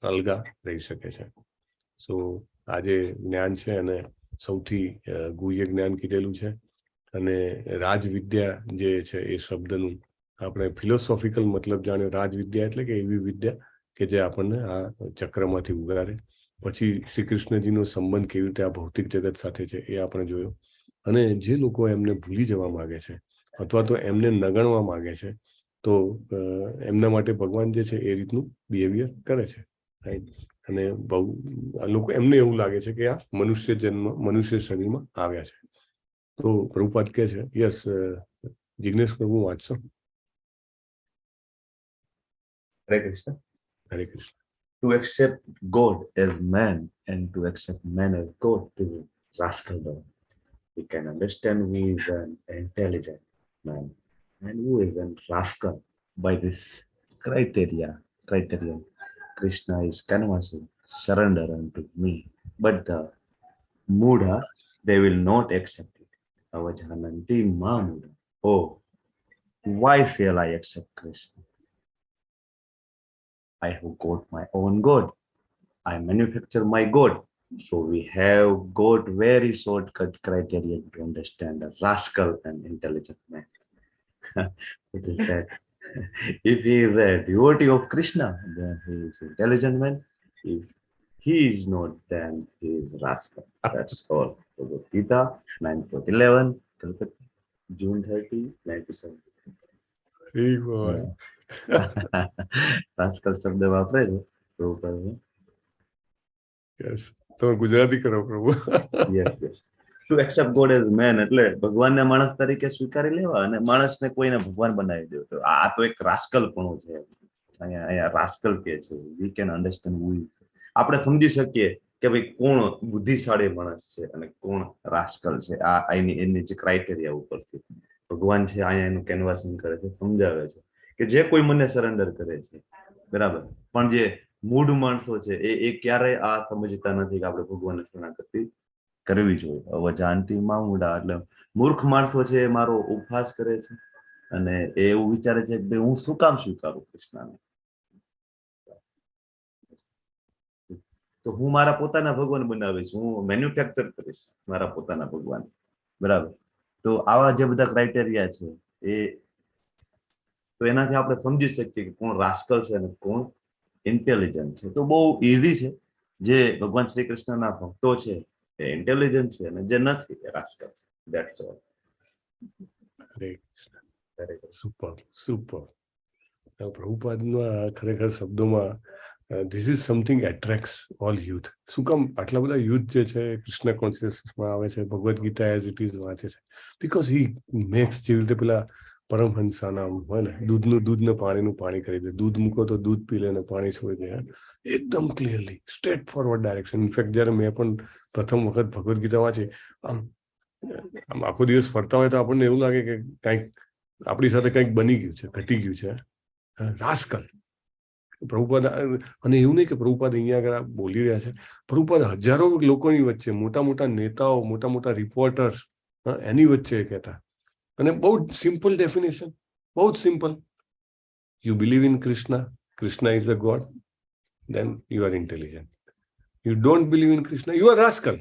અલગા રહી શકે છે. સો આજે જ્ઞાન છે અને સૌથી ગુહ્ય જ્ઞાન કીધેલું છે. અને રાજવિદ્યા જે છે એ શબ્દનું આપણે ફિલોસોફિકલ મતલબ જાણ્યો. રાજવિદ્યા એટલે કે એવી વિદ્યા કે જે આપણને આ ચક્રમાંથી ઉગારે. પછી શ્રી કૃષ્ણજીનો સંબંધ કેવી રીતે આ ભૌતિક જગત સાથે છે એ આપણે જોયો. અને જે લોકો એમને ભૂલી જવા માંગે છે અથવા તો એમને નગણવા માંગે છે, તો એમના માટે ભગવાન જે છે એ રીતનું બિહેવિયર કરે છે, રાઈટ? અને બહુ લોકો એમને એવું લાગે છે કે આ મનુષ્ય શરીરમાં આવ્યા છે. તો પ્રભુપાદ કહે છે, યસ જિગ્નેશ પ્રભુ વાંચશો? Hare Krishna. Hare Krishna. To accept God as man and to accept man as God is rascaldom. We can understand who is an intelligent man and who is a rascal by this criterion. Krishna is canvassing, surrender unto me. But the Mudha, they will not accept it. Avajananti ma Mudha. Oh, why shall I accept Krishna? I have got my own God. I manufacture my God. So we have got very shortcut criteria to understand a rascal and intelligent man. It is that if he is a devotee of Krishna, then he is intelligent man. If he is not, then he is rascal. That's all. Bhagavad Gita, 9.11, Calcutta, June 30, 1970. rascal શબ્દ વાપરે છે Prabhupada. Yes, તમે ગુજરાતી કરો Prabhu. Yes yes. To accept God as man એટલે ભગવાનને માણસ તરીકે સ્વીકારી લેવા અને માણસને કોઈને ભગવાન બનાવી દેવો. તો આ તો એક રાસ્કલપણું છે. અહીંયા રાસ્કલ કે છે. We can understand who is. આપણે સમજી શકીએ કે ભાઈ કોણ બુદ્ધિશાળી માણસ છે અને કોણ રાસ્કલ છે. આ એની જે ક્રાઇટેરિયા ઉપરથી ભગવાન છે અહીંયા એનું કેનવાસિંગ કરે છે, સમજાવે છે કે જે કોઈ મને સરેન્ડર કરે છે, બરાબર, પણ જે મૂળ માણસો છે એ ક્યારેય આ સમજતા નથી કે આપણે ભગવાનને શરણાગતિ કરવી જોઈએ. અવજાનતી મામુડા એટલે મૂર્ખ માણસો છે એ મારો ઉપહાસ કરે છે અને એ એવું વિચારે છે કે હું શું કામ સ્વીકારું કૃષ્ણને. તો હું મારા પોતાના ભગવાન બનાવીશ, હું મેન્યુફેક્ચર કરીશ મારા પોતાના ભગવાન, બરાબર. તો આવા જે બધા ક્રાઇટેરિયા છે એ તો એનાથી આપણે સમજી શકીએ કે કોણ રાસ્કલ છે અને કોણ ઇન્ટેલિજન્ટ છે. તો બહુ ઇઝી છે. જે ભગવાન શ્રી કૃષ્ણના ભક્તો છે એ ઇન્ટેલિજન્ટ છે અને જે નથી એ રાસ્કલ છે. That's all. Super super. પ્રભુપાદના ખરેખર શબ્દોમાં this is something attracts all youth. શું કામ આટલા બધા યુથ જે છે કૃષ્ણ કોન્શિયસમાં આવે છે, Bhagavad Gita as it is વાંચે છે? બીકોઝ હી મેક્સ, જેવી રીતે પેલા પરમહંસાના હોય ને, દૂધનું દૂધ ને પાણીનું પાણી કરી દે. દૂધ મૂકો તો દૂધ પી લે ને પાણી છોડી દે. એકદમ clearly straight forward direction. In fact જયારે મેં પણ પ્રથમ વખત ભગવદ્ ગીતા વાંચી, આમ આખો દિવસ ફરતા હોય તો આપણને એવું લાગે કે કંઈક આપણી સાથે કંઈક બની ગયું છે, ઘટી ગયું છે. રાસ્કલ પ્રભુપાદ. અને એવું નહીં કે પ્રભુપાદ અહીંયા આગળ બોલી રહ્યા છે. પ્રભુપાદ હજારો લોકોની વચ્ચે, મોટા મોટા નેતાઓ, મોટા મોટા રિપોર્ટર્સ, એની વચ્ચે કહેતા. અને બહુ સિમ્પલ ડેફિનેશન, બહુ જ simple. You believe in Krishna, Krishna is the God, then you are intelligent. You don't believe in Krishna, you are rascal.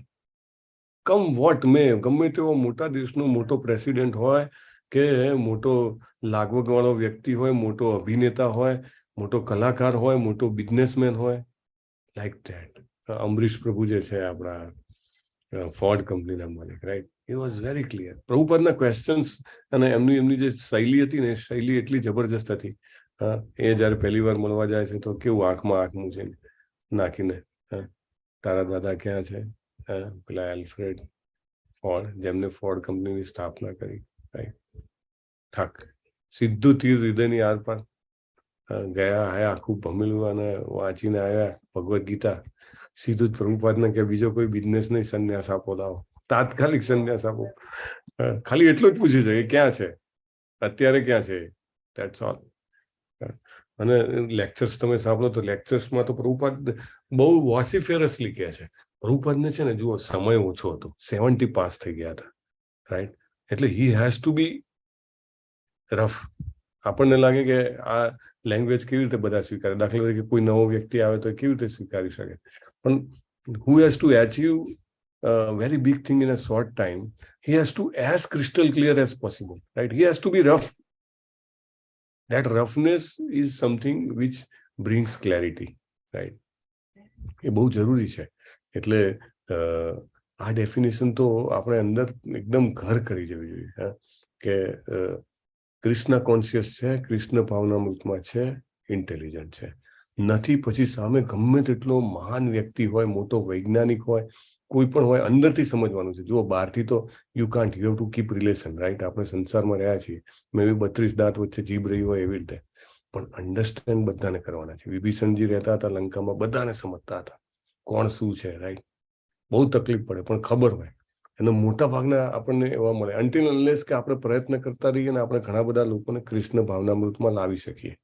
Come what may, ગમે તેવો મોટા દેશનો મોટો પ્રેસિડેન્ટ હોય કે મોટો લાગવગ વાળો વ્યક્તિ હોય, મોટો અભિનેતા હોય, મોટો કલાકાર હોય, મોટો બિઝનેસમેન હોય, લાઈક ધેટ. અમરીશ પ્રભુ જે છે આપણા ફોર્ડ કંપનીના માલિક, રાઈટ, એ વોઝ વેરી ક્લિયર. પ્રભુપાદના ક્વેશ્ચન્સ અને એમની જે શૈલી હતી ને, શૈલી એટલી જબરજસ્ત હતી. એ જયારે પહેલી વાર મળવા જાય છે તો કેવું આંખમાં આંખ મૂકીને નાખીને, તારા દાદા ક્યાં છે? પેલા એલ્ફ્રેડ ફોર્ડ, જેમને ફોર્ડ કંપનીની સ્થાપના કરી, રાઈટ. ઠાક, સીધું તીર હૃદયની આરપાર ગયા. આયા આખું ભમેલું અને વાંચીને આવ્યા ભગવદ્ ગીતા. સીધું જ પ્રભુપાદને કે બીજો કોઈ બિઝનેસ નહીં, સંન્યાસ આપો, લાવો, તાત્કાલિક સંન્યાસ આપો. ખાલી એટલું જ પૂછ્યું છે કે ક્યાં છે, અત્યારે ક્યાં છે. That's all. અને લેક્ચર્સ તમે સાંભળો તો લેક્ચર્સમાં તો પ્રભુપાદ બહુ વોસિફેરસલી કહે છે. પ્રભુપાદને છે ને, જુઓ, સમય ઓછો હતો, 70 પાસ થઈ ગયા હતા, રાઈટ. એટલે he has to be rough. આપણને લાગે કે આ લેંગ્વેજ કેવી રીતે બધા સ્વીકારે. દાખલા તરીકે કોઈ નવો વ્યક્તિ આવે તો કેવી રીતે સ્વીકારી શકે. પણ who has to achieve very big thing in a short time, he has to as crystal clear as possible, right. He has to be rough. That roughness is something which brings clarity, right? એ બહુ જરૂરી છે. એટલે આ definition તો આપણે અંદર એકદમ ઘર કરી જવી જોઈએ કે કૃષ્ણ કોન્શિયસ છે, કૃષ્ણ ભાવનામૃતમાં છે, ઇન્ટેલિજન્ટ છે. નથી પછી સામે ગમે તેટલો મહાન વ્યક્તિ હોય, મોટો વૈજ્ઞાનિક હોય, કોઈ પણ હોય, અંદરથી સમજવાનું છે. જુઓ, બહારથી તો you can't, you have to keep relation, right. આપણે સંસારમાં રહ્યા છીએ, મે બી 32 દાંત વચ્ચે જીભ રહી હોય એવી રીતે, પણ અન્ડરસ્ટેન્ડ બધાને કરવાના છે. વિભીષણજી રહેતા હતા લંકામાં, બધાને સમજતા હતા કોણ શું છે, રાઈટ. બહુ તકલીફ પડે પણ ખબર હોય. એનો મોટા ભાગના આપણને એવા મળે, અનટિલ અનલેસ કે આપણે પ્રયત્ન કરતા રહીએ ને આપણે ઘણા બધા લોકોને કૃષ્ણ ભાવનામૃતમાં લાવી શકીએ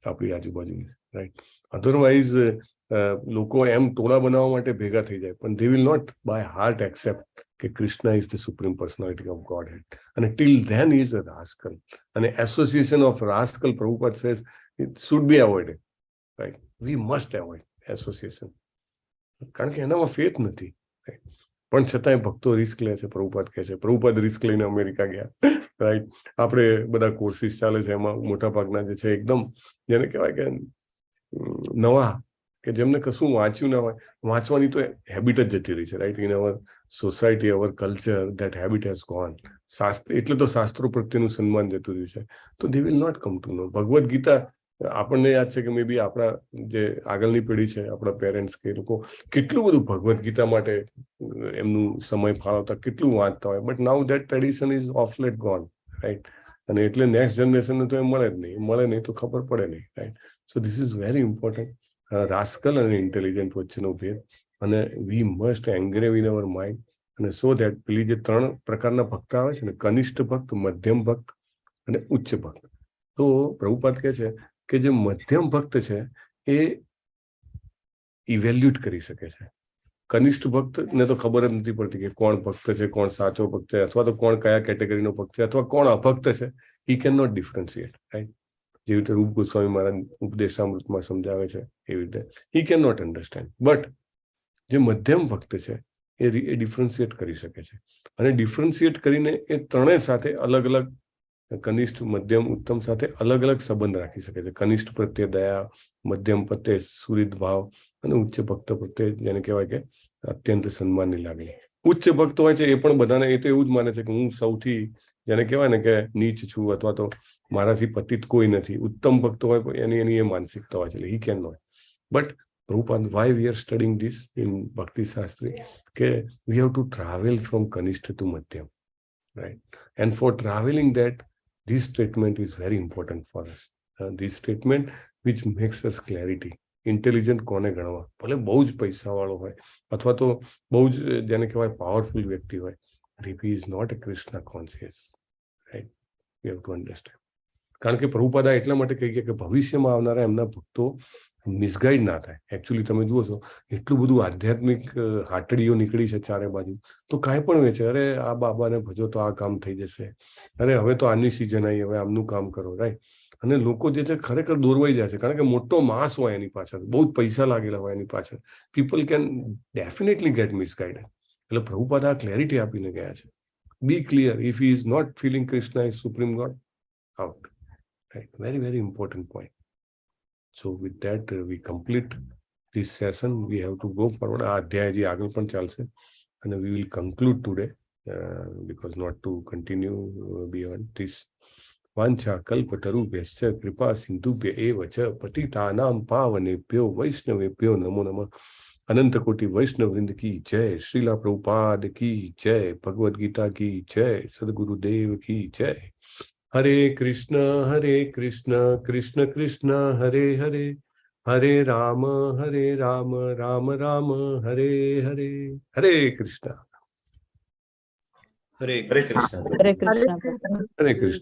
આપણી આજુબાજુ, રાઈટ. અધરવાઇઝ લોકો એમ ટોળા બનાવવા માટે ભેગા થઈ જાય, પણ they will not by heart accept કે Krishna is the supreme personality of Godhead. અને till then is a rascal. અને association of rascal, Prabhupada says, it should be avoided. Right. We must avoid association, કારણ કે એનામાં faith નથી. પણ છતાંય ભક્તો રિસ્ક લે છે. પ્રભુપાદ કહે છે, પ્રભુપાદ રિસ્ક લઈને અમેરિકા ગયા, રાઈટ. આપણે બધા કોર્સિસ ચાલે છે, એમાં મોટા ભાગના જે છે એકદમ જેને કહેવાય કે નવા, કે જેમને કશું વાંચ્યું ના હોય, વાંચવાની તો હેબિટ જ જતી રહી છે, right. In our society, our culture, that habit has gone. શાસ્ત્ર એટલે તો શાસ્ત્રો પ્રત્યેનું સન્માન જતું રહ્યું છે. તો they will not come to know. Bhagavad Gita આપણને યાદ છે કે મે બી આપણા જે આગળની પેઢી છે, આપણા પેરેન્ટ્સ કે લોકો કેટલું બધું ભગવદ્ ગીતા માટે એમનું સમય ફાળવતા, કેટલું વાંચતા હોય. But now that tradition is of late gone, right. અને એટલે નેક્સ્ટ જનરેશનને તો એમ મળે જ નહીં, મળે નહીં તો ખબર પડે નહીં, right. So this is very important. Rascal અને ઇન્ટેલિજન્ટ વચ્ચેનો ભેદ, અને we must engrave in our mind. અને સો દેટ પેલી જે 3 પ્રકારના ભક્ત આવે છે ને, કનિષ્ઠ ભક્ત, મધ્યમ ભક્ત અને ઉચ્ચ ભક્ત. તો પ્રભુપાદ કહે છે કે જે મધ્યમ ભક્ત છે એ ઇવેલ્યુટ કરી શકે છે. કનિષ્ઠ ભક્તને તો ખબર જ નથી પડતી કે કોણ ભક્ત છે, કોણ સાચો ભક્ત છે, અથવા તો કોણ કયા કેટેગરીનો ભક્ત છે, અથવા કોણ અભક્ત છે. He can not differentiate, right. જેવી રીતે રૂપ ગોસ્વામી મહારાજ ઉપદેશામૃતમાં સમજાવે છે, એવી રીતે he can not understand. But જે મધ્યમ ભક્ત છે એ ડિફરન્શિએટ કરી શકે છે, અને ડિફરન્શિએટ કરીને એ ત્રણેય સાથે અલગ અલગ, કનિષ્ઠ, મધ્યમ, ઉત્તમ સાથે અલગ અલગ સંબંધ રાખી શકે છે. કનિષ્ઠ પ્રત્યે દયા, મધ્યમ પ્રત્યે સુહૃદ ભાવ, અને ઉચ્ચ ભક્ત પ્રત્યે જેને કહેવાય કે અત્યંત સન્માનની લાગણી. ઉચ્ચ ભક્ત હોય છે એ પણ બધાને એ તો એવું જ માને છે કે હું સૌથી જેને કહેવાય ને કે નીચ છું, અથવા તો મારાથી પતિત કોઈ નથી. ઉત્તમ ભક્ત હોય એની એ માનસિકતા હોય છે. એટલે he can not. But Prabhupada, why we are studying this in Bhakti Shastri? Okay, we have to travel from Kanishta to Madhyam, right? And for traveling that, this statement is very important for us. This statement which makes us clarity. Intelligent કોને ગણવા? ભલે બહુ જ પૈસાવાળો હોય, અથવા તો બહુ જ જેને કહેવાય પાવરફુલ વ્યક્તિ હોય, if he is not a Krishna conscious, right? We have to understand. કારણ કે પ્રભુપાદા એટલા માટે કહી ગયા કે ભવિષ્યમાં આવનારા એમના ભક્તો મિસગાઈડ ના થાય. એકચ્યુઅલી તમે જુઓ છો એટલું બધું આધ્યાત્મિક હાટડીઓ નીકળી છે ચારે બાજુ, તો કાંઈ પણ વેચે. અરે આ બાબાને ભજો તો આ કામ થઈ જશે, અરે હવે તો આની સિઝન આવી, હવે આમનું કામ કરો, રાઈટ. અને લોકો જે છે ખરેખર દોરવાઈ જાય છે, કારણ કે મોટો માસ હોય એની પાછળ, બહુ જ પૈસા લાગેલા હોય એની પાછળ. People can definitely get misguided. એટલે પ્રભુપાદા ક્લેરિટી આપીને ગયા છે. Be clear. If he is not feeling Krishna is supreme God, out. Right, very, very important point. So with that, we complete this session. We have to go forward. આ અધ્યાય આગળ પણ ચાલશે, and we will conclude today because not to continue beyond this. વાંછા કલ્પતરુભ્યશ્ચ કૃપા સિંધુભ્ય એવ ચ પતિતાનાં પાવનેભ્યો વૈષ્ણવેભ્યો નમો નમઃ. અનંત કોટિ વૈષ્ણવ વૃંદ કી જય. શ્રીલા પ્રભુપાદ કી જય. ભગવદ ગીતા કી જય. સદગુરુદેવ કી જય. હરે કૃષ્ણ કૃષ્ણ કૃષ્ણ હરે હરે, હરે રામ રામ રામ હરે હરે. હરે કૃષ્ણ. હરે કૃષ્ણ. હરે કૃષ્ણ. હરે કૃષ્ણ.